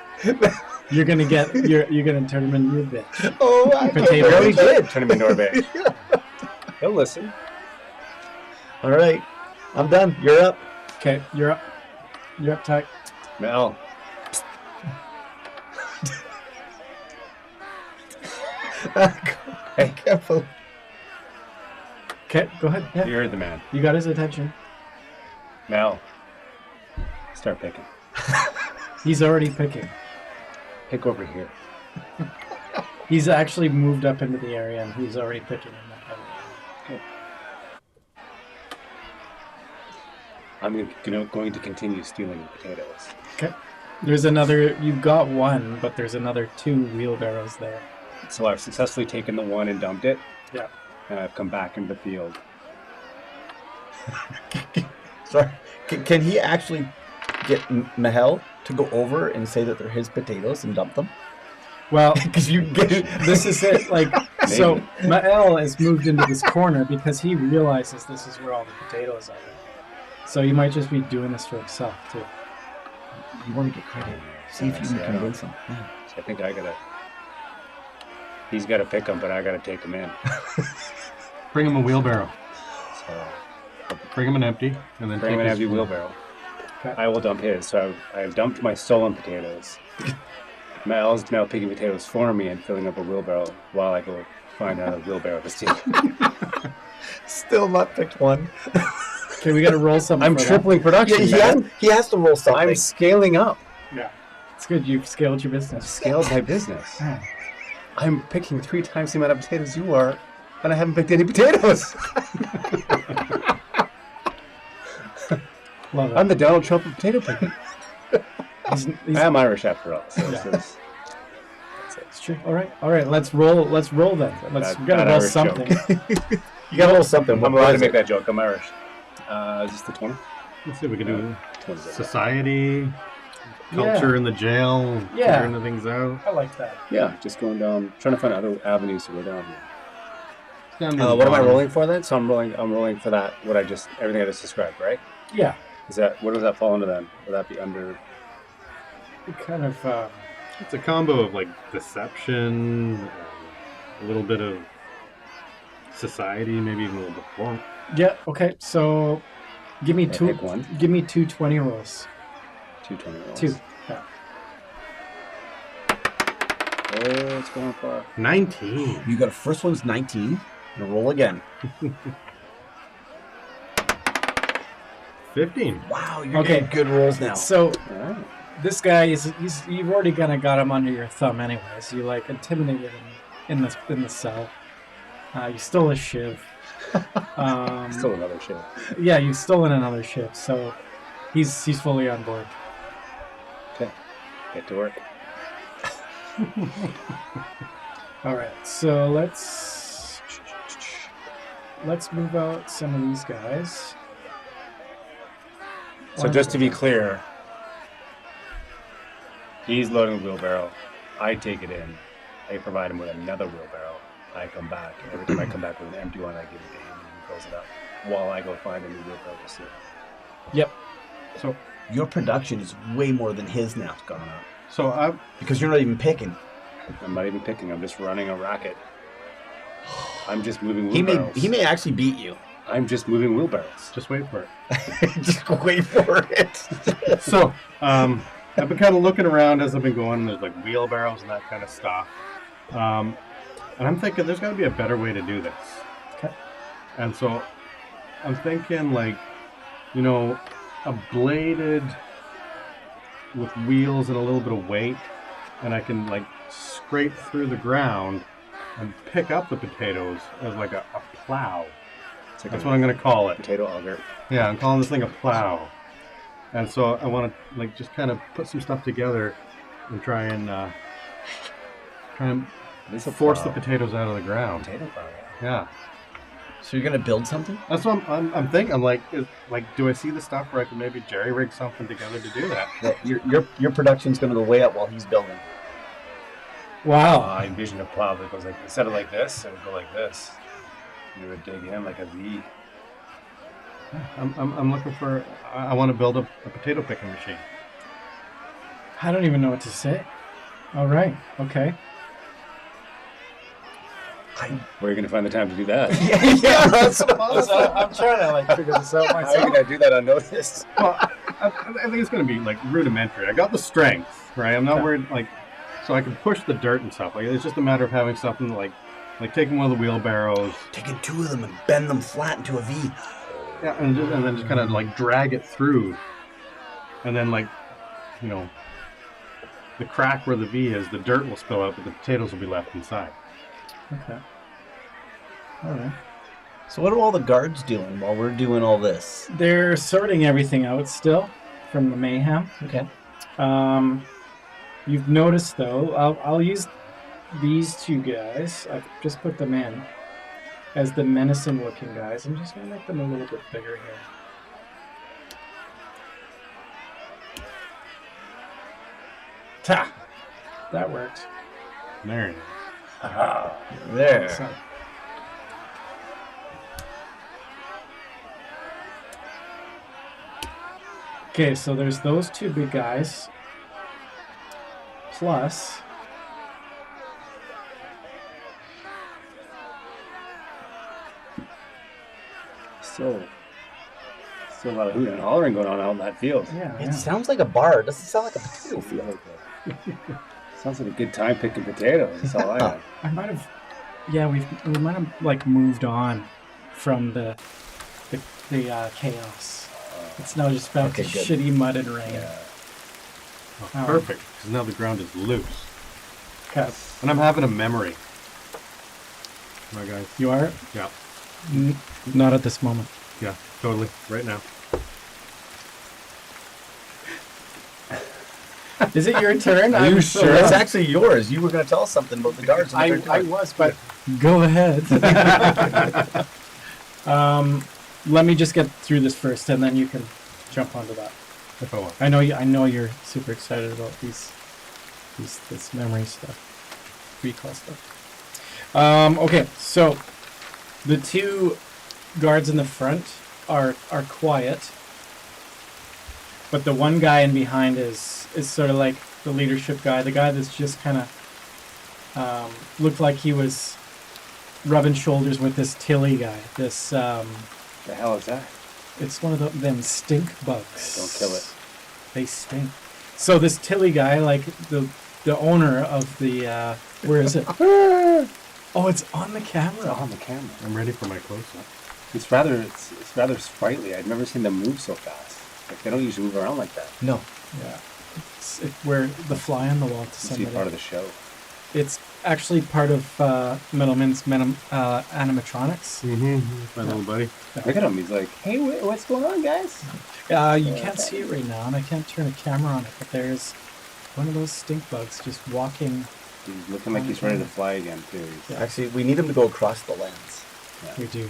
You're gonna turn him into a bitch. Oh, I Potato. already did. Turn him into our bitch. He'll listen. All right. I'm done. You're up. Okay, you're up. You're up, Ty. Mel. Hey, careful. Okay, go ahead. Yeah. You heard the man. You got his attention. Mel. Start picking. He's already picking. Pick over here. He's actually moved up into the area and he's already picking in that area. Okay. I'm going to continue stealing potatoes. Okay. There's another, you got 1, but there's another 2 wheelbarrows there. So I've successfully taken the 1 and dumped it. Yeah. And I've come back into the field. Sorry. Can he actually get Mahel to go over and say that they're his potatoes and dump them? Well, because this is it. So Mael has moved into this corner because he realizes this is where all the potatoes are. So he might just be doing this for himself too. You want to get credit. See if you can convince him. Yeah. I think he's got to pick them, but I got to take them in. Bring him a wheelbarrow. So Bring him an empty, and then bring him an empty wheelbarrow. Okay. I will dump his. So I have dumped my stolen potatoes. Mel's now picking potatoes for me and filling up a wheelbarrow while I go find a wheelbarrow to steal. Still not picked one. Okay, we got to roll something. I'm tripling production. He has to roll something. I'm scaling up. Yeah, it's good. You've scaled your business. Scaled my business. I'm picking 3 times the amount of potatoes you are, and I haven't picked any potatoes. Love it. I'm the Donald Trump of potato picking. He's I'm Irish after all. So it's true. All right. Let's roll. Let's roll then. We gotta roll Irish something. You gotta roll something. I'm allowed to make that joke. I'm Irish. Is this the 20? Let's see if we can do 20. society, culture in the jail, Yeah. figuring the things out. I like that. Yeah, just going down, trying to find other avenues to go down here. down to the What am I bottom. rolling for then? So I'm rolling for that. Everything I just described, right? Yeah. What does that fall under then? Would that be under? It kind of. It's a combo of like deception, a little bit of society, maybe even a little bit more. Yeah. Okay. So, give me Can I two. pick one? Give me 220 rolls. 220 rolls. 2. Yeah. Oh, it's going far. 19. You got a first one's 19. And roll again. 15. Wow, you're Okay. getting good rolls now. So Alright. this guy you've already kind of got him under your thumb anyways. You like intimidated him in the cell. You stole a shiv. Still another shit. Yeah, you've stolen another shiv. So he's fully on board. Okay. Get to work. All right. So let's move out some of these guys. So just to be clear, he's loading the wheelbarrow. I take it in. I provide him with another wheelbarrow. I come back. And every time I come back with an empty one, I give it to him and he fills it up while I go find a new wheelbarrow to steal. Yep. So, Your production is way more than his now. It's gone up. so Because you're not even picking. I'm not even picking. I'm just running a racket. I'm just moving He wheelbarrows. may actually beat you. I'm just moving wheelbarrows. just wait for it. Just wait for it. So, I've been kind of looking around as I've been going. There's like wheelbarrows and that kind of stuff. And I'm thinking there's got to be a better way to do this. Okay. And so I'm thinking like, a bladed with wheels and a little bit of weight. And I can like scrape through the ground and pick up the potatoes as like a plow. It's like That's a what I'm going to call it. potato auger. Yeah, I'm calling this thing a plow. And so I want to like just kind of put some stuff together and try and It's a force plow. the potatoes out of the ground. Potato plow. Yeah, So you're gonna build something? that's what I'm thinking. I'm like, do I see the stuff where I can maybe jerry rig something together to do that? Well, your production's gonna go way up while he's building. Wow. I envision a plow that goes like, instead of like this, it would go like this. You would dig in like a V. I'm looking for. I want to build a potato picking machine. I don't even know what to say. All right. Okay. Where are you going to find the time to do that? Yeah, that's what I was I'm trying to like figure this out How are you going to do that unnoticed? Well, I think it's going to be like rudimentary. I got the strength, right? I'm not worried like, so I can push the dirt and stuff. Like it's just a matter of having something like taking one of the wheelbarrows. taking two of them and bend them flat into a V. Yeah, and then just kind of like drag it through, and then like, the crack where the V is, the dirt will spill out, but the potatoes will be left inside. Okay. All right. So what are all the guards doing while we're doing all this? They're sorting everything out still from the mayhem. Okay. You've noticed though, I'll use these two guys. I've just put them in as the menacing looking guys. I'm just gonna make them a little bit bigger here. Ta! That worked. There it is. There. So, okay, so there's those two big guys. Plus, Still a lot of hooting and hollering going on out in that field. yeah, It yeah. sounds like a bar. It doesn't sound like a potato field. Sounds like a good time picking potatoes. That's all I know. I might have, yeah, we might have like moved on from the chaos. It's now just back Okay, to good. shitty mud and rain. Oh, perfect, because now the ground is loose, Okay. and I'm having a memory. My guys. You are? Yeah, Not at this moment. yeah, totally. Right now. Is it your turn? Are you I'm sure? It's actually yours. You were going to tell us something about the guards. I was, but go ahead. Let me just get through this first, and then you can jump onto that. If I want. I know you're super excited about this memory stuff, recall stuff. Okay, so The two guards in the front are quiet, but the one guy in behind is sort of like the leadership guy, the guy that's just kind of looked like he was rubbing shoulders with this Tilly guy. This The hell is that? it's one of them stink bugs. Don't kill it. They stink. So this Tilly guy, like the owner of the where is it? Oh, it's on the camera. It's on the camera. I'm ready for my close-up. It's rather sprightly. I've never seen them move so fast. Like they don't usually move around like that. No. Yeah. We're the fly on the wall to You see somebody. part of the show. It's actually part of Metalman's animatronics. My little buddy. Look at him. He's like, hey, what's going on, guys? You can't see it right now, and I can't turn a camera on it, but there's one of those stink bugs just walking. He's looking like he's ready to fly again, too. Yeah. Actually, we need him to go across the lens. We do.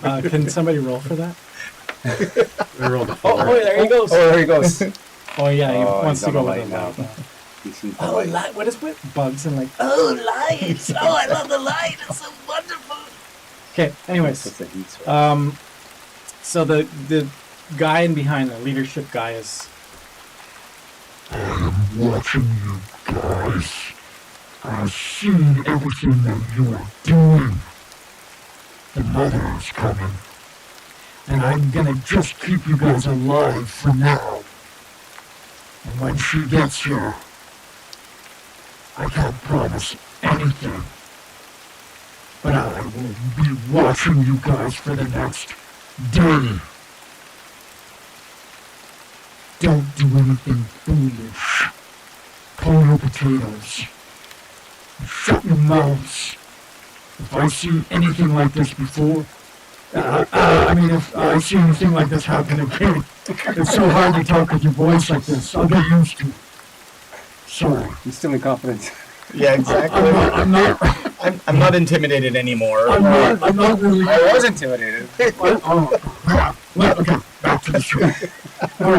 Yeah. Can somebody roll for that? I rolled a Oh, 4. there he goes. Oh, there he goes. Oh, yeah, he Oh, wants he's to go on the with light it now. now. He sees the Oh, light. light. What is with bugs and like, oh, light. Oh, I love the light. It's so wonderful. Okay, anyways. Puts the heat switch. So the guy in behind, the leadership guy, is I'm watching you guys. I've seen everything that you're doing. The mother is coming. And I'm gonna just keep you guys alive for now. And when she gets here, I can't promise anything. But I will be watching you guys for the next day. Don't do anything foolish. Pull your potatoes. Shut your mouths. If I see anything like this before, if I see anything like this happen again, it's so hard to talk with your voice like this. I'll get used to it. Sorry. He's still in confidence. Yeah, exactly. I'm not I'm not intimidated anymore. I'm not really. I was intimidated. Oh, crap. Well, okay, back to the show. All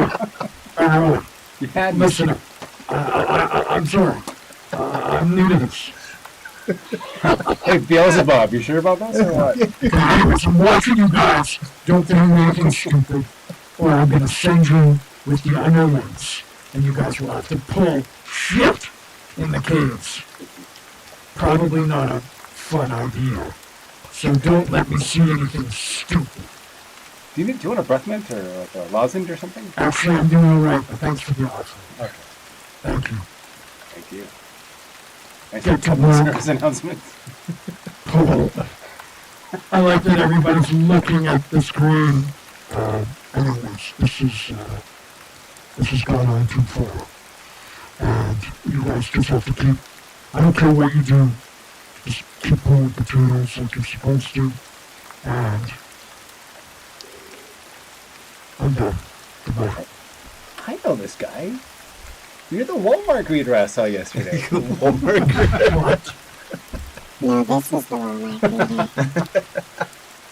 right. You had me. Listen up. I'm sorry. I'm new to this. Hey, Beelzebub, you sure about this or what? Anyways, I'm watching you guys. Don't do anything stupid, or I'm gonna send you with the underlings, and you guys will have to pull shit in the caves. Probably not a fun idea. So don't let me see anything stupid. Do you want a breath mint or like a lozenge or something? Actually, I'm doing all right, but thanks for the offer. Okay. Thank you. Thank you. Thanks Get for to work. listeners' announcement. Pull. I like that everybody's looking at the screen. Anyways, this has gone on too far. And you guys just have to keep, I don't care what you do, just keep pulling potatoes like you're supposed to. And I'm done. Goodbye. I know this guy. You're the Walmart greeter I saw yesterday. What? No, this is the one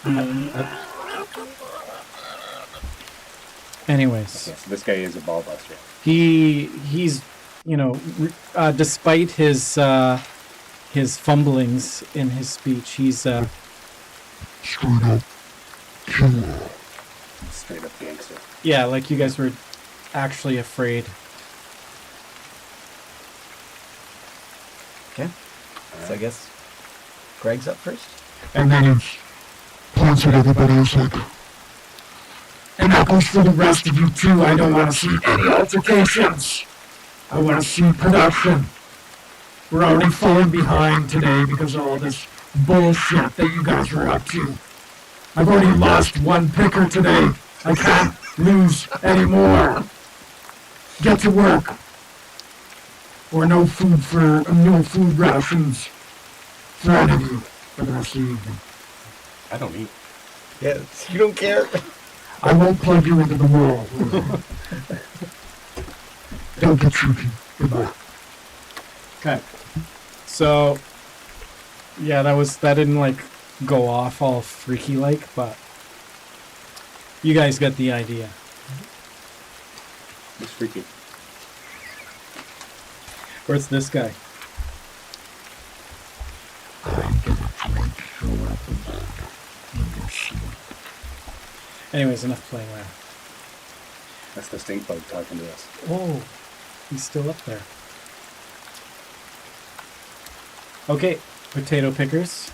I anyways. Okay, so this guy is a ball buster. He's despite his fumblings in his speech, he's Straight up killer. Straight up gangster. yeah, like you guys were actually afraid. Okay. So I guess Greg's up first. And then he points at everybody else like, and that goes for the rest of you too. I don't want to see any altercations. I want to see production. We're already falling behind today because of all this bullshit that you guys were up to. I've already lost one picker today. I can't lose anymore. Get to work. Or no food rations for any of you for the rest of the evening. I don't eat. Yeah, you don't care. I won't plug you into the wall. Don't get cheeky. Goodbye. Okay. So yeah, that didn't like go off all freaky like, but you guys got the idea. He's freaky. Where's this guy? I'm gonna drink show up again. You will see. Anyways, enough playing around. That's the stink bug talking to us. Whoa, he's still up there. Okay, potato pickers.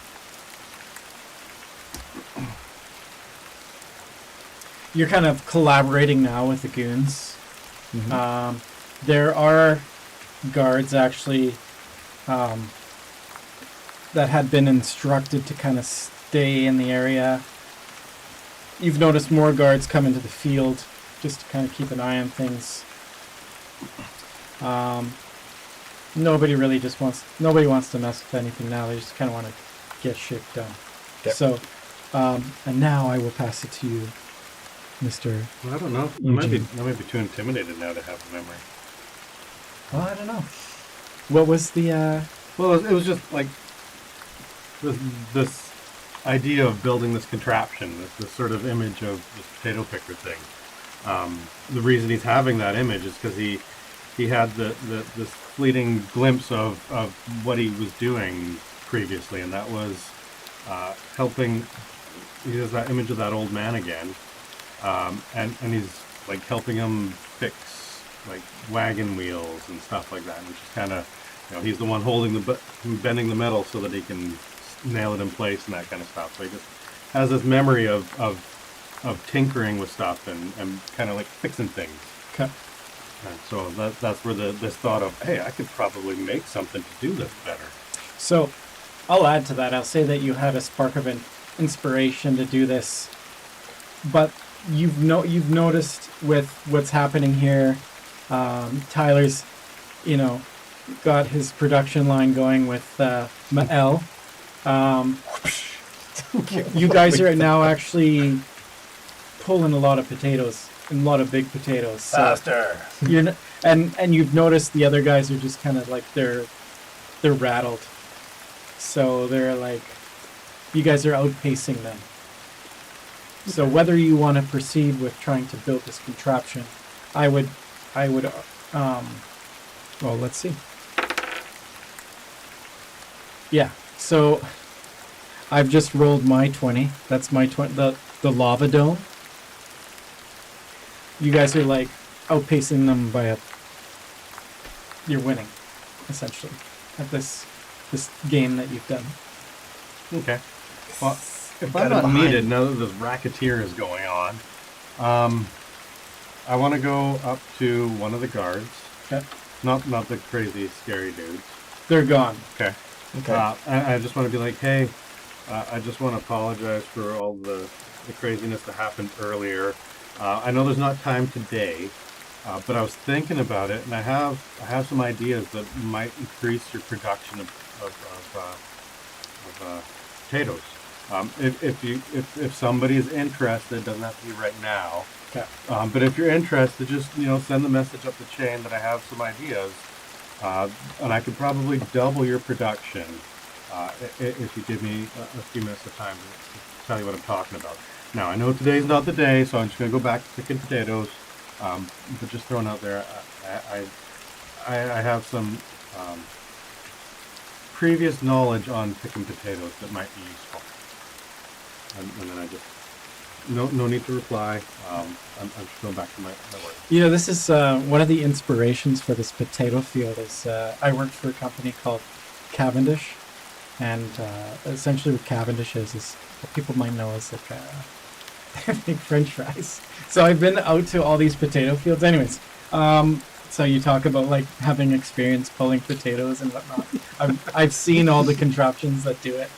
You're kind of collaborating now with the goons. Mm-hmm. There are guards actually that had been instructed to kind of stay in the area. You've noticed more guards come into the field just to kind of keep an eye on things. Nobody wants to mess with anything now. They just kind of want to get shit done. Yep. So, and now I will pass it to you, Mr. Well, I don't know. I might be too intimidated now to have a memory. Well, I don't know. What was the? Well, it was just like this idea of building this contraption, this sort of image of this potato picker thing. The reason he's having that image is because he had this fleeting glimpse of what he was doing previously, and that was helping. He has that image of that old man again, and he's like helping him fix like wagon wheels and stuff like that, which is kind of, he's the one holding bending the metal so that he can nail it in place and that kind of stuff. So he just has this memory of tinkering with stuff and kind of like fixing things. Okay. And so that's where this thought of, hey, I could probably make something to do this better. So, I'll add to that. I'll say that you had a spark of inspiration to do this, but you've noticed with what's happening here. Tyler's, got his production line going with Mael. You guys are now actually pulling a lot of potatoes, and a lot of big potatoes. So Faster. and you've noticed the other guys are just kind of like they're rattled. So they're like, you guys are outpacing them. So whether you want to proceed with trying to build this contraption, I would, well, let's see. Yeah, so I've just rolled my 20. That's my 20, the lava dome. You guys are like outpacing them by you're winning, essentially, at this game that you've done. Okay. Well, if I'm not needed, now that this racketeer is going on, I want to go up to one of the guards. Okay. Not the crazy, scary dudes. They're gone. Okay. Okay. I just want to be like, hey, I just want to apologize for all the craziness that happened earlier. I know there's not time today, but I was thinking about it, and I have some ideas that might increase your production of potatoes. If somebody is interested, it doesn't have to be right now. Okay. But if you're interested, just send the message up the chain that I have some ideas, and I could probably double your production if you give me a few minutes of time to tell you what I'm talking about. Now I know today's not the day, so I'm just going to go back to picking potatoes. But just throwing out there, I have some previous knowledge on picking potatoes that might be useful. And then I just no need to reply. I'm just going back to my work. This is one of the inspirations for this potato field. Is I worked for a company called Cavendish, and essentially what Cavendish is what people might know as like big French fries. So I've been out to all these potato fields. Anyways, so you talk about like having experience pulling potatoes and whatnot. I've seen all the contraptions that do it.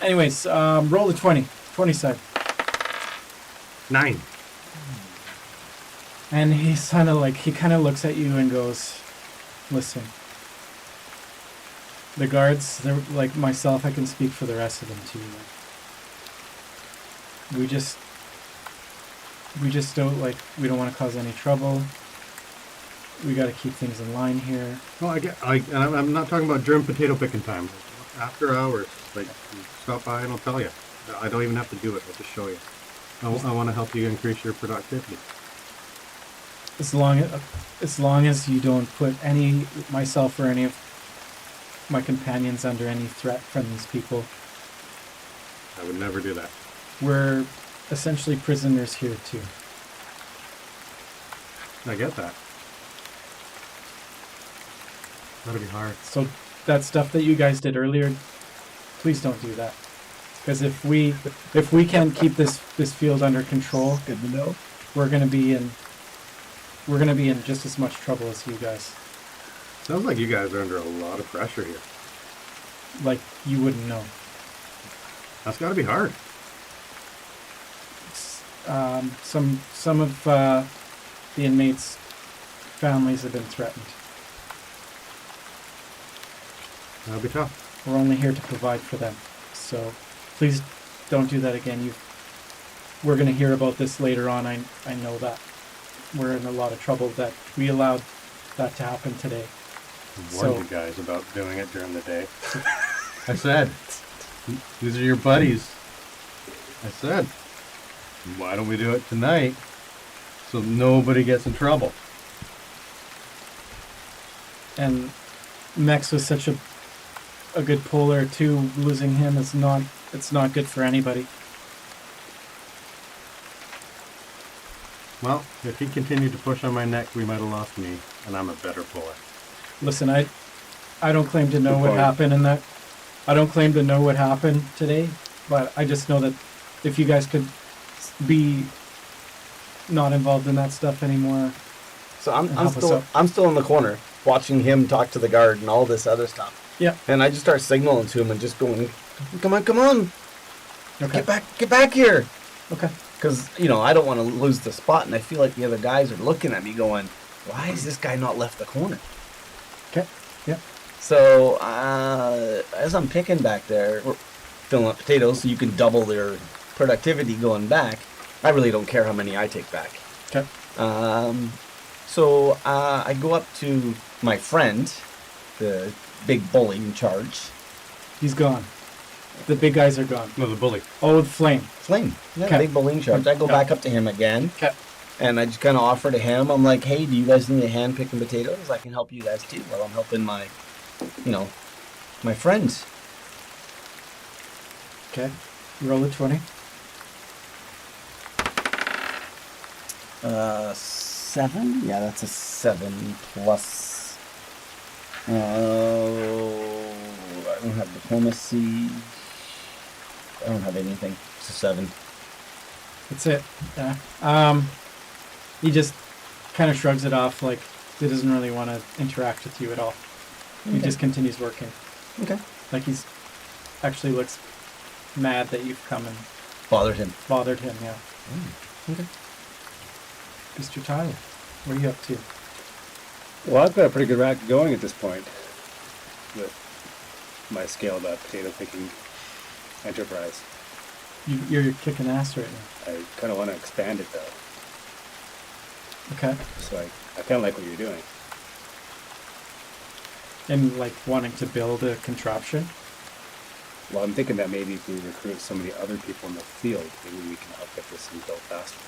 Anyways, roll the 20 side. 9. And he's kind of like, he kind of looks at you and goes, listen, the guards, they're like myself, I can speak for the rest of them too. We just don't we don't want to cause any trouble. We got to keep things in line here. Well, and I'm not talking about during potato picking time. After hours, like, stop by and I'll tell you. I don't even have to do it. I'll just show you. I want to help you increase your productivity. As long as you don't put myself or any of my companions under any threat from these people, I would never do that. We're essentially prisoners here too. I get that. That'd be hard. So that stuff that you guys did earlier, please don't do that. Because if we can't keep this field under control, Good to know. we're gonna be in just as much trouble as you guys. Sounds like you guys are under a lot of pressure here. Like you wouldn't know. That's got to be hard. Some of the inmates' families have been threatened. That'll be tough. We're only here to provide for them. So please don't do that again. We're going to hear about this later on. I know that. We're in a lot of trouble that we allowed that to happen today. I warned you guys about doing it during the day. I said, these are your buddies. I said, why don't we do it tonight so nobody gets in trouble? And Mex was such a good puller too. Losing him is not good for anybody. Well, if he continued to push on my neck, we might have lost me, and I'm a better puller. Listen, I don't claim to know Good what point. happened in that. I don't claim to know what happened today, but I just know that if you guys could be not involved in that stuff anymore. So I'm Help us still out. I'm still in the corner watching him talk to the guard and all this other stuff. Yeah. And I just start signaling to him and just going, come on, Okay. get back here. Okay. Because, I don't want to lose the spot, and I feel like the other guys are looking at me going, why has this guy not left the corner? Okay. Yeah. So, as I'm picking back there, we're filling up potatoes so you can double their productivity going back, I really don't care how many I take back. Okay. So, I go up to my friend, the big bully in charge. He's gone. The big guys are gone. No, the bully. Oh, Flame. Flame. Yeah, Okay. big bully in charge. I go Okay. back up to him again. Okay. And I just kind of offer to him. I'm like, hey, do you guys need a hand picking potatoes? I can help you guys too while I'm helping my friends. Okay. Roll a 20. 7? Yeah, that's a 7 plus. I don't have diplomacy. I don't have anything. It's a 7. That's it. Yeah. He just kind of shrugs it off like he doesn't really want to interact with you at all. He Okay. just continues working. Okay. Like he's actually looks mad that you've come and Bothered him. bothered him, yeah. Okay. Mr. Tyler, what are you up to? Well, I've got a pretty good rack going at this point with my scaled up potato picking enterprise. You're kicking ass right now. I kind of want to expand it though. Okay. So I kind of like what you're doing. And like wanting to build a contraption. Well, I'm thinking that maybe if we recruit some of the other people in the field, maybe we can help get this thing built faster.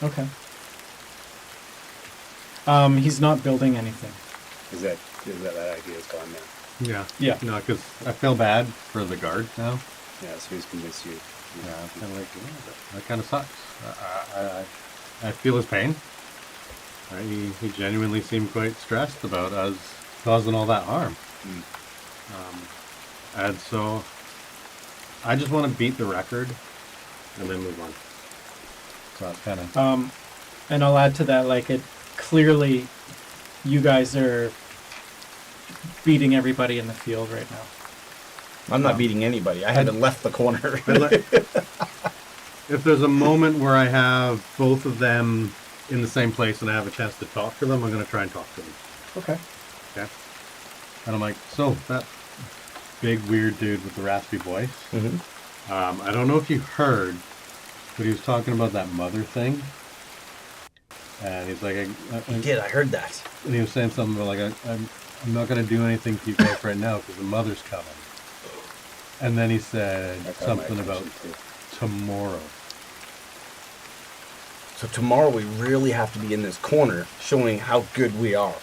Okay. He's not building anything. Is that idea is gone now? Yeah. Yeah. No, because I feel bad for the guard now. Yeah, so he's convinced you. Yeah, I'm kind of like, that kind of sucks. I feel his pain. Right? He genuinely seemed quite stressed about us causing all that harm. And so I just want to beat the record and then move on. So that's kind of... And I'll add to that, like it clearly you guys are beating everybody in the field right now. I'm not beating anybody. I haven't left the corner. If there's a moment where I have both of them in the same place and I have a chance to talk to them, I'm going to try and talk to them. Okay. Okay? And I'm like, so that big weird dude with the raspy voice, I don't know if you heard, but he was talking about that mother thing. And he's like, He did. I heard that. and he was saying something about like, I'm not going to do anything to you guys right now because the mother's coming. And then he said That caught my something about attention, too. tomorrow. So tomorrow we really have to be in this corner showing how good we are.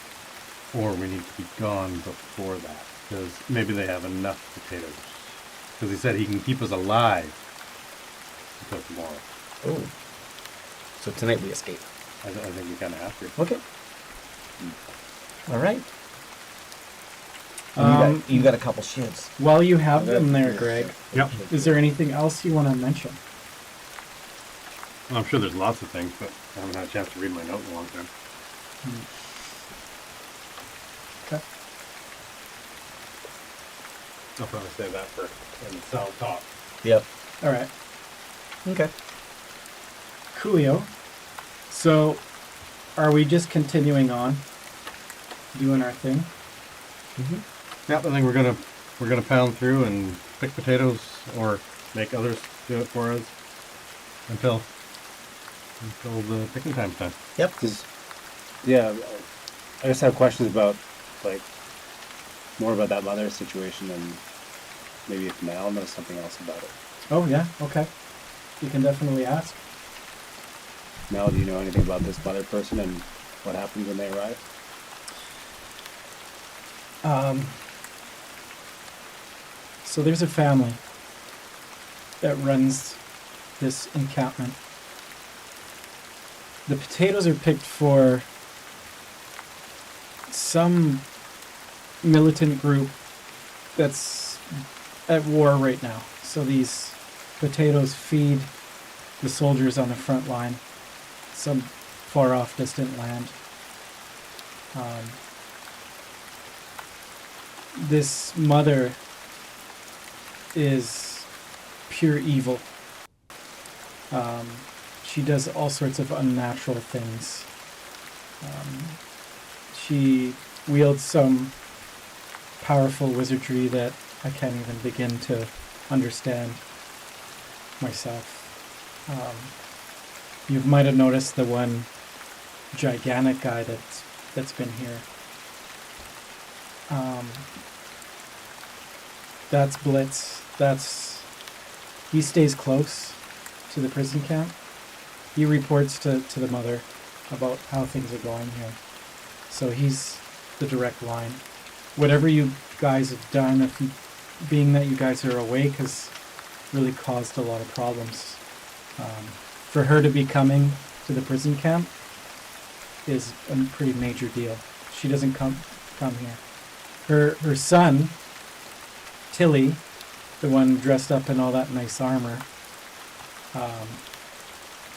Or we need to be gone before that, because maybe they have enough potatoes. Because he said he can keep us alive until tomorrow. Oh. So tonight we escape. I think we kind of have to. Okay. All right. You got a couple shits. While you have them there, Greg, Yep. is there anything else you want to mention? Well, I'm sure there's lots of things, but I haven't had a chance to read my note in a long time. Okay. I'll probably save that for when the sound talk. Yep. All right. Okay. Coolio. So, are we just continuing on doing our thing? Yeah, I think we're gonna pound through and pick potatoes or make others do it for us until the picking time's done. Yep. Yeah, I just have questions about, like, more about that mother situation, and maybe if Mal knows something else about it. Oh, yeah. Okay. You can definitely ask. Mal, do you know anything about this mother person and what happens when they arrive? So there's a family that runs this encampment. The potatoes are picked for some militant group that's at war right now. So these potatoes feed the soldiers on the front line, some far off distant land. This mother is pure evil. She does all sorts of unnatural things. She wields some powerful wizardry that I can't even begin to understand myself. You might have noticed the one gigantic guy that's been here. That's Blitz. He stays close to the prison camp. He reports to the mother about how things are going here. So he's the direct line. Whatever you guys have done, being that you guys are awake, has really caused a lot of problems. For her to be coming to the prison camp is a pretty major deal. She doesn't come here. Her son, Tilly, the one dressed up in all that nice armor,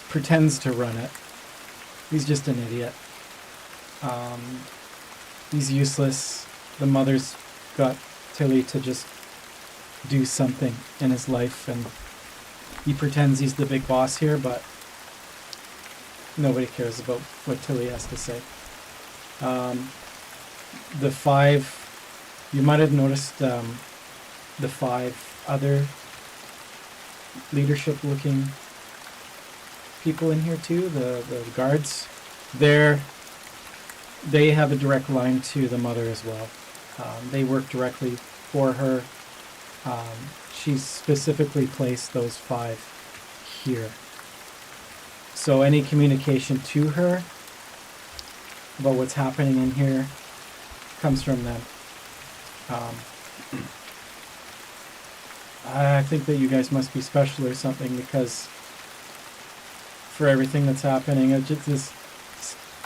pretends to run it. He's just an idiot. He's useless. The mother's got Tilly to just do something in his life, and he pretends he's the big boss here, but nobody cares about what Tilly has to say. The five, you might have noticed the five other leadership-looking people in here too, the guards. They have a direct line to the mother as well. They work directly for her. She's specifically placed those five here. So any communication to her about what's happening in here comes from them. I think that you guys must be special or something, because for everything that's happening, this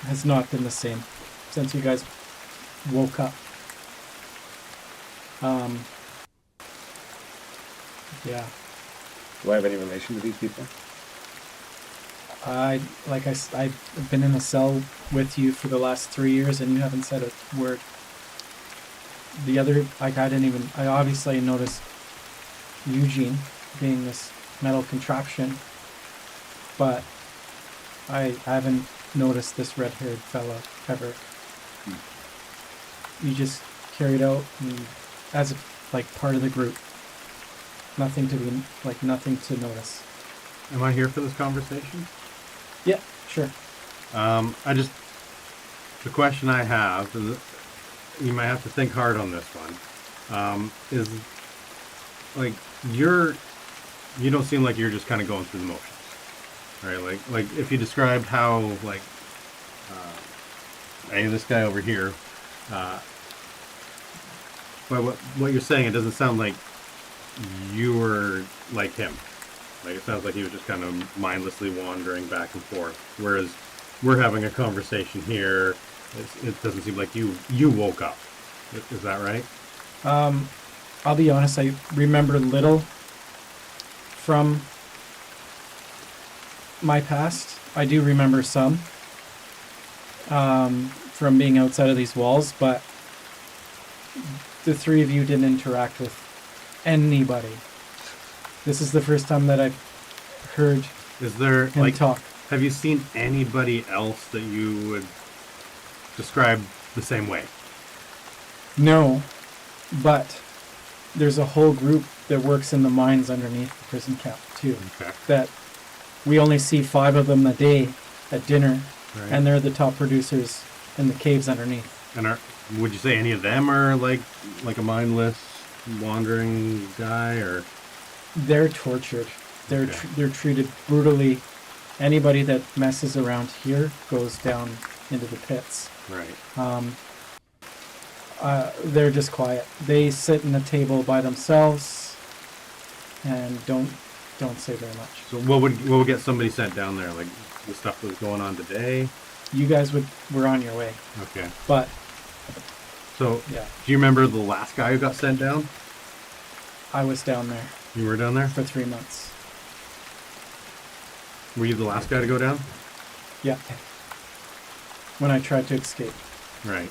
has not been the same since you guys woke up. Yeah. Do I have any relation to these people? I've been in a cell with you for the last 3 years, and you haven't said a word. The other, I obviously noticed Eugene being this metal contraption, but I haven't noticed this red-haired fella ever. You just carried out as part of the group. Nothing to notice. Am I here for this conversation? Yeah, sure. The question I have, and you might have to think hard on this one, is like you don't seem like you're just kind of going through the motions, right? Like if you described how hey, this guy over here, by what you're saying, it doesn't sound like you were like him. Like, it sounds like he was just kind of mindlessly wandering back and forth. Whereas we're having a conversation here. It doesn't seem like you woke up. Is that right? I'll be honest, I remember little from my past. I do remember some from being outside of these walls, but the three of you didn't interact with anybody. This is the first time that I've heard Is there him talk. Have you seen anybody else that you would describe the same way? No, but there's a whole group that works in the mines underneath the prison camp too. Okay. That we only see 5 of them a day at dinner, Right. and they're the top producers in the caves underneath. And would you say any of them are like a mindless wandering guy, or? They're tortured. They're Okay. they're treated brutally. Anybody that messes around here goes down into the pits. Right. They're just quiet. They sit in a table by themselves and don't say very much. So what would get somebody sent down there? Like the stuff that was going on today? You guys were on your way, Okay. but So yeah, do you remember the last guy who got sent down? I was down there You were down there? for 3 months. Were you the last guy to go down? Yeah, when I tried to escape. Right.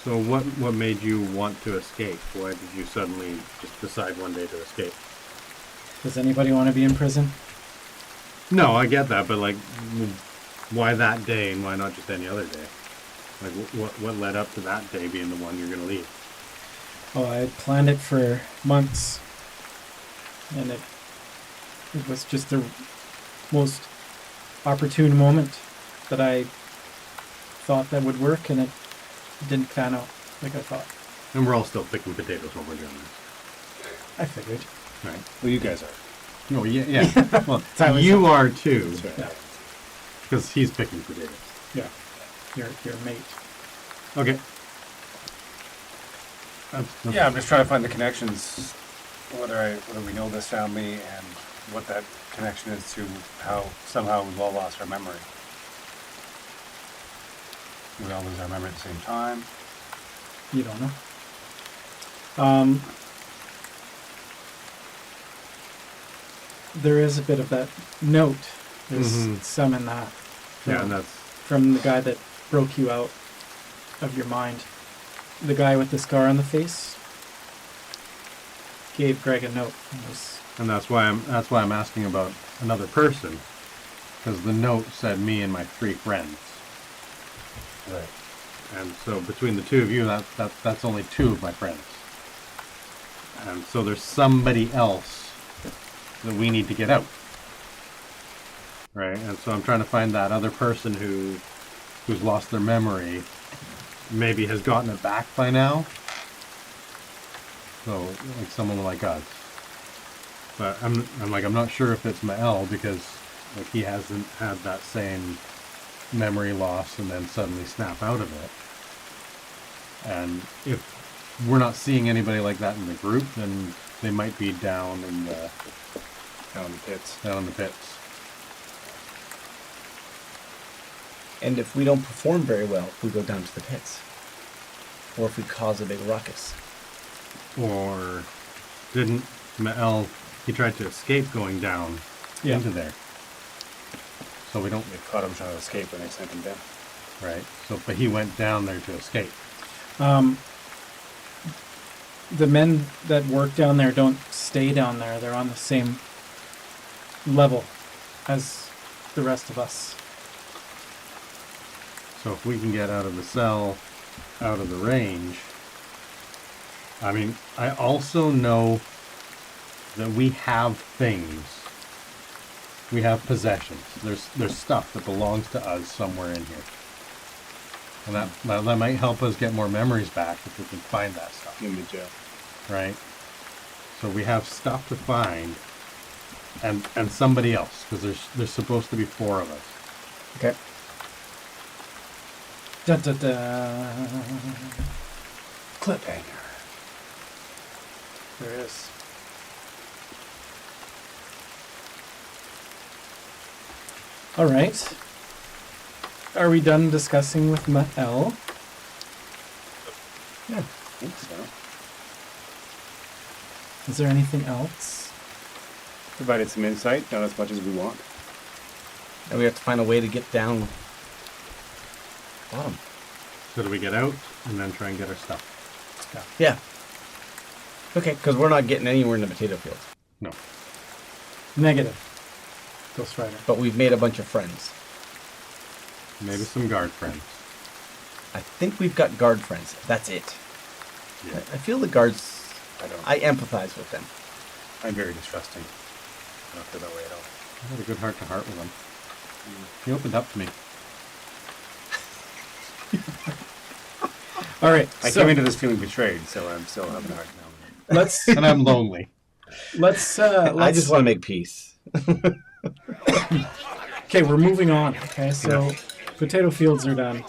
So what made you want to escape? Why did you suddenly just decide one day to escape? Does anybody want to be in prison? No, I get that, but like, why that day and why not just any other day? Like, what led up to that day being the one you're gonna leave? Oh, I had planned it for months, and it was just the most opportune moment that I thought that would work, and it didn't pan out like I thought. And we're all still picking potatoes while we're doing this, I figured. right? Well, you guys are. No, yeah. Well, Tyler you are too, That's right. Yeah, because he's picking potatoes. yeah. Your mate. Okay. Yeah, I'm just trying to find the connections, whether we know this family and what that connection is to how somehow we've all lost our memory. We all lose our memory at the same time. You don't know. There is a bit of that note. There's Mhm. some in that. Yeah, and that's From the guy that broke you out of your mind. The guy with the scar on the face gave Greg a note. that's why I'm asking about another person, because the note said me and my 3 friends, Right. and so between the 2 of you, that's only 2 of my friends, and so there's somebody else that we need to get out, right? And so I'm trying to find that other person who's lost their memory, maybe has gotten it back by now. So like someone like us. But I'm not sure if it's Mael, because like he hasn't had that same memory loss and then suddenly snap out of it. And if we're not seeing anybody like that in the group, then they might be down in the pits. And if we don't perform very well, we go down to the pits. Or if we cause a big ruckus. Or didn't Mael, he tried to escape going down Yeah. into there. So we don't, They caught him trying to escape when they sent him down. right? So, but he went down there to escape. The men that work down there don't stay down there. They're on the same level as the rest of us. So if we can get out of the cell, out of the range, I mean, I also know that we have things. We have possessions. There's stuff that belongs to us somewhere in here. And that might help us get more memories back if we can find that stuff, In the jail. right? So we have stuff to find, and somebody else, because there's supposed to be 4 of us. Okay. Da, da, da. Cliffhanger. There is. All right. Are we done discussing with Mael? Yeah, I think so. Is there anything else? Provided some insight, not as much as we want. And we have to find a way to get down bottom. So do we get out and then try and get our stuff? Yeah. Okay, because we're not getting anywhere in the potato field. No. Negative. Ghost Rider. But we've made a bunch of friends. Maybe some guard friends. I think we've got guard friends. That's it. Yeah. I feel the guards, I don't. I empathize with them. I'm very distrusting. I don't feel that way at all. I had a good heart to heart with him. He opened up to me. All right. I so came into this feeling betrayed, so I'm still having a hard time. let's And I'm lonely. let's I just want to make peace. Okay, we're moving on. Okay, so potato fields are done.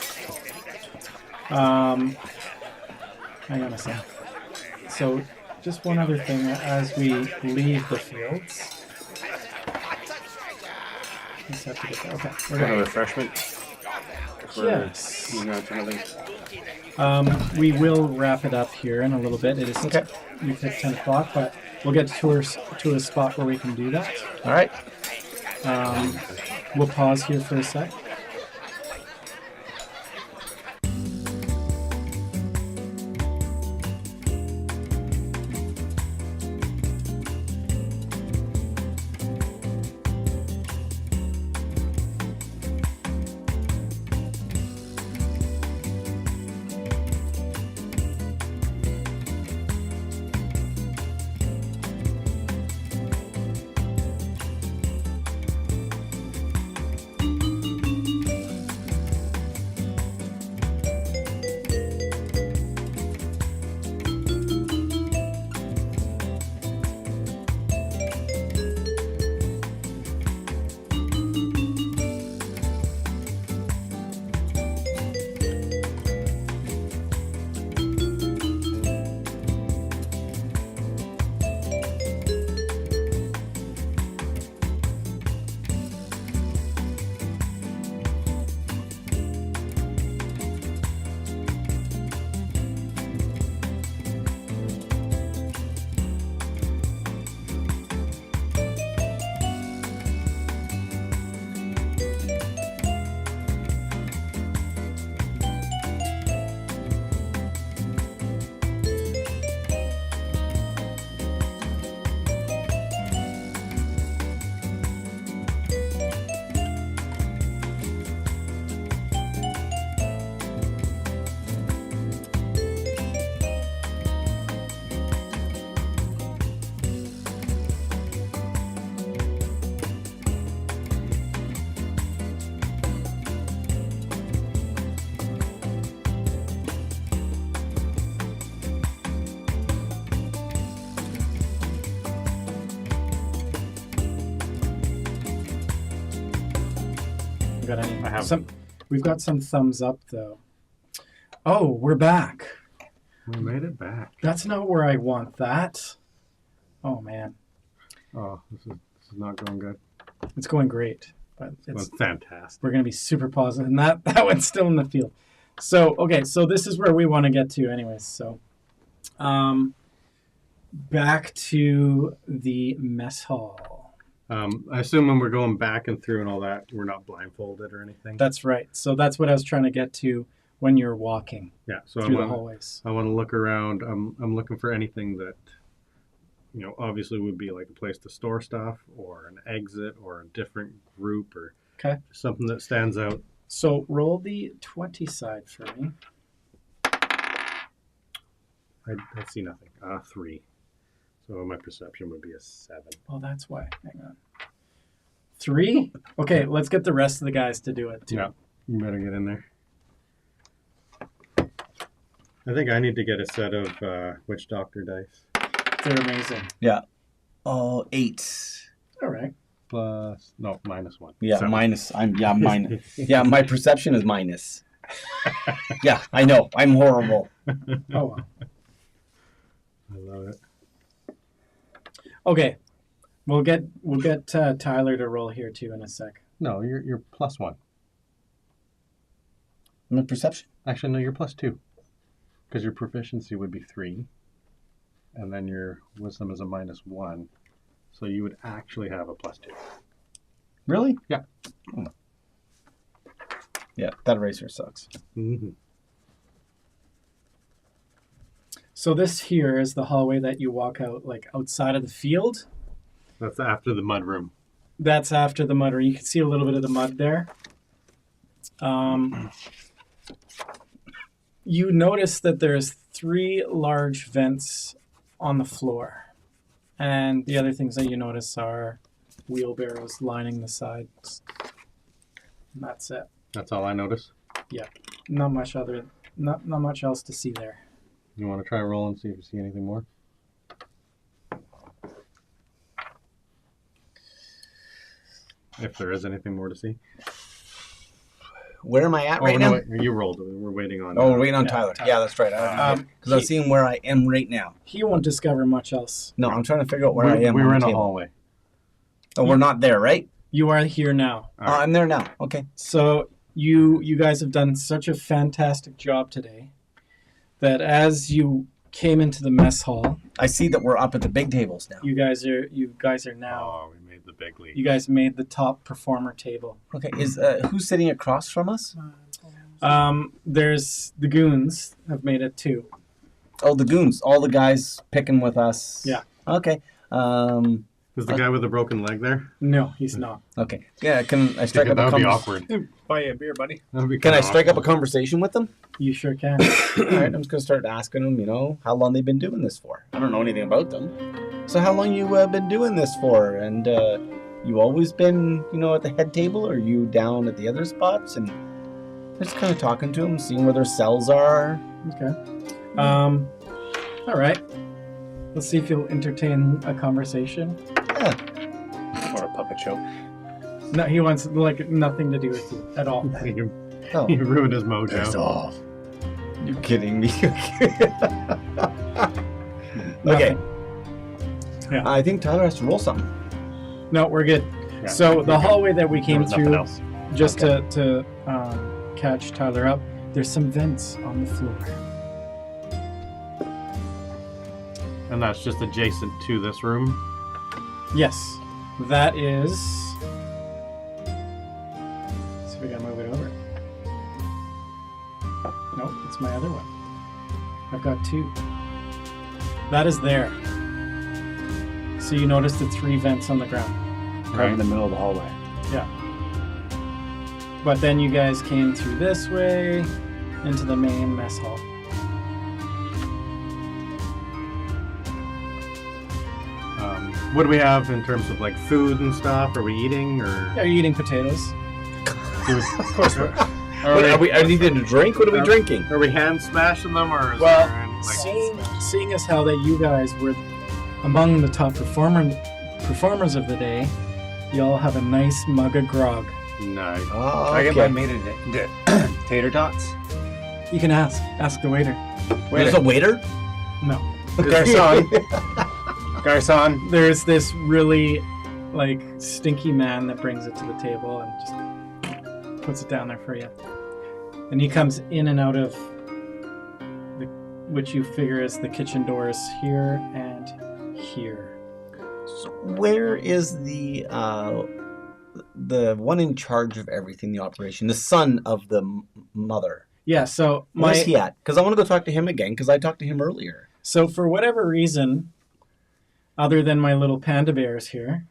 Hang on a sec. So, just one other thing as we leave the fields. Just have to get that. Okay, we're Want a done. refreshment? If we're Yes. moving on to another. We will wrap it up here in a little bit. It is we've hit 10 o'clock, but we'll get to a spot where we can do that. All right. We'll pause here for a sec. Got any? I have We've got some thumbs up though. Oh, we're back. We made it back. That's not where I want that. Oh man, Oh, this is not going good. it's going great, but It's it's fantastic. we're gonna be super positive, and that one's still in the field. So okay, so this is where we want to get to, anyways. So, back to the mess hall. I assume when we're going back and through and all that, we're not blindfolded or anything. That's right. So that's what I was trying to get to when you're walking Yeah, so through the hallways. I want to look around. I'm looking for anything that, obviously would be like a place to store stuff or an exit or a different group or Okay. something that stands out. So roll the 20 side for me. I see nothing. 3. So my perception would be a 7. Oh, that's why. Hang on. 3? Okay, let's get the rest of the guys to do it too. Yeah, you better get in there. I think I need to get a set of Witch Doctor dice. They're amazing. Yeah. Oh, 8. All right. -1. Yeah, So- minus. Minus. Yeah, my perception is minus. Yeah, I know. I'm horrible. Oh, wow. I love it. Okay. We'll get Tyler to roll here too in a sec. No, you're +1. I'm in perception. Actually, no, you're +2. Because your proficiency would be 3. And then your wisdom is a -1. So you would actually have a +2. Really? Yeah. Oh. Yeah, that eraser sucks. Mm-hmm. So this here is the hallway that you walk out, like outside of the field. That's after the mud room. That's after the mud room. You can see a little bit of the mud there. You notice that there's 3 large vents on the floor. And the other things that you notice are wheelbarrows lining the sides. And that's it. That's all I notice. Yeah. Not much else to see there. You want to try roll and see if you see anything more? If there is anything more to see. Where am I at right now? Wait, you rolled. We're waiting on. Oh, we're waiting on Yeah, Tyler. Tyler. Yeah, that's right. Because I was seeing where I am right now. He won't discover much else. No, I'm trying to figure out where I am. We on were the in a table. hallway. Oh, we're not there, right? You are here now. All right. I'm there now. Okay. So you guys have done such a fantastic job today that as you came into the mess hall, I see that we're up at the big tables now. you guys are now. Oh, we made the big league. You guys made the top performer table. Okay. Is who's sitting across from us? There's the goons have made it too. Oh, the goons. All the guys picking with us. Yeah. Okay. Is the guy with the broken leg there? No, he's not. Okay. Yeah. Can I strike up That a would be conversation? awkward. Buy you a beer, buddy. That would be Can I kinda strike up a awkward. conversation with them? You sure can. All right. I'm just gonna start asking them. How long they've been doing this for. I don't know anything about them. So how long you been doing this for? And you always been at the head table, or you down at the other spots? And just kind of talking to them, seeing where their cells are. Okay. All right. Let's see if you'll entertain a conversation. Yeah. Or a puppet show. No, he wants nothing to do with you at all. You Oh. you ruined his mojo. off. You kidding me? Okay. Nothing. Yeah. I think Tyler has to roll something. No, we're good. Yeah. So the hallway that we There came was nothing through, else. just to catch Tyler up, there's some vents on the floor. And that's just adjacent to this room. Yes, that is. Let's see if we can move it over. Nope, it's my other one. I've got 2. That is there. So you notice the 3 vents on the ground. Right in the middle of the hallway. Yeah. But then you guys came through this way into the main mess hall. What do we have in terms of like food and stuff? Are we eating or? Are you eating potatoes? Of course. Are we needing a drink? What are we drinking? Are we hand smashing them or? Is Well, there any, seeing as how that you guys were among the top performers of the day, you all have a nice mug of grog. Nice. Oh, I get okay. my made it tater tots. You can ask the waiter. There's a waiter? No. Garçon. Garçon. There's this really stinky man that brings it to the table and just puts it down there for you. And he comes in and out of which you figure is the kitchen doors here and here. So where is the one in charge of everything, the operation, the son of the mother? Yeah, so Where's he at? Because I want to go talk to him again, because I talked to him earlier. So for whatever reason, other than my little panda bears here,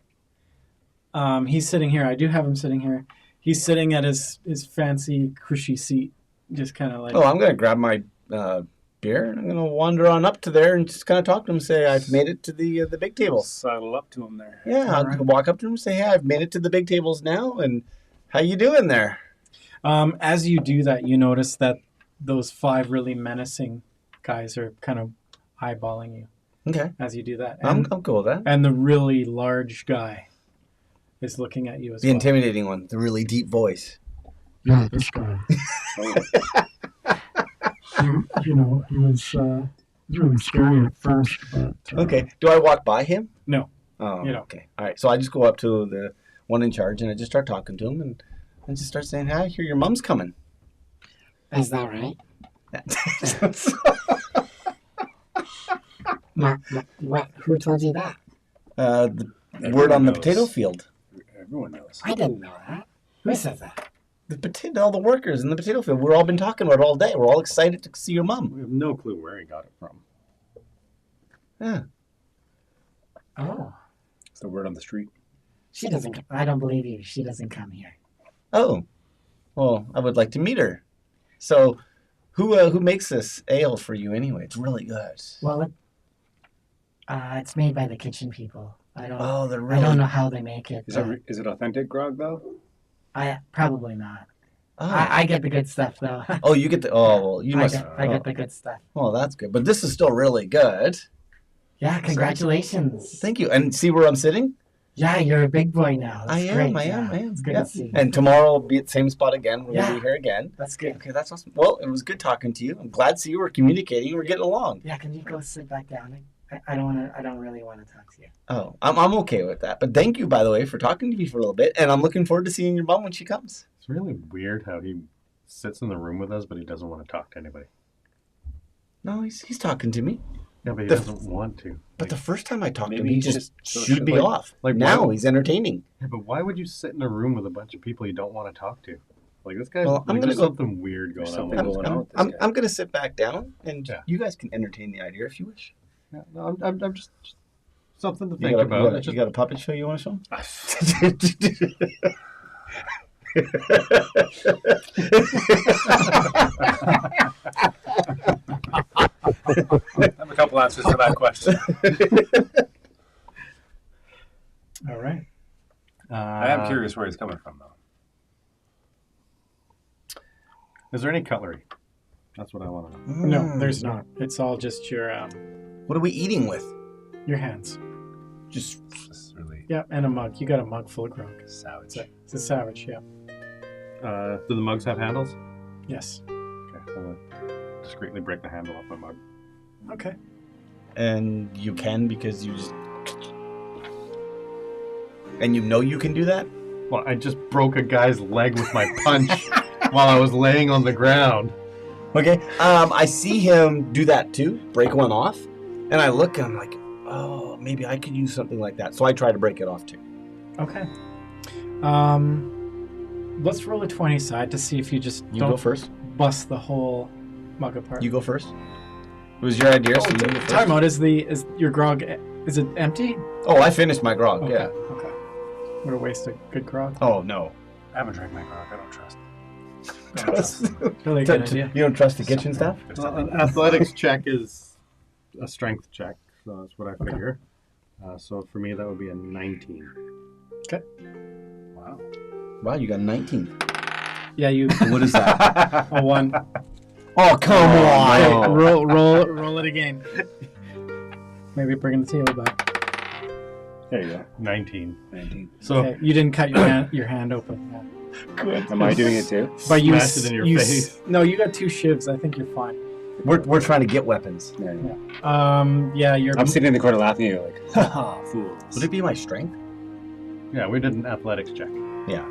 he's sitting here. I do have him sitting here. He's sitting at his fancy cushy seat, just kind of like... Oh, I'm going to grab my beer, and I'm going to wander on up to there and just kind of talk to him and say, I've made it to the big tables. Saddle up to him there. Yeah, I'll walk up to him and say, hey, I've made it to the big tables now, and how you doing there? As you do that, you notice that those 5 really menacing guys are kind of eyeballing you Okay. as you do that. I'm cool with that. And the really large guy is looking at you as The well. intimidating one, the really deep voice. Yeah, this guy. He was really scary at first, but Okay. Do I walk by him? No. Oh, You don't. okay. All right. So I just go up to the one in charge, and I just start talking to him, and just start saying, "Hi, I hear your mom's coming." Is that right? What? Who told you that? The Everyone word on the knows. potato field. Everyone knows. I didn't know that. Who said that? All the workers in the potato field. We've all been talking about it all day. We're all excited to see your mom. We have no clue where he got it from. Yeah. Oh. It's the word on the street. She doesn't. I don't believe you. She doesn't come here. Oh. Well, I would like to meet her. So, who makes this ale for you anyway? It's really good. Well, it's made by the kitchen people. I don't. Oh, they're I really. don't know how they make it. Is it authentic grog though? I probably not. Oh. I get the good stuff though. Oh, you get the. Oh, well, you must. I get the good stuff. Oh, that's good. But this is still really good. Yeah, congratulations. Thank you. And see where I'm sitting? Yeah, you're a big boy now. That's I am. great. I Yeah, am. It's good Yeah. to see. And tomorrow will be at the same spot again. We're Yeah. going to be here again. That's good. Okay, that's awesome. Well, it was good talking to you. I'm glad to see you. We're communicating. We're getting along. Yeah, can you go sit back down? I don't want to. I don't really want to talk to you. Oh, I'm okay with that. But thank you, by the way, for talking to me for a little bit. And I'm looking forward to seeing your mom when she comes. It's really weird how he sits in the room with us, but he doesn't want to talk to anybody. No, he's talking to me. Yeah, but he The- doesn't want to. But the first time I talked to him, maybe he he's just just shooed me like- off. like Now why- he's entertaining. Yeah, but why would you sit in a room with a bunch of people you don't want to talk to? Like this guy, Well, I'm gonna there's go- something weird going There's on. something with this going guy. on with this guy. I'm going to sit back down, and Yeah. you guys can entertain the idea if you wish. Yeah, no, I'm just something to You think got, about. you, got, It's you just- got a puppet show you want to show him? I have a couple answers to that question. All right. I am curious where he's coming from though. Is there any cutlery? That's what I want to know. No, there's not. It's all just your What are we eating with? hands. Just This is really Yeah, and a mug. You got a mug full of grog. savage. It's a savage. Yeah. Do the mugs have handles? Yes. Okay, I'm gonna discreetly break the handle off my mug. Okay. and you can because you just and you know you can do that. Well, I just broke a guy's leg with my punch while I was laying on the ground. Okay. I see him do that too, break one off, and I look and I'm like, oh, maybe I could use something like that. So I try to break it off too. Okay. Let's roll a 20 side to see if you just You don't go first. bust the whole mug apart. You go first. It was your idea, so you go first. Time out. Is your grog? Is it empty? Oh, I finished my grog. Okay. Yeah. Okay. What a waste of good grog. Oh no. I haven't drank my grog. I don't trust. Really good idea. You don't trust the kitchen staff? Well, an athletics check is a strength check, so that's what I figure. So for me, that would be a 19. Wow. Wow, you got 19. Yeah, you What is that? a 1. Oh, come on. Okay, roll it again. Maybe bring the table back. There you go. 19. 19. So Okay, you didn't cut your hand open. Yeah. Good. Am I doing it too? But you Smash it in your face. No, you got 2 shivs. I think you're fine. We're trying to get weapons. Yeah, yeah. Yeah, you're. I'm sitting in the corner laughing at you like, haha, fools. Would it be my strength? yeah, we did an athletics check. Yeah.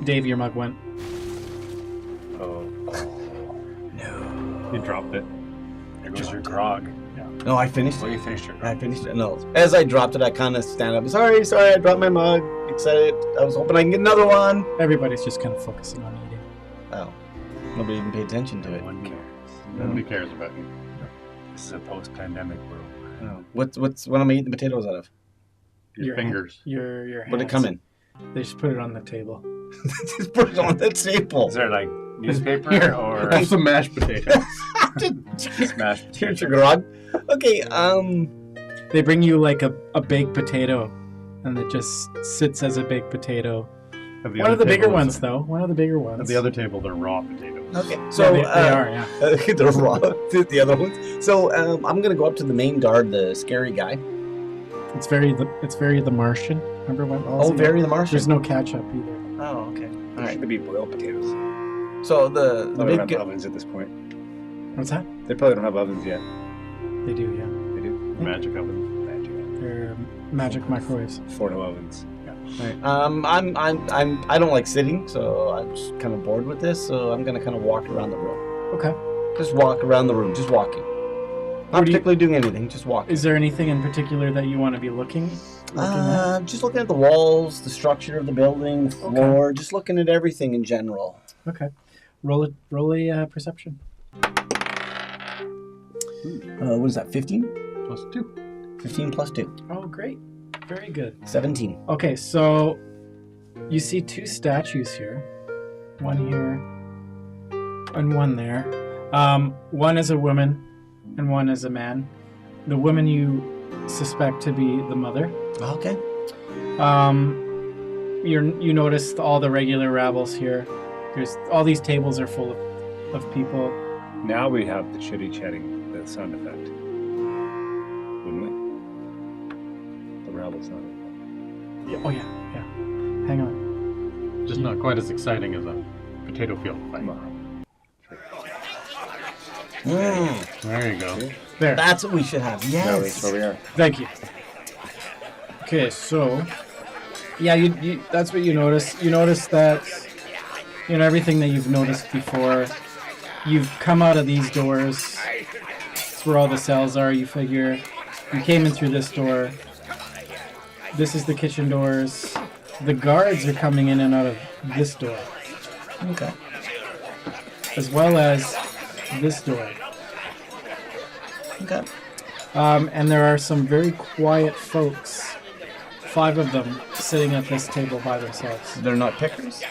Dave, your mug went. Oh, No. He dropped it. there goes your grog. No, I finished Well, it. you finished your grog. I finished it. No. As I dropped it, I kind of stand up. Sorry, I dropped my mug. Excited. I was hoping I can get another one. Everybody's just kind of focusing on eating. Oh. Nobody even paid attention to No it. one cares. Nobody cares about you. This is a post-pandemic world. Oh. What am I eating the potatoes out of? Your fingers. Your hands. What did it come in? They just put it on the table. Just put it on the table. Is there like newspaper Here, or have some mashed potatoes. smashed Here's your potato? grog. Okay, They bring you like a baked potato, and it just sits as a baked potato. At One of the bigger ones, though. One of the bigger ones. At the other table, they're raw potatoes. okay. So So they are, yeah. they're raw. The other ones. So I'm gonna go up to the main guard, the scary guy. It's very the Martian. Remember when? Oh, very the Martian. There's no ketchup either. Oh, okay. All There right. should be boiled potatoes. So the Probably don't big have ovens at this point. What's that? They probably don't have ovens yet. They do, yeah. They do. Magic oven. Magic ovens. They're magic microwaves. Photo ovens. I don't like sitting, so I'm just kind of bored with this. So I'm gonna kind of walk around the room. Okay. Just walk around the room, just walking. Not particularly doing anything, just walking. Is there anything in particular that you want to be looking at? Just looking at the walls, the structure of the building, the floor, just looking at everything in general. Okay. Roll a perception. What is that? 15? Plus 2. 15 plus 2. Oh, great. Very good. 17. Okay, so you see 2 statues here. One here and one there. One is a woman and one is a man. The woman you suspect to be the mother. Okay. You notice all the regular rabbles here. There's all these tables are full of people. Now we have the chitty chatting, the sound effect. Wouldn't we? The rabble sound effect. Yeah. Oh yeah. Hang on. Just not quite as exciting as a potato field fight. There you go. There. That's what we should have. Now Yes. that's where we are. Thank you. Okay, so yeah, you that's what you notice. You notice that everything that you've noticed before. You've come out of these doors. It's where all the cells are. You figure you came in through this door. This is the kitchen doors. The guards are coming in and out of this door. Okay. As well as this door. Okay. And there are some very quiet folks. 5 of them sitting at this table by themselves. They're not pickers?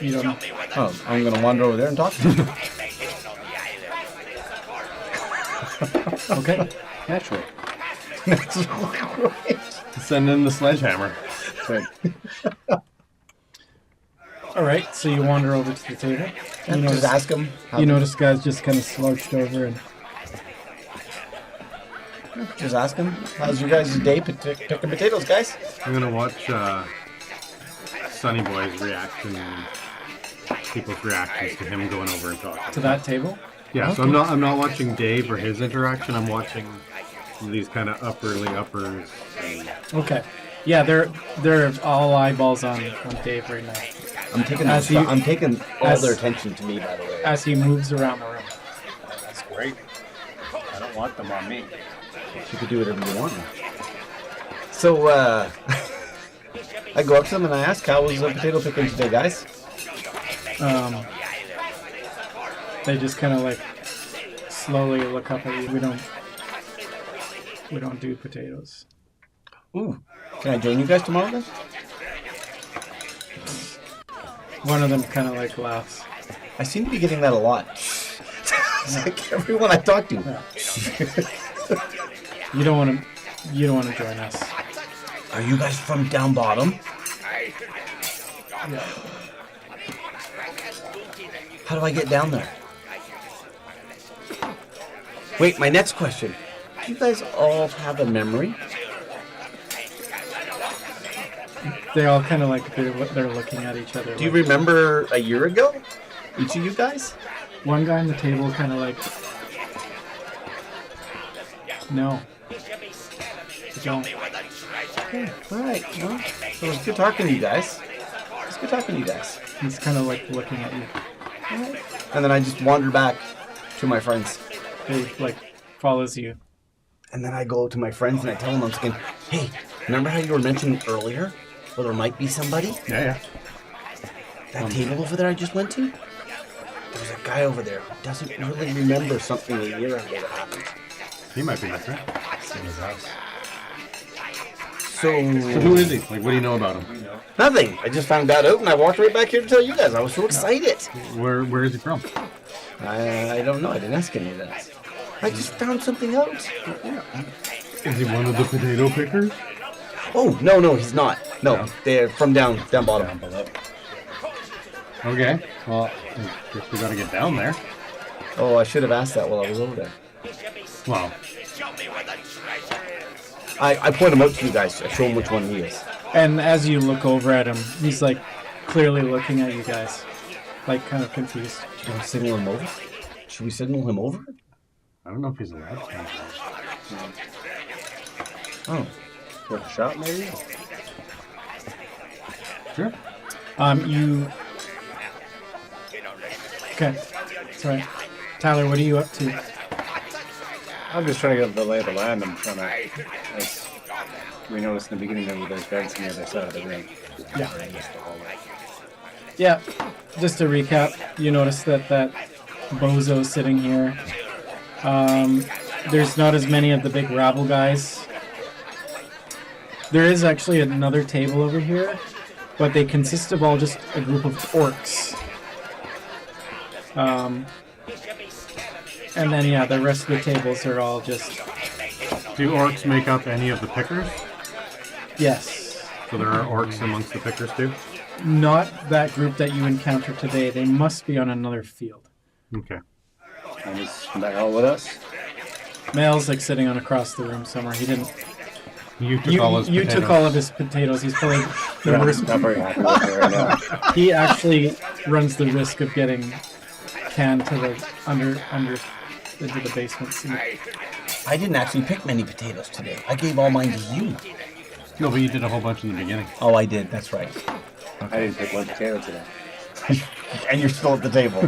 You don't know. Oh, I'm going to wander over there and talk to them. Okay. Naturally. Send in the sledgehammer. Good. All right. So you wander over to the table. You Just ask them. You notice guys just kind of slouched over and Just ask them. How's your guys' day picking potatoes, guys? I'm gonna watch Sonny Boy's reaction, people's reactions to him going over and talking. to that table. Yeah, so I'm not watching Dave or his interaction. I'm watching these kind of uppers. And Okay. Yeah, they're all eyeballs on Dave right now I'm taking As you- I'm taking all as- their attention to me, by the way. as he moves around the room. That's great. I don't want them on me. You could do whatever you want. So, I go up to them and I ask, how was the potato picking today, guys? They just kind of like slowly look up at you. We don't do potatoes. Ooh, can I join you guys tomorrow then? One of them kind of like laughs. I seem to be getting that a lot. It's like everyone I talk to. You don't want to join us. Are you guys from down bottom? Yeah. How do I get down there? Wait, my next question. Do you guys all have a memory? They all kind of like they're looking at each other. Do you like- remember a year ago? Each of you guys? One guy on the table kind of like, no. I don't. Okay, alright. Well, so it was good talking to you guys. It's good talking to you guys. He's kind of like looking at you. And then I just wander back to my friends. He like follows you. And then I go to my friends and I tell them, I'm thinking, hey, remember how you were mentioning earlier? Well, there might be somebody? yeah. That table over there I just went to? There's a guy over there who doesn't really remember something a year ago that happened. He might be my friend. Same as us. So who is he? Like, what do you know about him? nothing. I just found that out and I walked right back here to tell you guys. I was so excited. Where is he from? I don't know. I didn't ask any of that. I just found something out. Is he one of the potato pickers? Oh, no, he's not. No, they're from down bottom. Down below. Okay. Well, I guess we gotta get down there. Oh, I should have asked that while I was over there. Well, I point him out to you guys. I show him which one he is. And as you look over at him, he's like clearly looking at you guys, like kind of confused. Should we signal him over? Should we signal him over? I don't know if he's allowed to. Oh. Worth a shot, maybe? Sure. You. Okay. Sorry. Tyler, what are you up to? I'm just trying to get the lay of the land. I'm trying to... As we noticed in the beginning that there's beds on the other side of the ring. Yeah. Yeah. Just to recap, you notice that bozo sitting here. There's not as many of the big rabble guys. There is actually another table over here, but they consist of all just a group of orcs. And then, yeah, the rest of the tables are all just... Do orcs make up any of the pickers? Yes. So there are orcs amongst the pickers too? Not that group that you encountered today. They must be on another field. Okay. And is Mel with us? Mel's like sitting on across the room somewhere. He didn't... You took all his You potatoes. took all of his potatoes. He's probably the worst. Not very happy with it right now. He actually runs the risk of getting canned to the under into the basement. I didn't actually pick many potatoes today. I gave all mine to you. No, but you did a whole bunch in the beginning. Oh, I did. That's right. I didn't pick one potato today. And you're still at the table.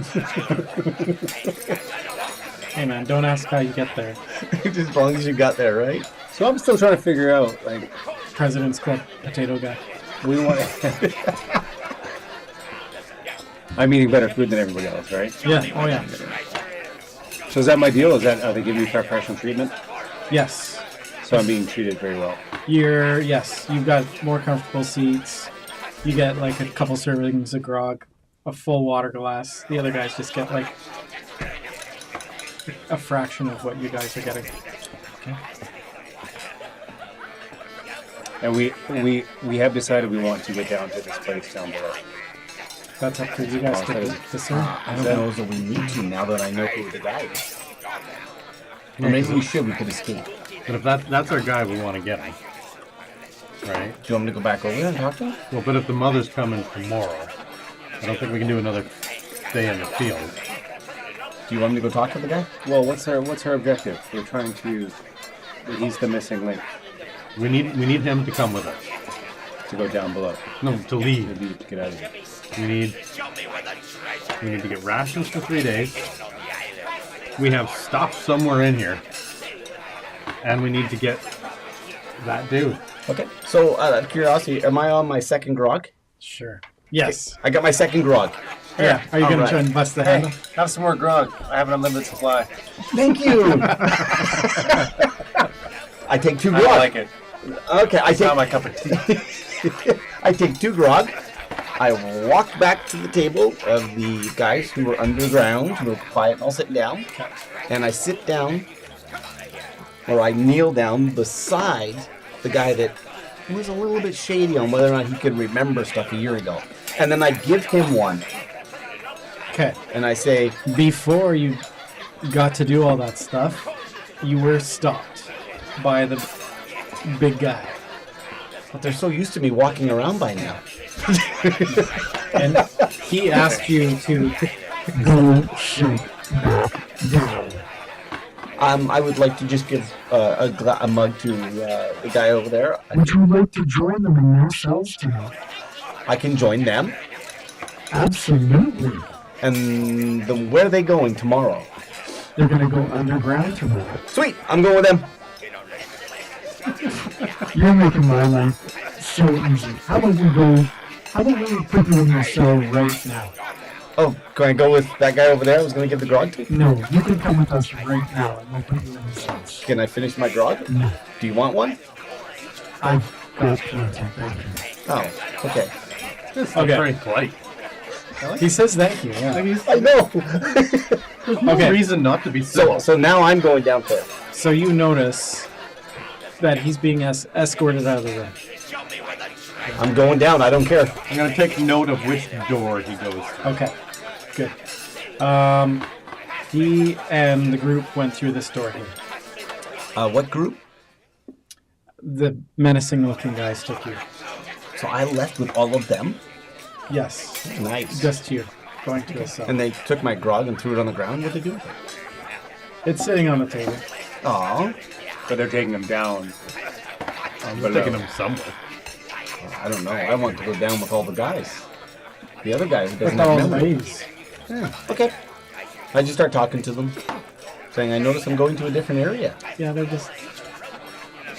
Hey man, don't ask how you get there. Just as long as you got there, right? So I'm still trying to figure out, like, President's Club potato guy. we want I'm eating better food than everybody else, right? Yeah. Oh yeah. So is that my deal? Are they giving me preferential treatment? Yes. So I'm being treated very well. Yes. You've got more comfortable seats. You get like a couple servings of grog, a full water glass. The other guys just get like a fraction of what you guys are getting. Okay. And we have decided we want to get down to this place down below. That's up to you guys to discern. I don't know that we need to now that I know who the guy is. Or maybe we should. We could escape. But if that's our guy, we want to get him. Right? Do you want me to go back over there and talk to him? Well, but if the mother's coming tomorrow, I don't think we can do another day in the field. Do you want me to go talk to the guy? Well, what's our objective? We're trying to... He's the missing link We need him to come with us. to go down below. No, to leave. Maybe to get out of here. We need to get rations for 3 days. We have stuff somewhere in here. And we need to get that dude. Okay. So, out of curiosity, am I on my second grog? Sure. Yes. I got my second grog. Yeah. Are you All gonna right. try and bust the handle? Have some more grog. I have an unlimited supply. Thank you. I take 2 grog. I like it. Okay, I It's not take my cup of tea. I take 2 grog. I walk back to the table of the guys who were underground, who were quiet, and I'll sit down. And I sit down, or I kneel down beside the guy that was a little bit shady on whether or not he could remember stuff a year ago. And then I give him one, Okay. and I say, Before you got to do all that stuff, you were stopped by the big guy. but they're so used to me walking around by now. And he asked you to Go sit back down. I would like to just give a mug to the guy over there. Would you like to join them in their cells tonight? I can join them. Absolutely. And where are they going tomorrow? They're gonna go underground tomorrow. Sweet, I'm going with them. You're making my life so easy. How about we put you in your cell right now? Oh, can I go with that guy over there I was going to give the grog to? No, you can come with us right now and we'll put you in your cells. Can I finish my grog? No, Do you want one? I've got plenty, thank you. Oh, okay. This is Okay. very polite. He says thank you, yeah. I know. There's no Okay. reason not to be civil. So now I'm going down there. So you notice that he's being escorted out of the room. I'm going down. I don't care. I'm going to take note of which door he goes to. Okay, good. He and the group went through this door here. What group? The menacing-looking guys took you. So I left with all of them. Yes, Nice. just you, going to a cell. And they took my grog and threw it on the ground. What'd they do with it? It's sitting on the table. Aw. But they're taking him down I'm sticking them somewhere. I don't know. I want to go down with all the guys. The other guy who doesn't With all have the memory. ladies. Okay. I just start talking to them, saying, I notice I'm going to a different area. Yeah, they're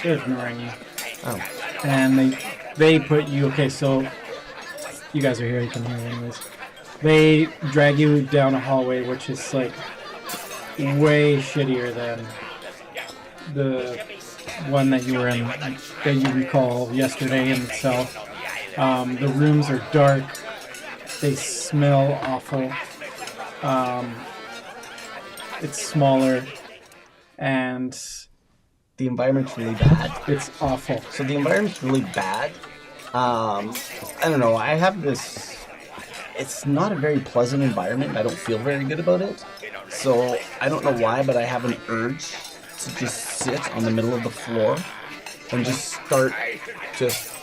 ignoring you. Oh. And they put you, okay, so you guys are here, you can hear anyways. They drag you down a hallway, which is like way shittier than the one that you were in, that you recall yesterday in itself. The rooms are dark. They smell awful. It's smaller, and The environment's really bad. it's awful. So the environment's really bad. I don't know. I have this. It's not a very pleasant environment. I don't feel very good about it. So I don't know why, but I have an urge to just sit on the middle of the floor and just start just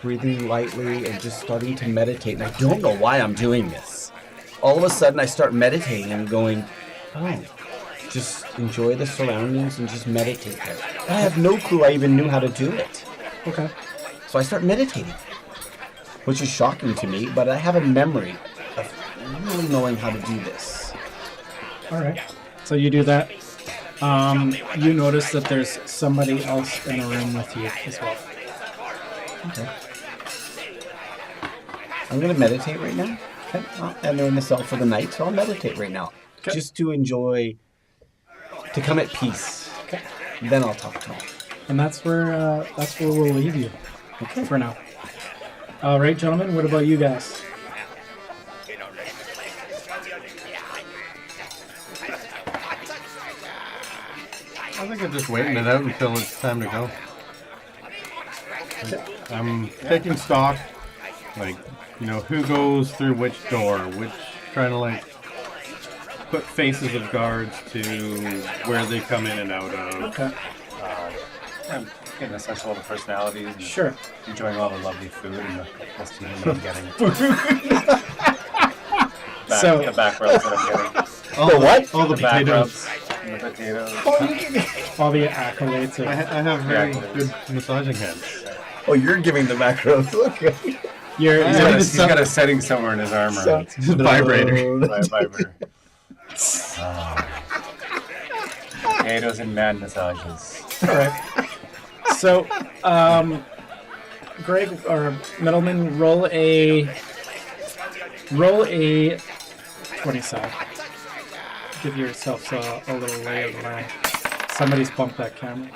breathing lightly and just starting to meditate. And I don't know why I'm doing this. All of a sudden, I start meditating and going, oh, just enjoy the surroundings and just meditate there. And I have no clue I even knew how to do it. Okay. So I start meditating, which is shocking to me, but I have a memory of really knowing how to do this. All right. So you do that. You notice that there's somebody else in the room with you as well. Okay. I'm going to meditate right now. Okay. I'm in the cell for the night, so I'll meditate right now. Okay. Just to enjoy, to come at peace. Okay. Then I'll talk to him. And that's where we'll leave you. Okay. For now. All right, gentlemen. What about you guys? I think I'm just waiting it out until it's time to go. I'm taking stock, like, who goes through which door, trying to, like, put faces of guards to where they come in and out of. Okay. I'm getting a sense of all the personalities. And Sure. enjoying all the lovely food and the esteem that I'm getting. The back rubs that I'm getting. All The what? All the back potatoes. rubs and the potatoes. All the accolades of I have very Yeah. good massaging hands. Oh, you're giving the macros. Okay. you're He's ready to he's got a setting somewhere in his armor. Vibrator. Vibrator. Potatoes and man massages. All right. So, Greg or Middleman, roll a 20-side. Give yourselves a little lay of the land. Somebody's bumped that camera.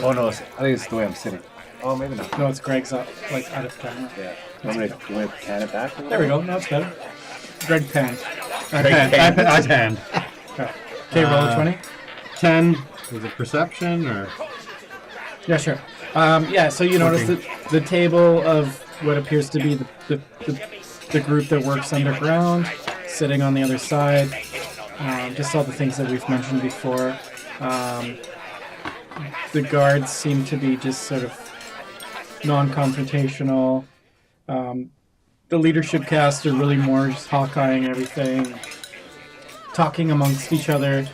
Oh no, I think it's the way I'm sitting. Oh, maybe not. No, it's Greg's out of camera. Yeah. You want me to pan it back? There we go. Now it's better. Greg panned. I panned. Okay, roll a 20. 10. Is it perception or? Yeah, sure. So you notice that the table of what appears to be the group that works underground, sitting on the other side. Just all the things that we've mentioned before. The guards seem to be just sort of non-confrontational. The leadership cast are really more just Hawkeyeing everything, talking amongst each other.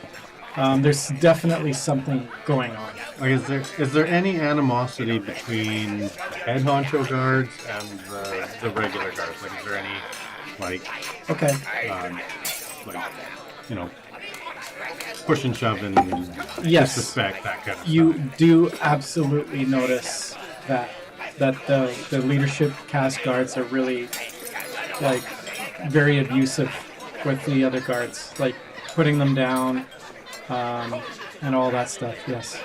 There's definitely something going on. Like, is there any animosity between head honcho guards and the regular guards? Like, is there any, like, Okay. push and shove and Yes. disrespect, that kind of You stuff? do absolutely notice that the leadership cast guards are really like very abusive with the other guards, like putting them down, and all that stuff. Yes.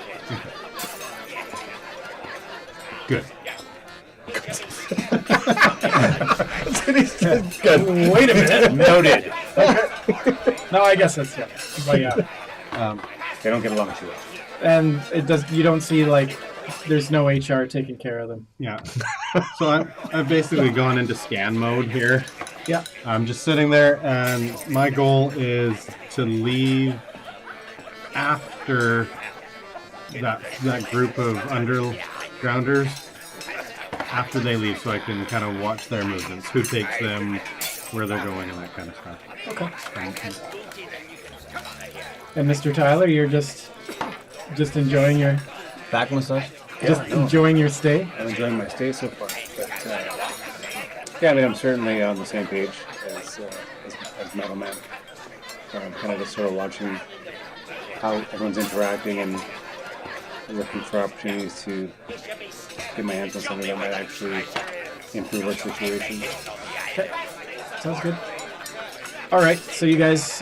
Good. Wait a minute. Noted. No, I guess that's but yeah. They don't get along too well. And it does. You don't see like there's no HR taking care of them. Yeah. So I've basically gone into scan mode here. Yeah. I'm just sitting there, and my goal is to leave after that group of undergrounders, after they leave, so I can kind of watch their movements, who takes them, where they're going, and that kind of stuff. Okay. And Mr. Tyler, you're just Just enjoying your Back massage? enjoying your stay. I'm enjoying my stay so far. But yeah, I mean, I'm certainly on the same page as Metal Man. I'm kind of just sort of watching how everyone's interacting and looking for opportunities to get my hands on something that might actually improve our situation. Okay. Sounds good. All right, so you guys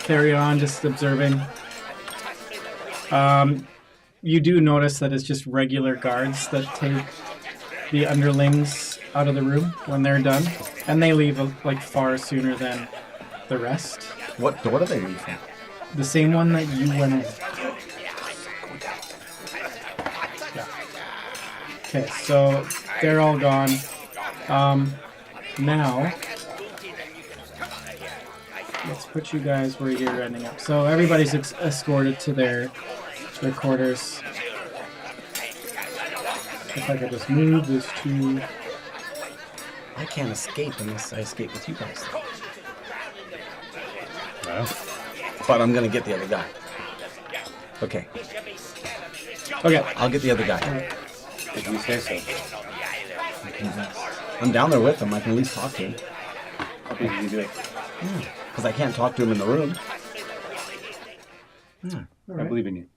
carry on, just observing. You do notice that it's just regular guards that take the underlings out of the room when they're done, and they leave like far sooner than the rest. What door do they leave from? The same one that you went in. Yeah. Okay, so they're all gone. Now, let's put you guys where you're ending up. So everybody's escorted to their quarters. If I could just move this to... I can't escape unless I escape with you guys. Well, But I'm gonna get the other guy. Okay, Okay. I'll get the other guy. If you say so. I'm down there with him. I can at least talk to him. How big can you do it? Because I can't talk to him in the room. I believe in you.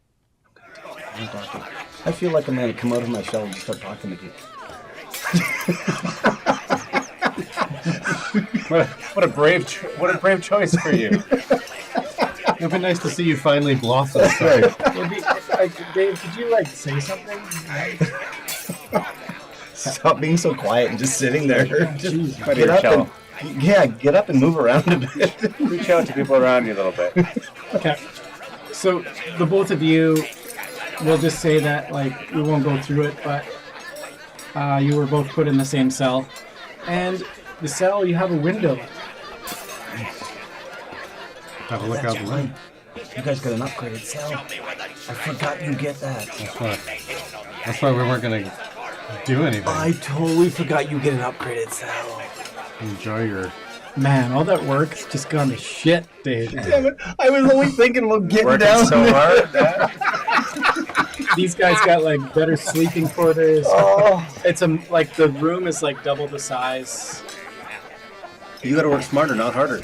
I'm talking. I feel like I'm gonna come out of my shell and just start talking to you. What a brave choice for you. it'd be nice to see you finally blossom. Dave, could you say something? Stop being so quiet and just sitting there. Just Might be get your up cello. and, get up and move around a bit. Reach out to people around you a little bit. Okay. So the both of you, we'll just say that we won't go through it, but you were both put in the same cell, and the cell, you have a window. Have a look out the window. You guys got an upgraded cell. I forgot you get that. That's why we weren't gonna do anything. I totally forgot you get an upgraded cell. Enjoy your. Man, all that work's just gone to shit, Dave. Damn it! I was only thinking about getting Working down so there. hard, Dad. These guys got better sleeping quarters. Oh, It's the room is double the size, You gotta work smarter, not harder.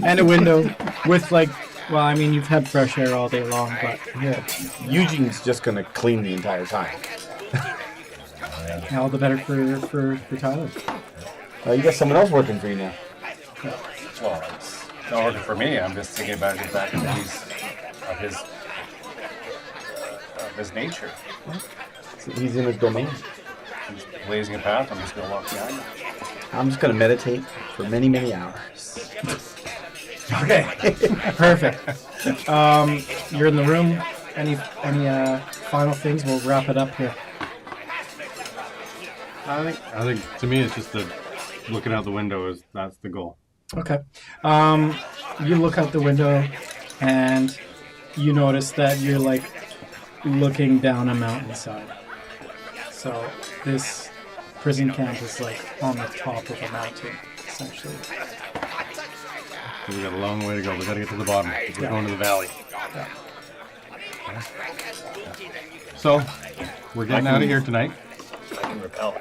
and a window with you've had fresh air all day long, but yeah. Eugene's just gonna clean the entire time. all the better for Tyler. You got someone else working for you now. Well, it's not working for me. I'm just thinking about the fact that his nature. He's in his domain. He's blazing a path. I'm just gonna walk behind him. I'm just gonna meditate for many, many hours. Okay, perfect. You're in the room. Any final things? We'll wrap it up here. I think to me it's just looking out the window that's the goal. Okay. You look out the window, and you notice that you're looking down a mountainside. So this prison camp is on the top of a mountain, essentially. We got a long way to go. We got to get to the bottom. We're going to the valley. Yeah. So we're getting out of here tonight. I can repel.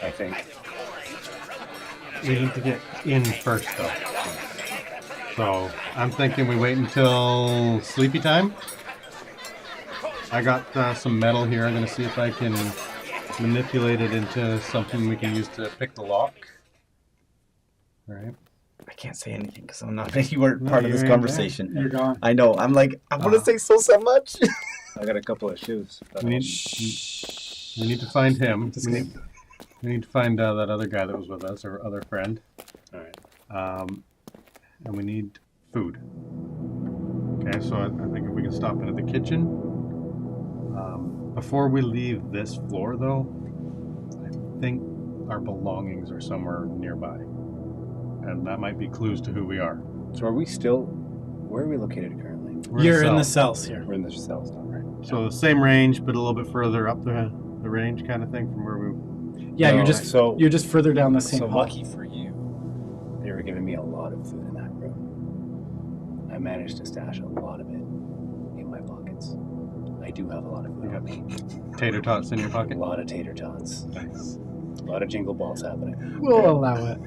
I think. We need to get in first, though. So I'm thinking we wait until sleepy time. I got some metal here. I'm going to see if I can manipulate it into something we can use to pick the lock. All right. I can't say anything because I'm not. You weren't part of this conversation. You're gone. I know. I'm I want to say so much. I got a couple of shoes. We need to find him. We need to find that other guy that was with us, our other friend. All right. And we need food. Okay, so I think if we can stop in at the kitchen. Before we leave this floor, though, I think our belongings are somewhere nearby. And that might be clues to who we are. So where are we located currently? You're in the cells here. We're in the cells now, right? So the same range, but a little bit further up the range kind of thing from where we... Yeah, No, you're just further down the same So hall. lucky for you, they were giving me a lot of food in that room. I I managed to stash a lot of it in my pockets. I do have a lot of food on me. Tater tots in your A pocket. lot of tater tots. Nice. A lot of jingle balls happening. We'll allow it.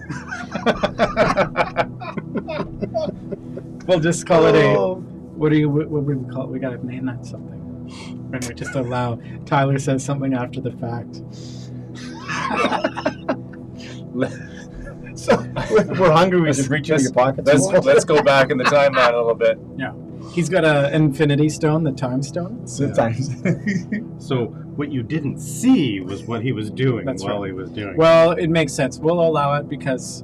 We'll just call it a. What do we call it? We gotta name that something. And we just allow. Tyler says something after the fact. So we're hungry. We just reach into your pocket. Let's go back in the timeline a little bit. Yeah. He's got an infinity stone, the time stone. Sometimes. So what you didn't see was what he was doing That's while right. he was doing. Well, it makes sense. We'll allow it because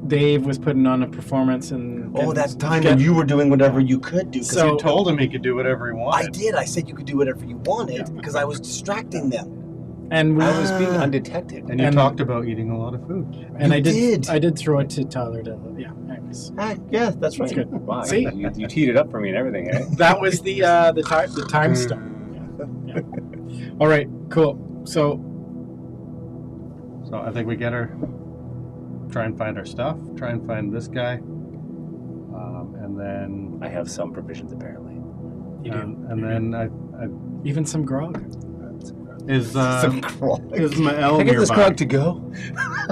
Dave was putting on a performance and. That's time when you were doing whatever you could do. So- you told him he could do whatever he I wanted. did. I said you could do whatever you wanted because I was distracting them. And we, I was being undetected. And you And- talked about eating a lot of food. and You did. I did throw it to Tyler to. Yeah. Anyways, Yeah, that's right. that's good. Wow, See? you teed it up for me and everything, eh? That was the time stone. Yeah. All right. Cool. So So I think we get her. Try and find our stuff. Try and find this guy. And then. I have some provisions apparently. you do. And then I Even some grog. is Some crawl. is Mael Can I get this nearby? grog to go?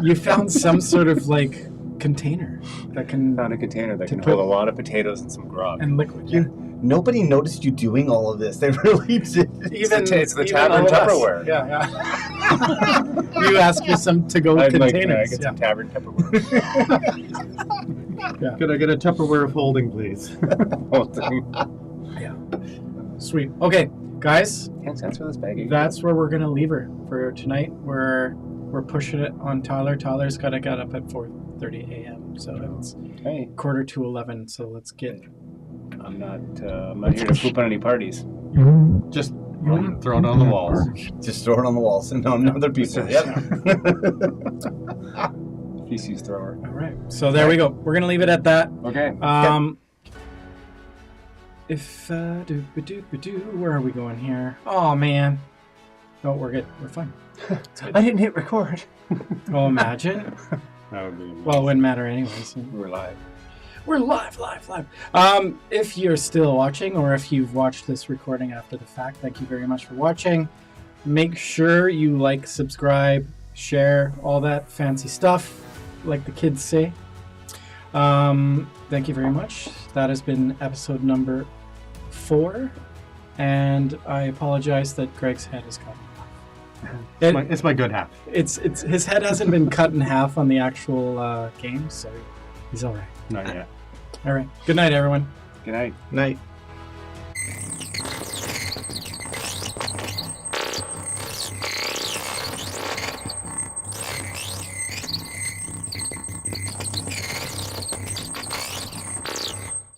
You found some sort of like container that can Found a container that To can put- hold a lot of potatoes and some grog. and liquid. Yeah. Nobody noticed you doing all of this. They really did. It's the even tavern all of us. Tupperware. Yeah. You asked for some to-go I'd like containers. get yeah. some tavern Tupperware. Could I get a Tupperware of holding, please? Sweet. Okay, guys, 10 cents for this baggie. that's where we're gonna leave her for tonight. We're pushing it on Tyler. Tyler's gotta get up at 4:30 a.m. So it's Hey, 11:45. So let's get. I'm not here to poop on any parties. Just throw it on the walls. Just throw it on the walls and on another piece of it. Yep. Feces thrower. All right. So there we go. We're gonna leave it at that. Okay. If where are we going here? Oh man. No, we're good. We're fine. I didn't hit record. Oh, imagine. That would be amazing. Well, it wouldn't matter anyways. We're live. We're live. If you're still watching, or if you've watched this recording after the fact, thank you very much for watching. Make sure you like, subscribe, share, all that fancy stuff, like the kids say. Thank you very much. That has been episode number 4, and I apologize that Greg's head is cut. It's my good half. It's his head hasn't been cut in half on the actual game, so he's all right. Not yet. All right. Good night, everyone. Good night. Night.